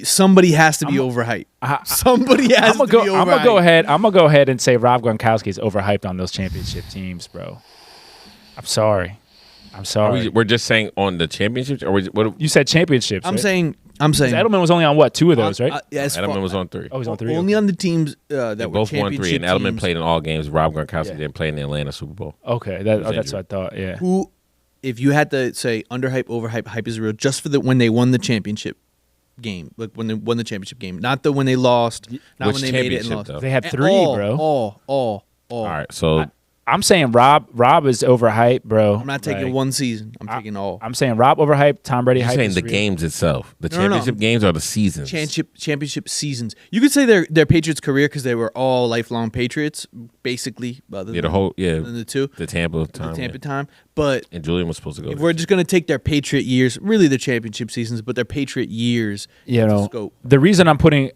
Somebody has to be overhyped. Somebody has to be overhyped.
I'm gonna go ahead. I'm gonna go ahead and say Rob Gronkowski is overhyped on those championship teams, bro. I'm sorry.
We're just saying on the championships, or what?
You said championships.
I'm
right?
saying.
'Cause Edelman was only on what, 2 of those, right?
Edelman was on 3.
Oh, he's on 3.
Only on the teams that
They
were
both won 3,
championship
and Edelman
teams.
played in all games. Rob Gronkowski
Yeah.
didn't play in the Atlanta Super Bowl.
Okay,
was
that's
injured.
what I thought. Yeah.
Who, if you had to say underhype, overhype, hype is real, just for when they won the championship game, like when they won the championship game, not when they lost, not
Which
when they made it and
championship,
lost.
though?
They had
And
3,
all,
bro.
All.
All right, so
I'm saying Rob is overhyped, bro.
I'm not taking
Like,
one season. I'm taking all.
I'm saying Rob overhyped, Tom Brady
You're
hype.
saying
is
the
real.
games itself, the
No.
championship games or the seasons.
Championship seasons. You could say their Patriots career because they were all lifelong Patriots, basically. Other
Yeah,
than the two,
the Tampa
the
time.
Tampa time. But
And Julian was supposed to go.
if
there.
we're just gonna take their Patriot years, really their championship seasons, but their Patriot years,
You
into
know,
scope.
the reason I'm putting,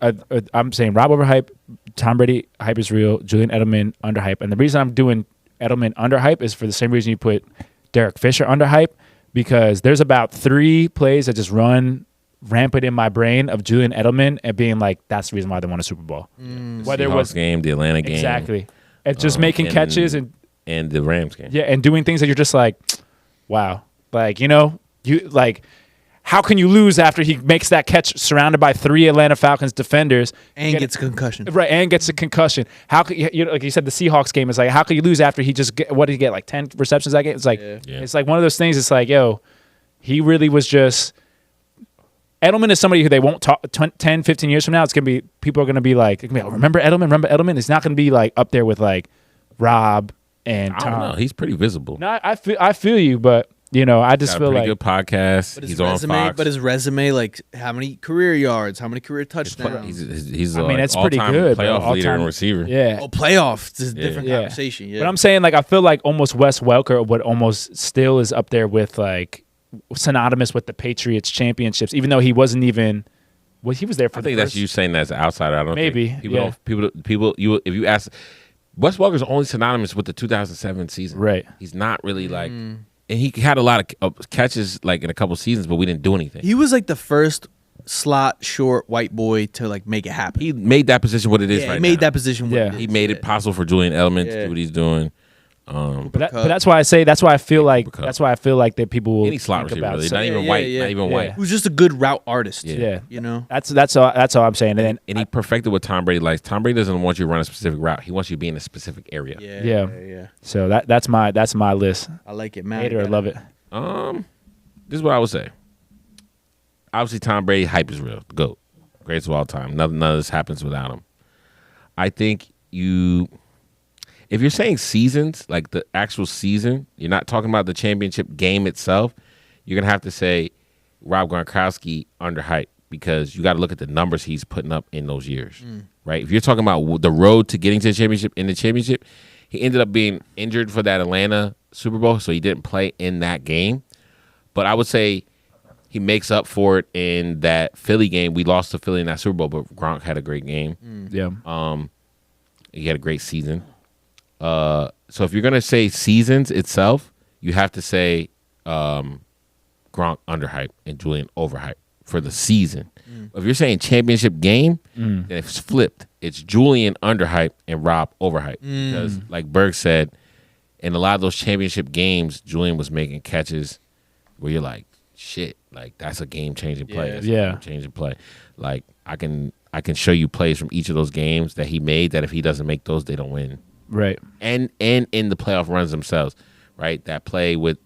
I'm saying Rob overhype, Tom Brady hype is real, Julian Edelman underhype, and the reason I'm doing Edelman underhype is for the same reason you put Derek Fisher underhype, because there's about 3 plays that just run rampant in my brain of Julian Edelman and being like, that's the reason why they won a Super Bowl. Whether it
Seahawks
was
game, the Atlanta game,
exactly, it's just making catches and
the Rams game.
yeah, and doing things that you're just like, wow, like you like. How can you lose after he makes that catch surrounded by 3 Atlanta Falcons defenders
And gets a concussion.
right, and gets a concussion? How could you know, like you said, the Seahawks game is like, how could you lose after he just what did he get, like 10 receptions that game? It's like
Yeah.
it's like one of those things. It's like, yo, he really was just. Edelman is somebody who they won't talk 10, 15 years from now. It's gonna be people are gonna be like, oh, remember Edelman? It's not gonna be like up there with like Rob and
I
Tom.
don't know. He's pretty visible.
No, I feel you, but I just
Got a
feel
pretty
like
good podcast.
But
He's on Fox.
His resume, like how many career yards, how many career touchdowns.
He's
I mean,
like
it's pretty
all-time
good, bro.
playoff leader
All-time-
and receiver.
yeah.
Oh, playoffs. This is a different
Yeah.
conversation. Yeah.
But I'm saying, like, I feel like almost Wes Welker would almost still is up there with, like, synonymous with the Patriots championships, even though he wasn't even, well, he was there for
I
the
think that's
first-
you saying that as an outsider. I don't
Maybe,
think people
yeah.
don't people you if you ask Wes Welker's only synonymous with the 2007 season.
Right.
He's not really like and he had a lot of catches like in a couple seasons, but we didn't do anything.
He was like the first slot short white boy to like make it happen.
He made that position what it is
Yeah,
right
he made
now.
that position. What
Yeah.
it
He
is.
made it possible for Julian Edelman to
Yeah.
do what he's doing.
But that's why I say, that's why I feel like,
Cup.
that's why I feel like that people will
Any slot
think
receiver,
about
really.
so-
Not even
yeah,
white.
yeah.
Not even
Yeah.
white.
He was just a good route artist.
Yeah.
You know.
That's all I'm saying. And
And he perfected what Tom Brady likes. Tom Brady doesn't want you to run a specific route. He wants you to be in a specific area.
Yeah.
Yeah. so that's my list.
I like it, man.
Hate it or love it.
This is what I would say. Obviously, Tom Brady hype is real. The GOAT. Greatest of all time. None of this happens without him. I think if you're saying seasons, like the actual season, you're not talking about the championship game itself, you're going to have to say Rob Gronkowski underhyped because you got to look at the numbers he's putting up in those years, right? If you're talking about the road to getting to the championship, he ended up being injured for that Atlanta Super Bowl, so he didn't play in that game. But I would say he makes up for it in that Philly game. We lost to Philly in that Super Bowl, but Gronk had a great game.
Yeah.
He had a great season. So if you're going to say seasons itself, you have to say Gronk underhyped and Julian overhyped for the season. If you're saying championship game, then it's flipped. It's Julian underhyped and Rob overhyped. Because like Berg said, in a lot of those championship games, Julian was making catches where you're like, shit, like that's a game-changing play. That's a game-changing play. Like I can show you plays from each of those games that he made that if he doesn't make those, they don't win.
Right.
And in the playoff runs themselves, right? That play with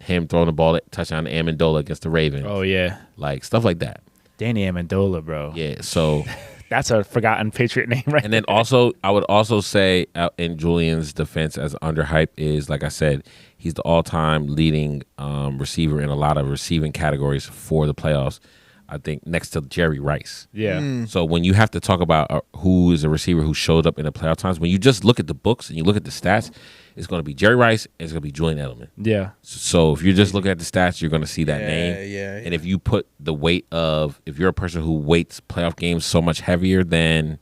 him throwing the ball at touchdown to Amendola against the Ravens.
Oh yeah.
Like stuff like that.
Danny Amendola, bro.
Yeah. So
That's a forgotten Patriot name, right?
and then also I would also say in Julian's defense as underhyped is, like I said, he's the all-time leading receiver in a lot of receiving categories for the playoffs. I think next to Jerry Rice.
Yeah.
So when you have to talk about who is a receiver who showed up in the playoff times, when you just look at the books and you look at the stats, it's going to be Jerry Rice and it's going to be Julian Edelman.
Yeah.
So if you're just looking at the stats, you're going to see that name.
Yeah.
And if you put the weight of, if you're a person who weights playoff games so much heavier than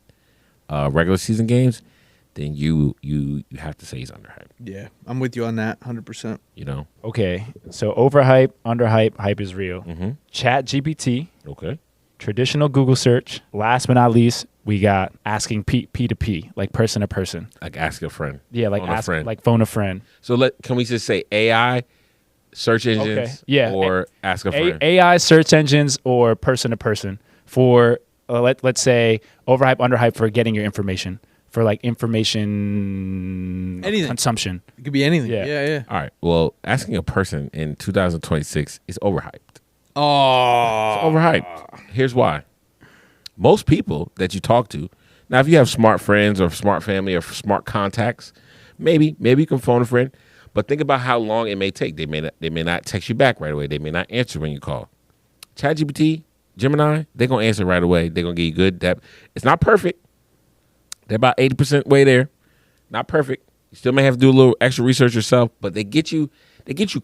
regular season games, then you have to say he's underhyped.
Yeah, I'm with you on that, 100%.
You know?
Okay. So overhype, underhype, hype is real.
Mm-hmm.
Chat GPT,
Okay.
traditional Google search. Last but not least, we got asking P to P, like person to person.
Like ask a friend.
Yeah, like
Phone a
ask,
friend.
like phone a friend.
So can we just say AI, search engines,
Okay. Yeah.
or ask a friend?
AI search engines or person to person for let's say overhype, underhype for getting your information, for like information
Anything.
consumption.
It could be anything.
Yeah.
Yeah.
All right. Well, asking a person in 2026 is overhyped.
Oh.
It's overhyped. Here's why. Most people that you talk to, now if you have smart friends or smart family or smart contacts, Maybe you can phone a friend, but think about how long it may take. They may not text you back right away. They may not answer when you call. ChatGPT, Gemini, they're gonna answer right away. They're gonna give you good depth. It's not perfect. They're about 80% way there. Not perfect. You still may have to do a little extra research yourself, but they get you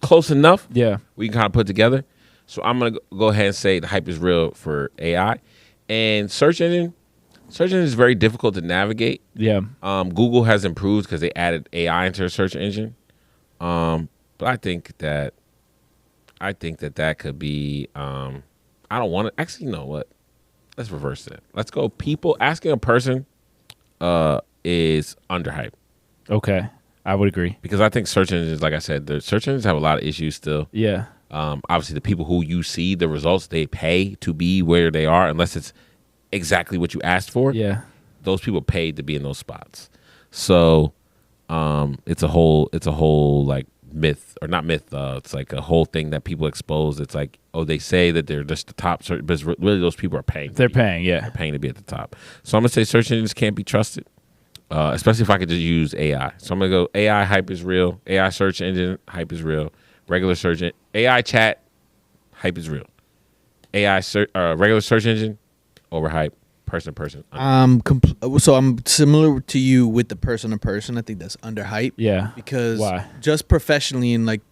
close enough.
Yeah.
We can kind of put together. So I'm gonna go ahead and say the hype is real for AI, and search engine. Search engine is very difficult to navigate.
Yeah.
Google has improved because they added AI into their search engine. But I think that could be. I don't want to. Actually, you know what? Let's reverse it. Let's go. People asking a person is underhyped.
Okay. I would agree.
Because I think search engines, like I said, the search engines have a lot of issues still.
Yeah.
Obviously, the people who you see the results, they pay to be where they are, unless it's exactly what you asked for.
Yeah.
Those people paid to be in those spots. So it's a whole like myth, or not myth. It's like a whole thing that people expose. It's like, oh, they say that they're just the top search, but really those people are paying.
They're paying. Yeah.
They're paying to be at the top. So I'm gonna say search engines can't be trusted. Especially if I could just use AI. So I'm going to go AI hype is real. AI search engine hype is real. Regular search engine. AI chat hype is real. Regular search engine overhyped. Person.
So I'm similar to you with the person to person. I think that's underhyped.
Yeah.
Because
Why?
just professionally in like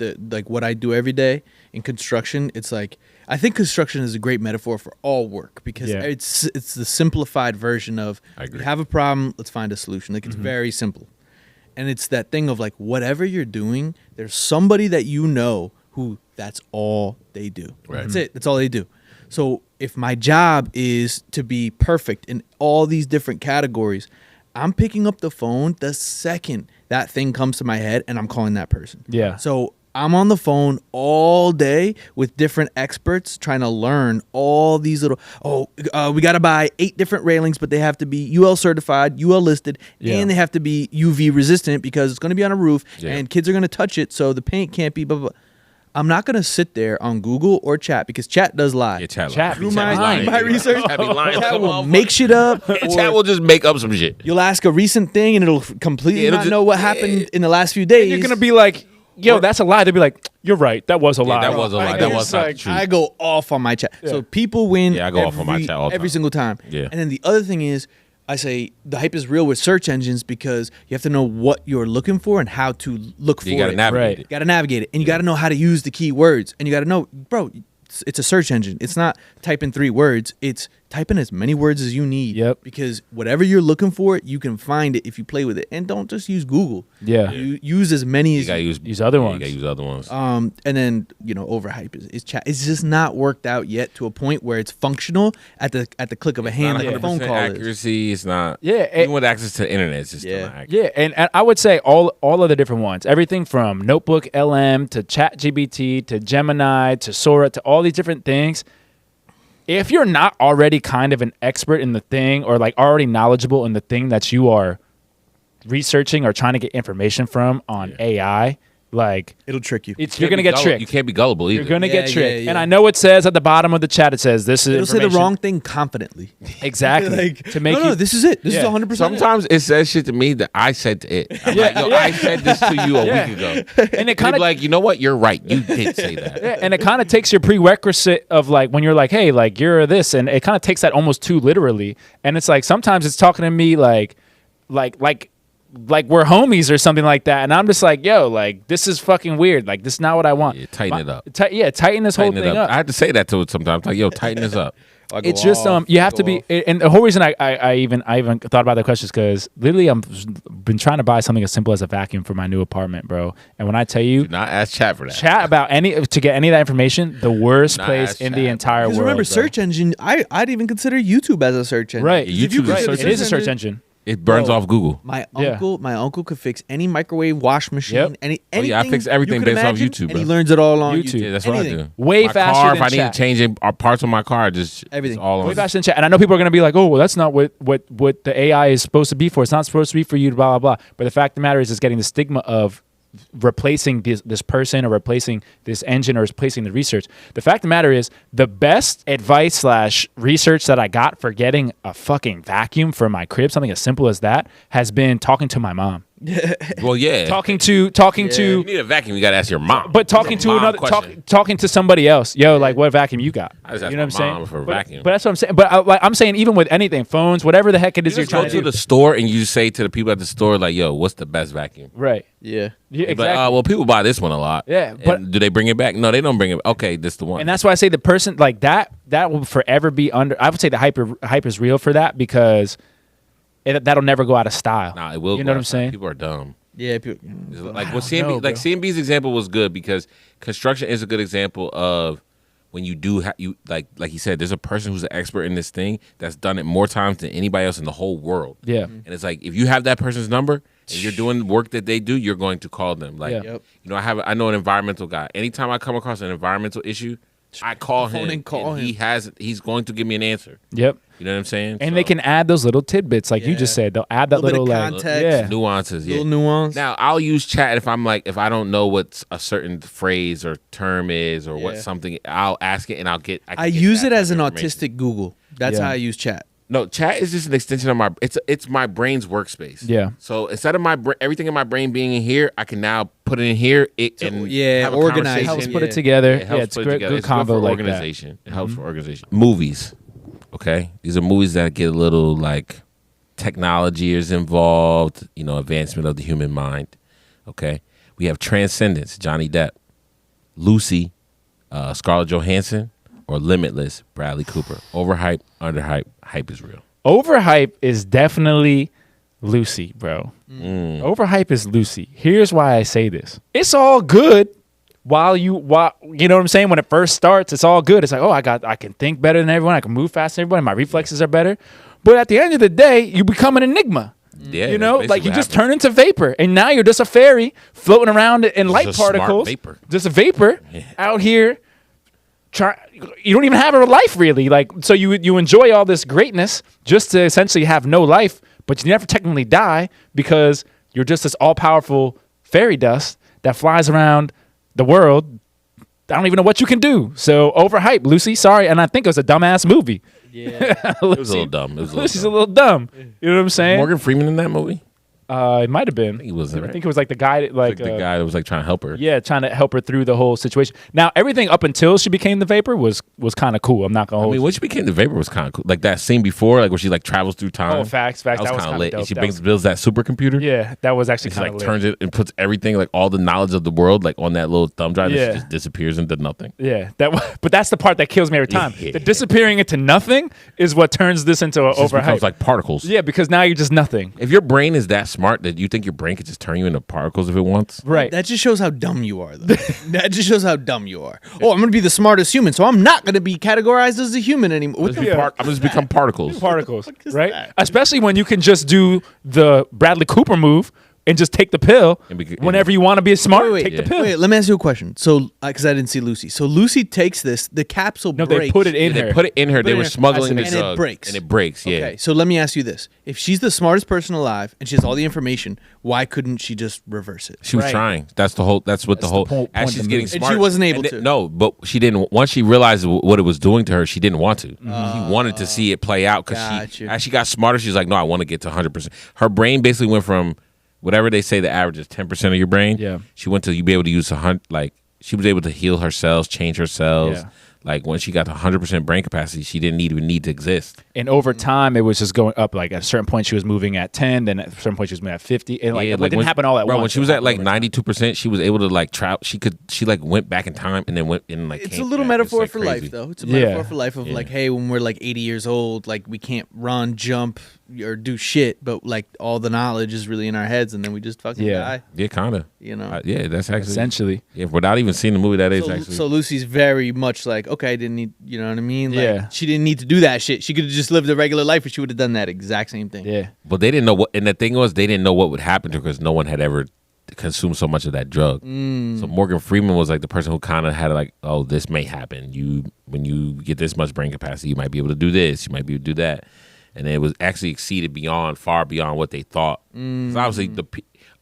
what I do every day in construction, it's like I think construction is a great metaphor for all work because it's the simplified version of you have a problem, let's find a solution. Like it's very simple. And it's that thing of like whatever you're doing, there's somebody that you know who that's all they do.
Right.
That's it. That's all they do. So if my job is to be perfect in all these different categories, I'm picking up the phone the second that thing comes to my head and I'm calling that person.
Yeah.
So I'm on the phone all day with different experts trying to learn all these little, we got to buy 8 different railings, but they have to be UL certified, UL listed, and they have to be UV resistant because it's going to be on a roof and kids are going to touch it. So the paint can't be blah, blah, blah. I'm not going to sit there on Google or chat because chat does lie.
Yeah, chat
Through
lies.
my research,
Chat be lying.
chat will make shit up.
Yeah, chat will just make up some shit.
You'll ask a recent thing and it'll completely not know what happened in the last few days.
You're going to be like, yo, that's a lie. They'll be like, you're right. That was a lie.
That was a lie. That was not true.
I go off on my chat. So people win
Yeah, I go off on my chat all the
every
time.
single time.
Yeah.
And then the other thing is, I say the hype is real with search engines because you have to know what you're looking for and how to look for
You got to
it.
navigate
Right.
it.
You got to navigate it. And you got to know how to use the keywords. And you got to know, bro, it's a search engine. It's not type in 3 words. It's type in as many words as you need.
Yep.
Because whatever you're looking for, you can find it if you play with it. And don't just use Google.
Yeah.
You use as many
You
as
gotta
use other ones.
You gotta use other ones.
and then overhype is chat. It's just not worked out yet to a point where it's functional at the click of a hand,
Not
like a phone
100%
call is.
accuracy. It's not.
Yeah,
Even with access to the internet, it's just still not accurate.
Yeah, and I would say all of the different ones, everything from Notebook LM to ChatGPT to Gemini to Sora to all these different things. If you're not already kind of an expert in the thing or like already knowledgeable in the thing that you are researching or trying to get information from on AI, like
It'll trick you.
you're gonna get tricked.
You can't be gullible either.
You're gonna get
Yeah,
tricked.
yeah.
And I know it says at the bottom of the chat, it says this is
It'll say the
information-
wrong thing confidently.
Exactly. to make
no,
you
this is it. This is
Yeah.
100%.
Sometimes it says shit to me that I said to it. I'm like, yo, I said this to you a week ago.
and it
Kind
kind
of
of
like, you know what? You're right. You did say that.
Yeah, and it kind of takes your prerequisite of like when you're like, hey, like you're this, and it kind of takes that almost too literally. And it's like sometimes it's talking to me like we're homies or something like that, and I'm just like, yo, like this is fucking weird. Like this is not what I want.
Yeah, tighten it up.
Tighten this
Tighten
whole
it
thing up.
I have to say that to it sometimes. Like, yo, tighten this up.
It's just you have to be, and the whole reason I even thought about that question is because literally I've been trying to buy something as simple as a vacuum for my new apartment, bro. And when I tell you,
Do not ask chat for that.
chat about to get any of that information, the worst
Not
place
ask
in
chat,
the entire
Because
world.
remember,
bro.
search engine, I'd even consider YouTube as a search engine.
right?
Yeah, YouTube is
right.
a search
It is a
engine.
search engine.
It burns
Bro.
off Google.
My
Yeah.
uncle could fix any microwave, wash machine,
Yep.
anything.
Oh, yeah, I fix everything
you could
based off
imagine,
YouTube,
and
bro.
he learns it all on
YouTube.
YouTube.
Yeah, that's what I
Anything.
do.
Way
my
faster
car,
than
if I need
chat.
to change parts on my car, just
Everything.
It's all
Way
on.
faster than chat. And I know people are going to be like, oh, well, that's not what the AI is supposed to be for. It's not supposed to be for you, blah, blah, blah. But the fact of the matter is, it's getting the stigma of replacing this person or replacing this engine or replacing the research. The fact of the matter is, the best advice / research that I got for getting a fucking vacuum for my crib, something as simple as that, has been talking to my mom.
Well, yeah.
talking to
You need a vacuum. You got to ask your mom.
but talking
It's a
to
mom
another
question.
talking to somebody else. Yo, like what vacuum you got?
I just asked
You know what I'm
my mom
saying?
for a
But-
vacuum.
But that's what I'm saying. But I'm saying even with anything, phones, whatever the heck it is
You
you're
just go
trying
to
to do.
the store and you say to the people at the store, like, yo, what's the best vacuum?
Right.
Yeah.
Yeah,
They'd be
exactly.
like, well, people buy this one a lot.
Yeah,
And
but-
do they bring it back? No, they don't bring it. Okay, this the one.
And that's why I say the person like that will forever be under. I would say the hype is real for that because that'll never go out of style.
Nah, it will.
You
go
know what I'm
outside.
saying?
People are dumb.
Yeah.
Like what
know,
CMB,
bro.
like CMB's example was good because construction is a good example of when you do you like he said, there's a person who's an expert in this thing that's done it more times than anybody else in the whole world.
Yeah.
And it's like if you have that person's number and you're doing work that they do, you're going to call them. Like
Yeah.
Yep.
you know, I know an environmental guy. Anytime I come across an environmental issue, I call
Phone
him
and call him.
he's going to give me an answer.
Yep.
You know what I'm saying?
And they can add those little tidbits, like you just
Yeah.
said. They'll add that
Little
little,
bit of
like
context.
yeah.
nuances, yeah.
Little nuance.
Now I'll use chat if if I don't know what a certain phrase or term is or what
Yeah.
something. I'll ask it and I can
I
get
use
that
it as
type
an
of information.
autistic Google. That's
Yeah.
how I use chat.
No, chat is just an extension of it's my brain's workspace.
Yeah.
So instead of everything in my brain being in here, I can now put it in here. And
yeah,
have a
organize
conversation.
Helps
Yeah.
put it together.
It helps
Yeah, it's
put it
great,
together.
good
It's
combo
for
like that.
organization. It helps for organization. Movies, okay. These are movies that get a little like technology is involved. You know, advancement of the human mind. Okay. We have Transcendence, Johnny Depp, Lucy, Scarlett Johansson, or Limitless, Bradley Cooper. Overhyped, underhyped, hype is real.
Overhype is definitely Lucy, bro. Overhype is Lucy. Here's why I say this. It's all good while you know what I'm saying? When it first starts, it's all good. It's like, oh, I can think better than everyone. I can move faster than everybody. My reflexes are better. But at the end of the day, you become an enigma.
Yeah,
You know,
that's
like you
basically
just
what
turn into vapor, and now you're just a fairy floating around in light
a smart
particles.
vapor.
Just a vapor out here. You don't even have a life really. Like so, you enjoy all this greatness just to essentially have no life, but you never technically die because you're just this all powerful fairy dust that flies around the world. I don't even know what you can do. So overhyped, Lucy. Sorry, and I think it was a dumbass movie.
Yeah.
It was a little dumb. It was a little
Lucy's
dumb.
a little dumb. You know what I'm saying?
Morgan Freeman in that movie?
It might have been.
He wasn't,
I
right?
think it was like the guy, that, like
the guy that was like trying to help her.
yeah, trying to help her through the whole situation. Now, everything up until she became the Vapor was kind of cool. I'm not gonna
I
hold.
mean,
you.
when she became the Vapor was kind of cool. Like that scene before, like where she like travels through time.
Oh, facts.
That was
That was
kind
kinda
of lit.
dope.
And she
That
brings
was-
builds that supercomputer.
Yeah, that was actually
She
kind
like
of
turns it and puts everything, like all the knowledge of the world, like on that little thumb drive.
Yeah.
And she just disappears into nothing.
Yeah, but that's the part that kills me every time.
Yeah.
The disappearing into nothing is what turns this into an
It just becomes
overhype.
like particles.
Yeah, because now you're just nothing.
If your brain is that smart that you think your brain could just turn you into particles if it wants,
Right.
That just shows how dumb you are, though. That just shows how dumb you are. Oh, I'm going to be the smartest human, so I'm not going to be categorized as a human anymore. What the
I'm just become particles.
Particles,
is
right?
that?
Especially when you can just do the Bradley Cooper move and just take the pill whenever you want to be smart.
Wait,
take the pill.
Wait, let me ask you a question. So, because I didn't see Lucy. So Lucy takes this, the capsule
No,
breaks.
they put it in
They
her.
put it in her. They
it in
were
her.
smuggling the
And it
drug,
breaks.
and it breaks. Yeah.
Okay, so let me ask you this. If she's the smartest person alive and she has all the information, why couldn't she just reverse it?
She was
Right.
trying. That's the whole. That's what the whole.
point
As
of
she's
the
getting
movie.
And she
smarter,
wasn't able
then-
to.
No, but she didn't. Once she realized what it was doing to her, she didn't want to. She wanted to see it play out because
Got you.
as she got smarter, she's like, no, I want to get to 100%. Her brain basically went from whatever they say the average is 10% of your brain.
Yeah.
She went to you be able to use 100. Like she was able to heal her cells, change her cells.
Yeah.
Like when she got to 100% brain capacity, she didn't even need to exist.
And over time, it was just going up. Like at a certain point, she was moving at 10. Then at a certain point, she was moving at 50. And like,
Yeah,
it didn't
when-
happen all at
bro,
once.
when she
It
was at
happened
like
over time.
92%, she was able to like travel. She like went back in time and then went in like.
It's
came
a little
back.
metaphor
It's,
for
like,
life,
crazy.
though. It's a
Yeah.
metaphor for life of like, hey, when we're like 80 years old, like we can't run, jump, or do shit, but like all the knowledge is really in our heads, and then we just fucking
Yeah.
die.
Yeah, kind of.
You know.
Yeah, that's actually
Essentially.
Yeah, without even seeing the movie that is
So,
actually.
so Lucy's very much like, okay, I didn't need, you know what I mean? Like,
Yeah.
she didn't need to do that shit. She could have just lived a regular life, and she would have done that exact same thing.
Yeah.
but they didn't know what. And the thing was, they didn't know what would happen to her because no one had ever consumed so much of that drug. So Morgan Freeman was like the person who kind of had like, oh, this may happen. When you get this much brain capacity, you might be able to do this. You might be able to do that. And it was actually exceeded far beyond what they thought. 'Cause obviously,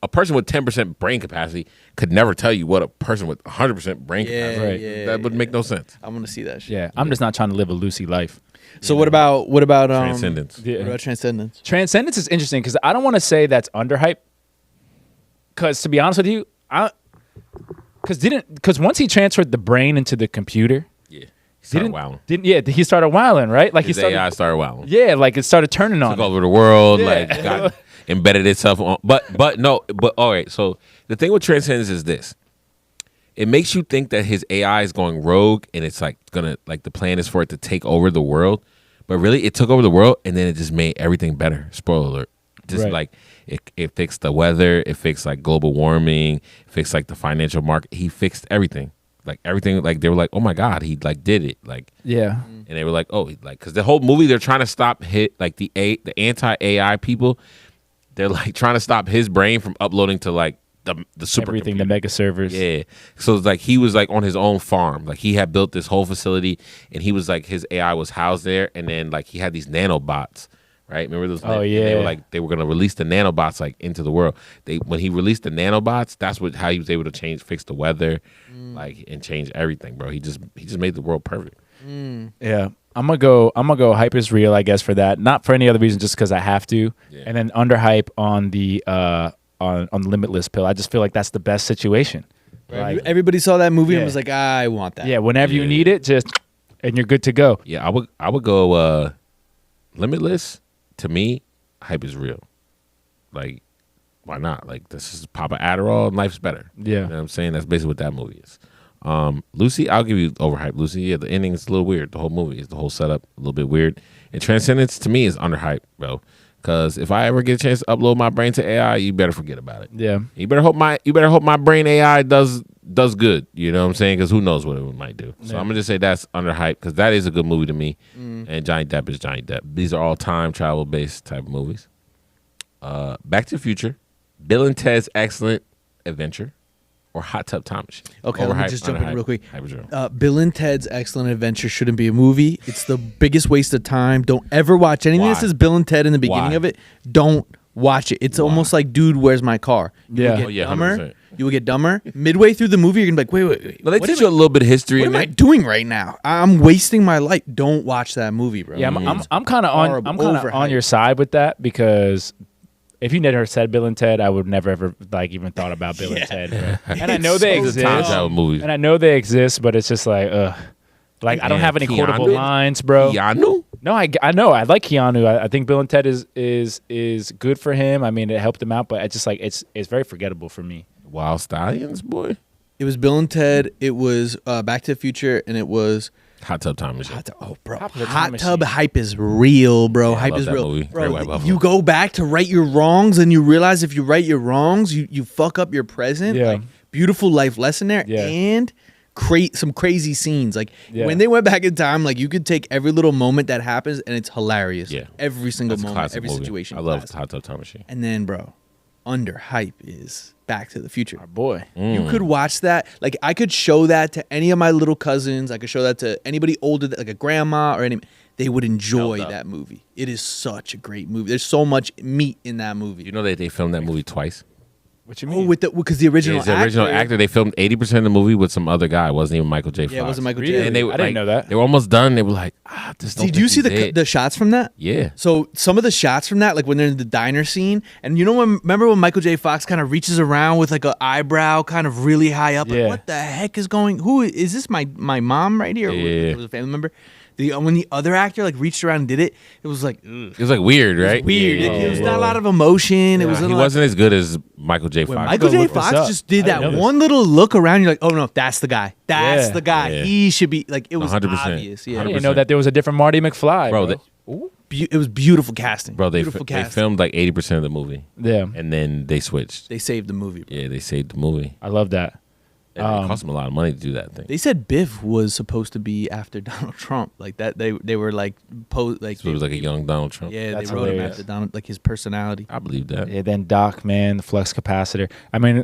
a person with 10% brain capacity could never tell you what a person with 100% brain
Yeah,
capacity.
Right.
yeah,
That would make no sense.
I want to see that shit.
Yeah. I'm just not trying to live a Lucy life.
So what about
Transcendence.
Yeah.
What about Transcendence?
Transcendence is interesting because I don't want to say that's underhyped Because to be honest with you, because once he transferred the brain into the computer,
Yeah. He started wilding.
he started wilding, right? Like
His AI started wilding.
yeah, like it started turning on
Took
him.
over the world,
Yeah.
like got embedded itself on. But all right. So the thing with Transcendence is this: it makes you think that his AI is going rogue, and it's like gonna like the plan is for it to take over the world. But really, it took over the world, and then it just made everything better. Spoiler alert. Just
Right.
like it fixed the weather, it fixed like global warming, it fixed like the financial market. He fixed everything. Like everything, like they were like, oh my God, he like did it. Like
Yeah.
and they were like, oh, like because the whole movie they're trying to stop like the anti AI people. They're like trying to stop his brain from uploading to like the super
Everything, the mega servers.
Yeah. So it's like he was like on his own farm. Like he had built this whole facility, and he was like his AI was housed there, and then like he had these nanobots. Right? Remember those?
Oh,
and
yeah.
they were like they were gonna release the nanobots like into the world. When he released the nanobots, that's how he was able to fix the weather, like and change everything, bro. He just made the world perfect.
Yeah. I'm gonna go hype is real, I guess, for that. Not for any other reason, just because I have to.
Yeah.
And then underhype on the on Limitless pill. I just feel like that's the best situation. Like,
Everybody saw that movie
Yeah.
and was like, I want that.
yeah, whenever you
Yeah.
need it, just and you're good to go.
Yeah, I would go Limitless. To me, hype is real. Like, why not? Like, this is pop an Adderall and life's better.
Yeah.
You know what I'm saying? That's basically what that movie is. Lucy, I'll give you Overhyped. Lucy, yeah, the ending is a little weird. The whole movie is the whole setup a little bit weird. And Transcendence to me is underhyped, bro. Because if I ever get a chance to upload my brain to AI, you better forget about it.
Yeah.
You better hope my brain AI does good. You know what I'm saying? Because who knows what it might do. So
Yeah.
I'm gonna just say that's underhyped because that is a good movie to me. And Johnny Depp is Johnny Depp. These are all time travel based type of movies. Back to the Future, Bill and Ted's Excellent Adventure, or Hot Tub Time Machine.
Okay, let me
Overhyped,
just jump in
underhyped,
real quick.
hype is real.
Bill and Ted's Excellent Adventure shouldn't be a movie. It's the biggest waste of time. Don't ever watch anything
Why?
that says Bill and Ted in the beginning
Why?
of it. Don't watch it. It's almost like, dude, where's my car? You
Yeah.
will get
Oh, yeah,
dumber.
100%.
You will get dumber. Midway through the movie, you're gonna be like, wait.
No, they
what
teach
am
you a little bit of history.
What
in
am I
there.
doing right now? I'm wasting my life. Don't watch that movie, bro.
Yeah, I'm kind of
horrible,
on
overhyped.
your side with that because if you never said Bill and Ted, I would never ever like even thought about Bill and Ted. Bro. And I know they
It's a time
exist,
travel movie.
and I know they exist, but it's just like, like I don't have any quotable
Keanu?
lines, bro.
Keanu?
No, I know I like Keanu. I think Bill and Ted is good for him. I mean, it helped him out, but it's just like it's very forgettable for me.
Wild Stallions, boy.
It was Bill and Ted. It was Back to the Future, and it was
Hot Tub Time Machine.
bro,
Hot Tub
Hot
Machine.
Tub hype is real, bro.
Yeah, I
Hype
love
is
that
real,
movie. Great
bro.
White Buffalo.
You go back to right your wrongs, and you realize if you right your wrongs, you fuck up your present.
Yeah.
Like, beautiful life lesson there,
Yeah.
and some crazy scenes. Like
Yeah.
when they went back in time, like you could take every little moment that happens, and it's hilarious.
Yeah.
every single
That's a
moment,
classic
every
movie.
situation.
I love
classic.
Hot Tub Time Machine.
And then, bro, under hype is Back to the Future.
Our boy.
You could watch that. Like I could show that to any of my little cousins. I could show that to anybody older, like a grandma or any. They would enjoy
Held up.
that movie. It is such a great movie. There's so much meat in that movie.
You know that they filmed that movie twice?
What you mean?
Oh, because the original
Yeah, the original actor. They filmed 80% of the movie with some other guy. It wasn't even Michael J. Fox.
Yeah, it wasn't Michael
Really?
J.
And they
I
were,
didn't
like,
know that.
They were almost done. They were like, just don't
Did you see
think he's it.
the shots from that?
Yeah.
So some of the shots from that, like when they're in the diner scene, and you know remember when Michael J. Fox kind of reaches around with like an eyebrow kind of really high up? Like,
Yeah.
what the heck is going? Who is this? My mom right here?
Yeah.
It was a family member. When the other actor like reached around and did it, it was like ugh.
It was like weird, right?
Weird.
Yeah,
It was
yeah,
not a
yeah.
lot of emotion. It was
He
a lot-
wasn't as good as Michael J. Fox.
Michael
go
J.
look this
Fox
up.
just did
I didn't
that
know this.
one little look around. You're like, oh no, that's the guy. That's
Yeah.
the guy.
Yeah.
He should be like. It was
100%.
obvious. Yeah,
I
100%.
didn't know that there was a different Marty McFly,
Bro,
bro.
it was beautiful casting.
Bro, they
beautiful
they
casting.
filmed like 80% of the movie.
Yeah,
And then they switched.
They saved the movie. Bro.
Yeah, they saved the movie.
I love that.
And it cost them a lot of money to do that thing.
They said Biff was supposed to be after Donald Trump, like that. They were like like
So it was like a young Donald Trump.
yeah,
That's
they wrote him
hilarious.
after Donald, like his personality.
I believe that.
Yeah, then Doc, man, the flux capacitor. I mean,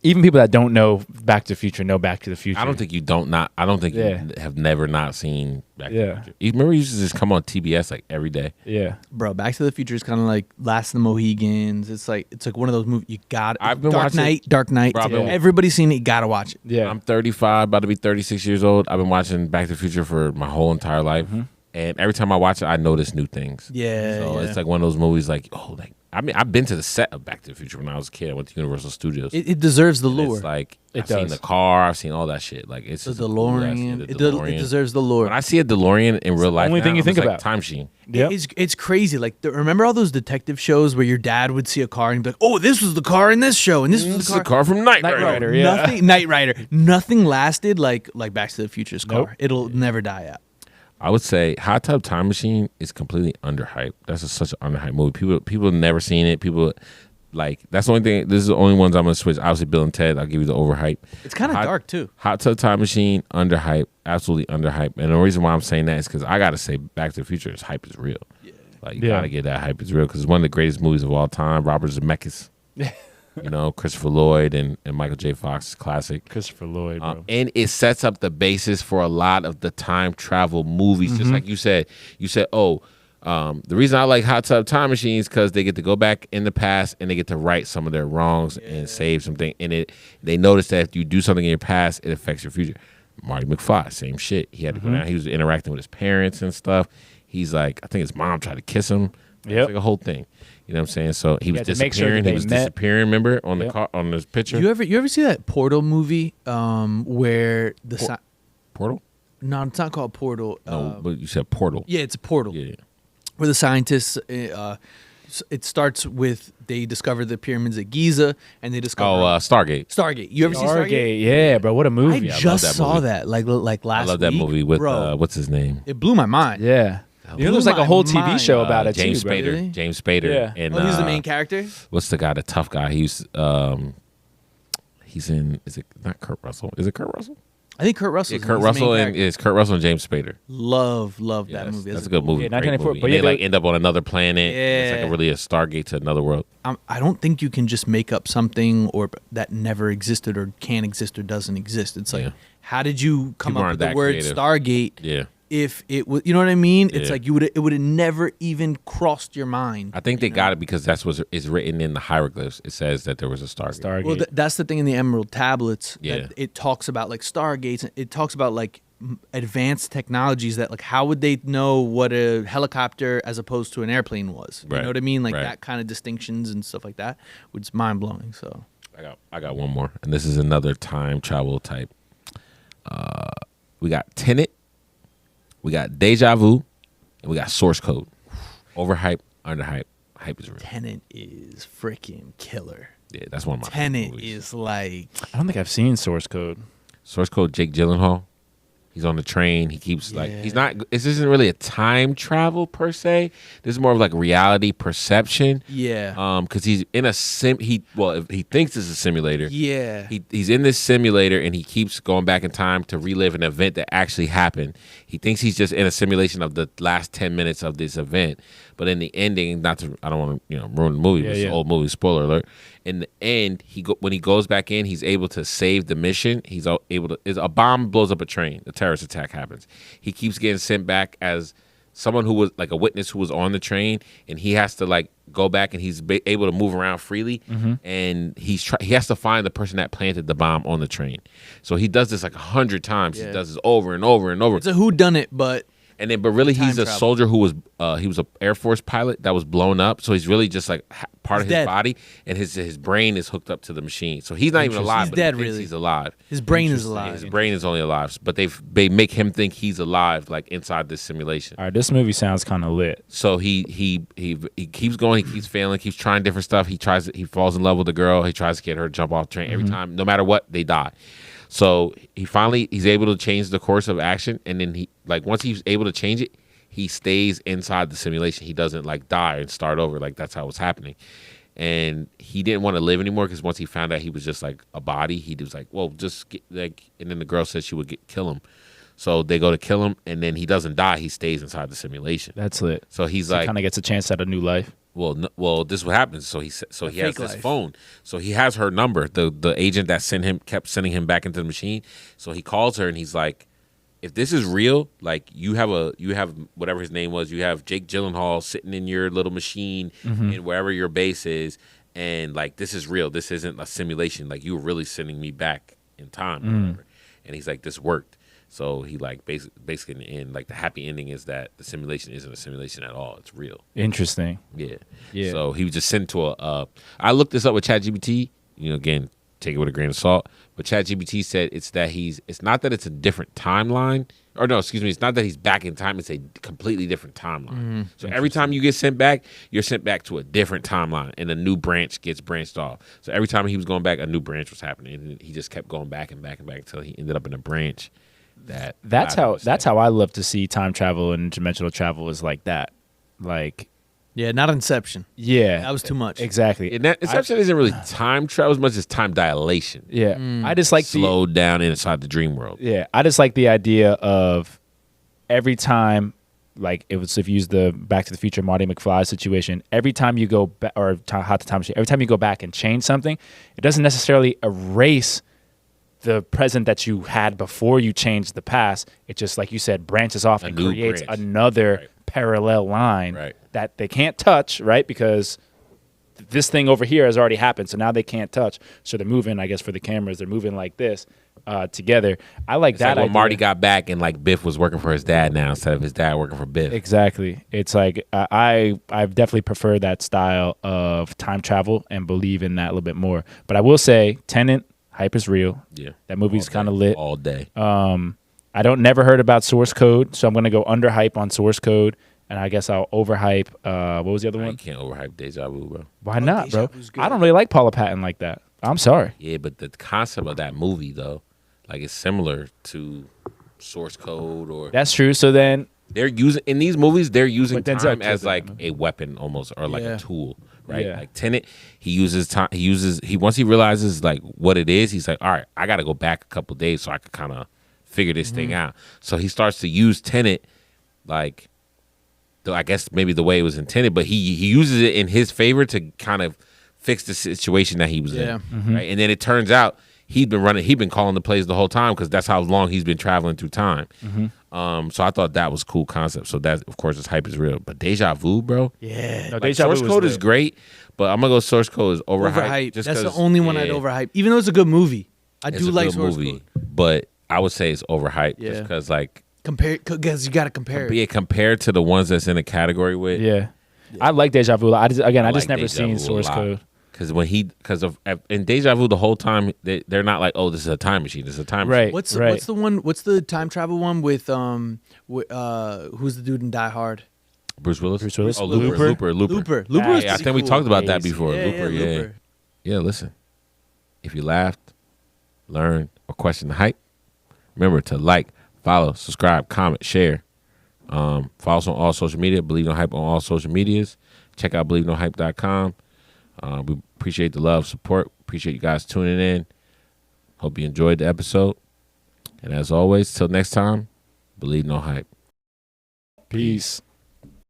even people that don't know Back to the Future know Back to the Future.
I don't think you
Yeah.
have never not seen Back to
Yeah.
the Future. You remember you used to just come on TBS like every day.
Yeah,
Bro, Back to the Future is kind of like Last of the Mohegans. It's like one of those movies you got.
I've been
Dark
watching-
Knight. Dark Knight.
Bro, I've been-
Everybody's seen it. You gotta watch it.
yeah.
I'm 35, about to be 36 years old. I've been watching Back to the Future for my whole entire life. And every time I watch it, I notice new things.
Yeah,
So
yeah.
it's like one of those movies like, oh, like I mean, I've been to the set of Back to the Future when I was a kid. I went to Universal Studios.
It deserves the
And
lore.
It's like
It
I've seen
does.
the car, I've seen all that shit. Like it's
The
just a cool ass-
DeLorean.
the
It
DeLorean.
deserves the lore.
When I see a DeLorean in real life,
only thing
now,
you think
it's like
about.
time machine.
Yep.
It's crazy. Like remember all those detective shows where your dad would see a car and he'd be like, "Oh, this was the car in this show, and this was
This
the
is
car."
a car from Knight
Knight
Rider.
Rider. Yeah.
Nothing. Knight Rider. Nothing lasted like Back to the Future's car.
Nope.
It'll never die out.
I would say Hot Tub Time Machine is completely underhyped. That's such an underhyped movie. People have never seen it. People like that's the only thing. This is the only ones I'm gonna switch. Obviously, Bill and Ted. I'll give you the overhype.
It's kind of dark too.
Hot Tub Time Machine underhyped, absolutely underhyped. And the reason why I'm saying that is because I gotta say Back to the Future is hype is real. Like you
Yeah.
gotta get that hype is real because it's one of the greatest movies of all time. Robert Zemeckis, Christopher Lloyd and Michael J. Fox classic.
Christopher Lloyd, bro.
And it sets up the basis for a lot of the time travel movies. Just like you said, the reason I like Hot Tub Time Machines because they get to go back in the past and they get to right some of their wrongs and save something. And they notice that if you do something in your past, it affects your future. Marty McFly, same shit. He had to go down. He was interacting with his parents and stuff. He's like, I think his mom tried to kiss him.
Yep.
It's like a whole thing. You know what I'm saying? So he was
had to make sure that
disappearing.
they
He was
met.
disappearing. Remember on the
Yep.
car on this picture.
You ever see that Portal movie where the
Portal?
no, it's not called Portal.
No, but you said Portal.
Yeah, it's a portal.
Yeah.
Where the scientists, it starts with they discover the pyramids at Giza and they discover
Stargate.
Stargate. You ever see Stargate?
Stargate, yeah, bro. What a
I
movie.
just
that
saw
movie.
that like last
I love that
week.
movie with
Bro,
what's his name?
it blew my mind.
Yeah. You know, there's like a
Blew
whole
my
TV
mind.
show about it
James
too, bro.
Spader.
Really?
James Spader.
Yeah.
And,
Oh, he's the main character.
What's the guy, the tough guy? He's in. Is it not Kurt Russell? Is it Kurt Russell?
I think Kurt Russell.
Yeah, Kurt Russell and it's Kurt Russell and James Spader.
love
Yeah,
that movie.
That's a good
cool
movie.
Yeah,
Great
1994,
movie.
but
And
yeah,
they like
they-
end up on another planet. It's like
Yeah.
a really a Stargate to another world.
I don't think you can just make up something or that never existed or can't exist or doesn't exist. It's like,
Yeah.
how did you come
People
up
aren't
with the
that
word
creative.
Stargate?
Yeah.
If it was, you know what I mean? It's
Yeah.
like it would have never even crossed your mind.
I think they got it because that's what is written in the hieroglyphs. It says that there was a Stargate.
Stargate.
Well, that's the thing in the Emerald Tablets.
Yeah.
That it talks about like stargates. It talks about like advanced technologies that like how would they know what a helicopter as opposed to an airplane was? You
Right.
know what I mean? Like
Right.
that kind of distinctions and stuff like that. It's mind blowing. So
I got one more, and this is another time travel type. We got Tenet, we got Deja Vu, and we got Source Code. Overhype, underhype, hype is real.
Tenet is freaking killer.
Yeah, that's one of my favorite
Tenet
movies.
is like
I don't think I've seen Source Code.
Source Code. Jake Gyllenhaal. He's on the train. He keeps like he's not. This isn't really a time travel per se. This is more of like reality perception.
yeah.
Because he's in a he thinks it's a simulator.
Yeah.
He's in this simulator and he keeps going back in time to relive an event that actually happened. He thinks he's just in a simulation of the last 10 minutes of this event. But in the ending, I don't want to ruin the movie. It's an old movie, spoiler alert. In the end, when he goes back in, he's able to save the mission. He's able to. A bomb blows up a train. A terrorist attack happens. He keeps getting sent back as someone who was like a witness who was on the train, and he has to like go back and he's able to move around freely. And he has to find the person that planted the bomb on the train. So he does this like 100 times.
Yeah.
He does this over and over and over.
It's a whodunit, but
But really,
Time
he's a
travel.
soldier who was he was an Air Force pilot that was blown up. So he's really just like part of
He's
his
dead.
body, and his brain is hooked up to the machine. So he's not even alive.
He's
but
dead,
he thinks
really.
He's alive.
his brain is
His
alive.
brain is only alive, but they make him think he's alive, like inside this simulation.
All right, this movie sounds kind of lit.
So he keeps going, he keeps failing, keeps trying different stuff. He falls in love with the girl. He tries to get her to jump off the train every time, no matter what, they die. So he's able to change the course of action, and then once he's able to change it, he stays inside the simulation. He doesn't like die and start over. Like that's how it's happening. And he didn't want to live anymore because once he found out he was just like a body, he was like, well, just get, like. And then the girl said she would kill him. So they go to kill him, and then he doesn't die. He stays inside the simulation.
That's lit.
So he's
So
like,
kind of gets a chance at a new life.
well, this is what happens. So he has
fake
this
life.
phone. So he has her number. The agent that kept sending him back into the machine. So he calls her and he's like, if this is real, like you have whatever his name was, you have Jake Gyllenhaal sitting in your little machine in wherever your base is, and like this is real. This isn't a simulation. Like you were really sending me back in time. Or whatever. And he's like, this worked. So he like basically in the end, like the happy ending is that the simulation isn't a simulation at all. It's real.
Interesting.
Yeah.
Yeah.
So he was just sent to a. I looked this up with ChatGPT. Again, take it with a grain of salt. But ChatGPT said it's not that it's a different timeline. Or no, excuse me. It's not that he's back in time. It's a completely different timeline. So every time you get sent back, you're sent back to a different timeline, and a new branch gets branched off. So every time he was going back, a new branch was happening, and he just kept going back and back and back until he ended up in a branch. That's
how I love to see time travel and dimensional travel is like that. Like,
Yeah, not Inception.
yeah,
That was too much.
exactly.
And that Inception isn't really time travel as much as time dilation.
Yeah, I just like
Slowed down inside the dream world.
Yeah, I just like the idea of every time, like it was if you use the Back to the Future Marty McFly situation. Every time you go back, or Hot to Time Machine, every time you go back and change something, it doesn't necessarily erase the present that you had before you changed the past. It just, like you said, branches off and
new
creates
branch.
another parallel line
Right.
that they can't touch, right? Because this thing over here has already happened, so now they can't touch. So they're moving, I guess, for the cameras, they're moving like this together. I like
It's
that
like when
idea.
Marty got back and like Biff was working for his dad now instead of his dad working for Biff.
Exactly. It's like I definitely prefer that style of time travel and believe in that a little bit more. But I will say, Tenet, hype is real.
Yeah.
That movie's
All
kind of
day.
lit.
All day.
I never heard about Source Code, so I'm gonna go Underhype on Source Code, and I guess I'll overhype. What was the other
You
one?
can't overhype Deja Vu, bro.
Why not,
Deja
bro?
Vu's good.
I don't really like Paula Patton like that. I'm sorry.
Yeah, but the concept of that movie though, like it's similar to Source Code or
That's true. So then,
they're using in these movies, they're using
But Denzel
time
killed
as
that
like
movie.
a weapon almost or like
Yeah.
a tool. Right.
Yeah.
Like Tenet, he uses time once he realizes like what it is, he's like, all right, I gotta go back a couple days so I could kinda figure this thing out. So he starts to use Tenet like I guess maybe the way it was intended, but he uses it in his favor to kind of fix the situation that he was
Yeah.
in. Right. And then it turns out he'd been calling the plays the whole time because that's how long he's been traveling through time. So I thought that was a cool concept. So that, of course, his hype is real. But Deja Vu, bro.
Yeah.
no,
Like,
Deja Vu
Source
was
Code is
lit.
great, but I'm gonna go Source Code is overhyped.
Overhyped.
just
That's the
'cause,
only one I'd
yeah,
overhype. Even though it's a good movie. I
it's
do
a
like
good
Source
movie,
Code.
but I would say it's overhyped just
Yeah.
because like
Because you got to compare it.
compared to the ones that's in a category with.
Yeah. I like Deja Vu. I just
I
never
like Deja
seen
Vu a
Source
lot.
Code.
Because in Deja Vu the whole time they're not like, oh, this is a time machine. This is a time
Right.
machine.
What's the one? What's the time travel one with who's the dude in Die Hard?
Bruce Willis.
Bruce Willis?
Oh,
Looper?
Looper.
Looper.
Yeah,
was
Yeah, I
pretty
think we
cool.
talked about that
Crazy.
before. Looper. Yeah.
Looper.
Yeah. Listen, if you laughed, learned, or questioned the hype, remember to like, follow, subscribe, comment, share. Follow us on all social media. Believe No Hype on all social medias. Check out BelieveNoHype.com. We appreciate the love, support. Appreciate you guys tuning in. Hope you enjoyed the episode. And as always, till next time, believe no hype.
Peace.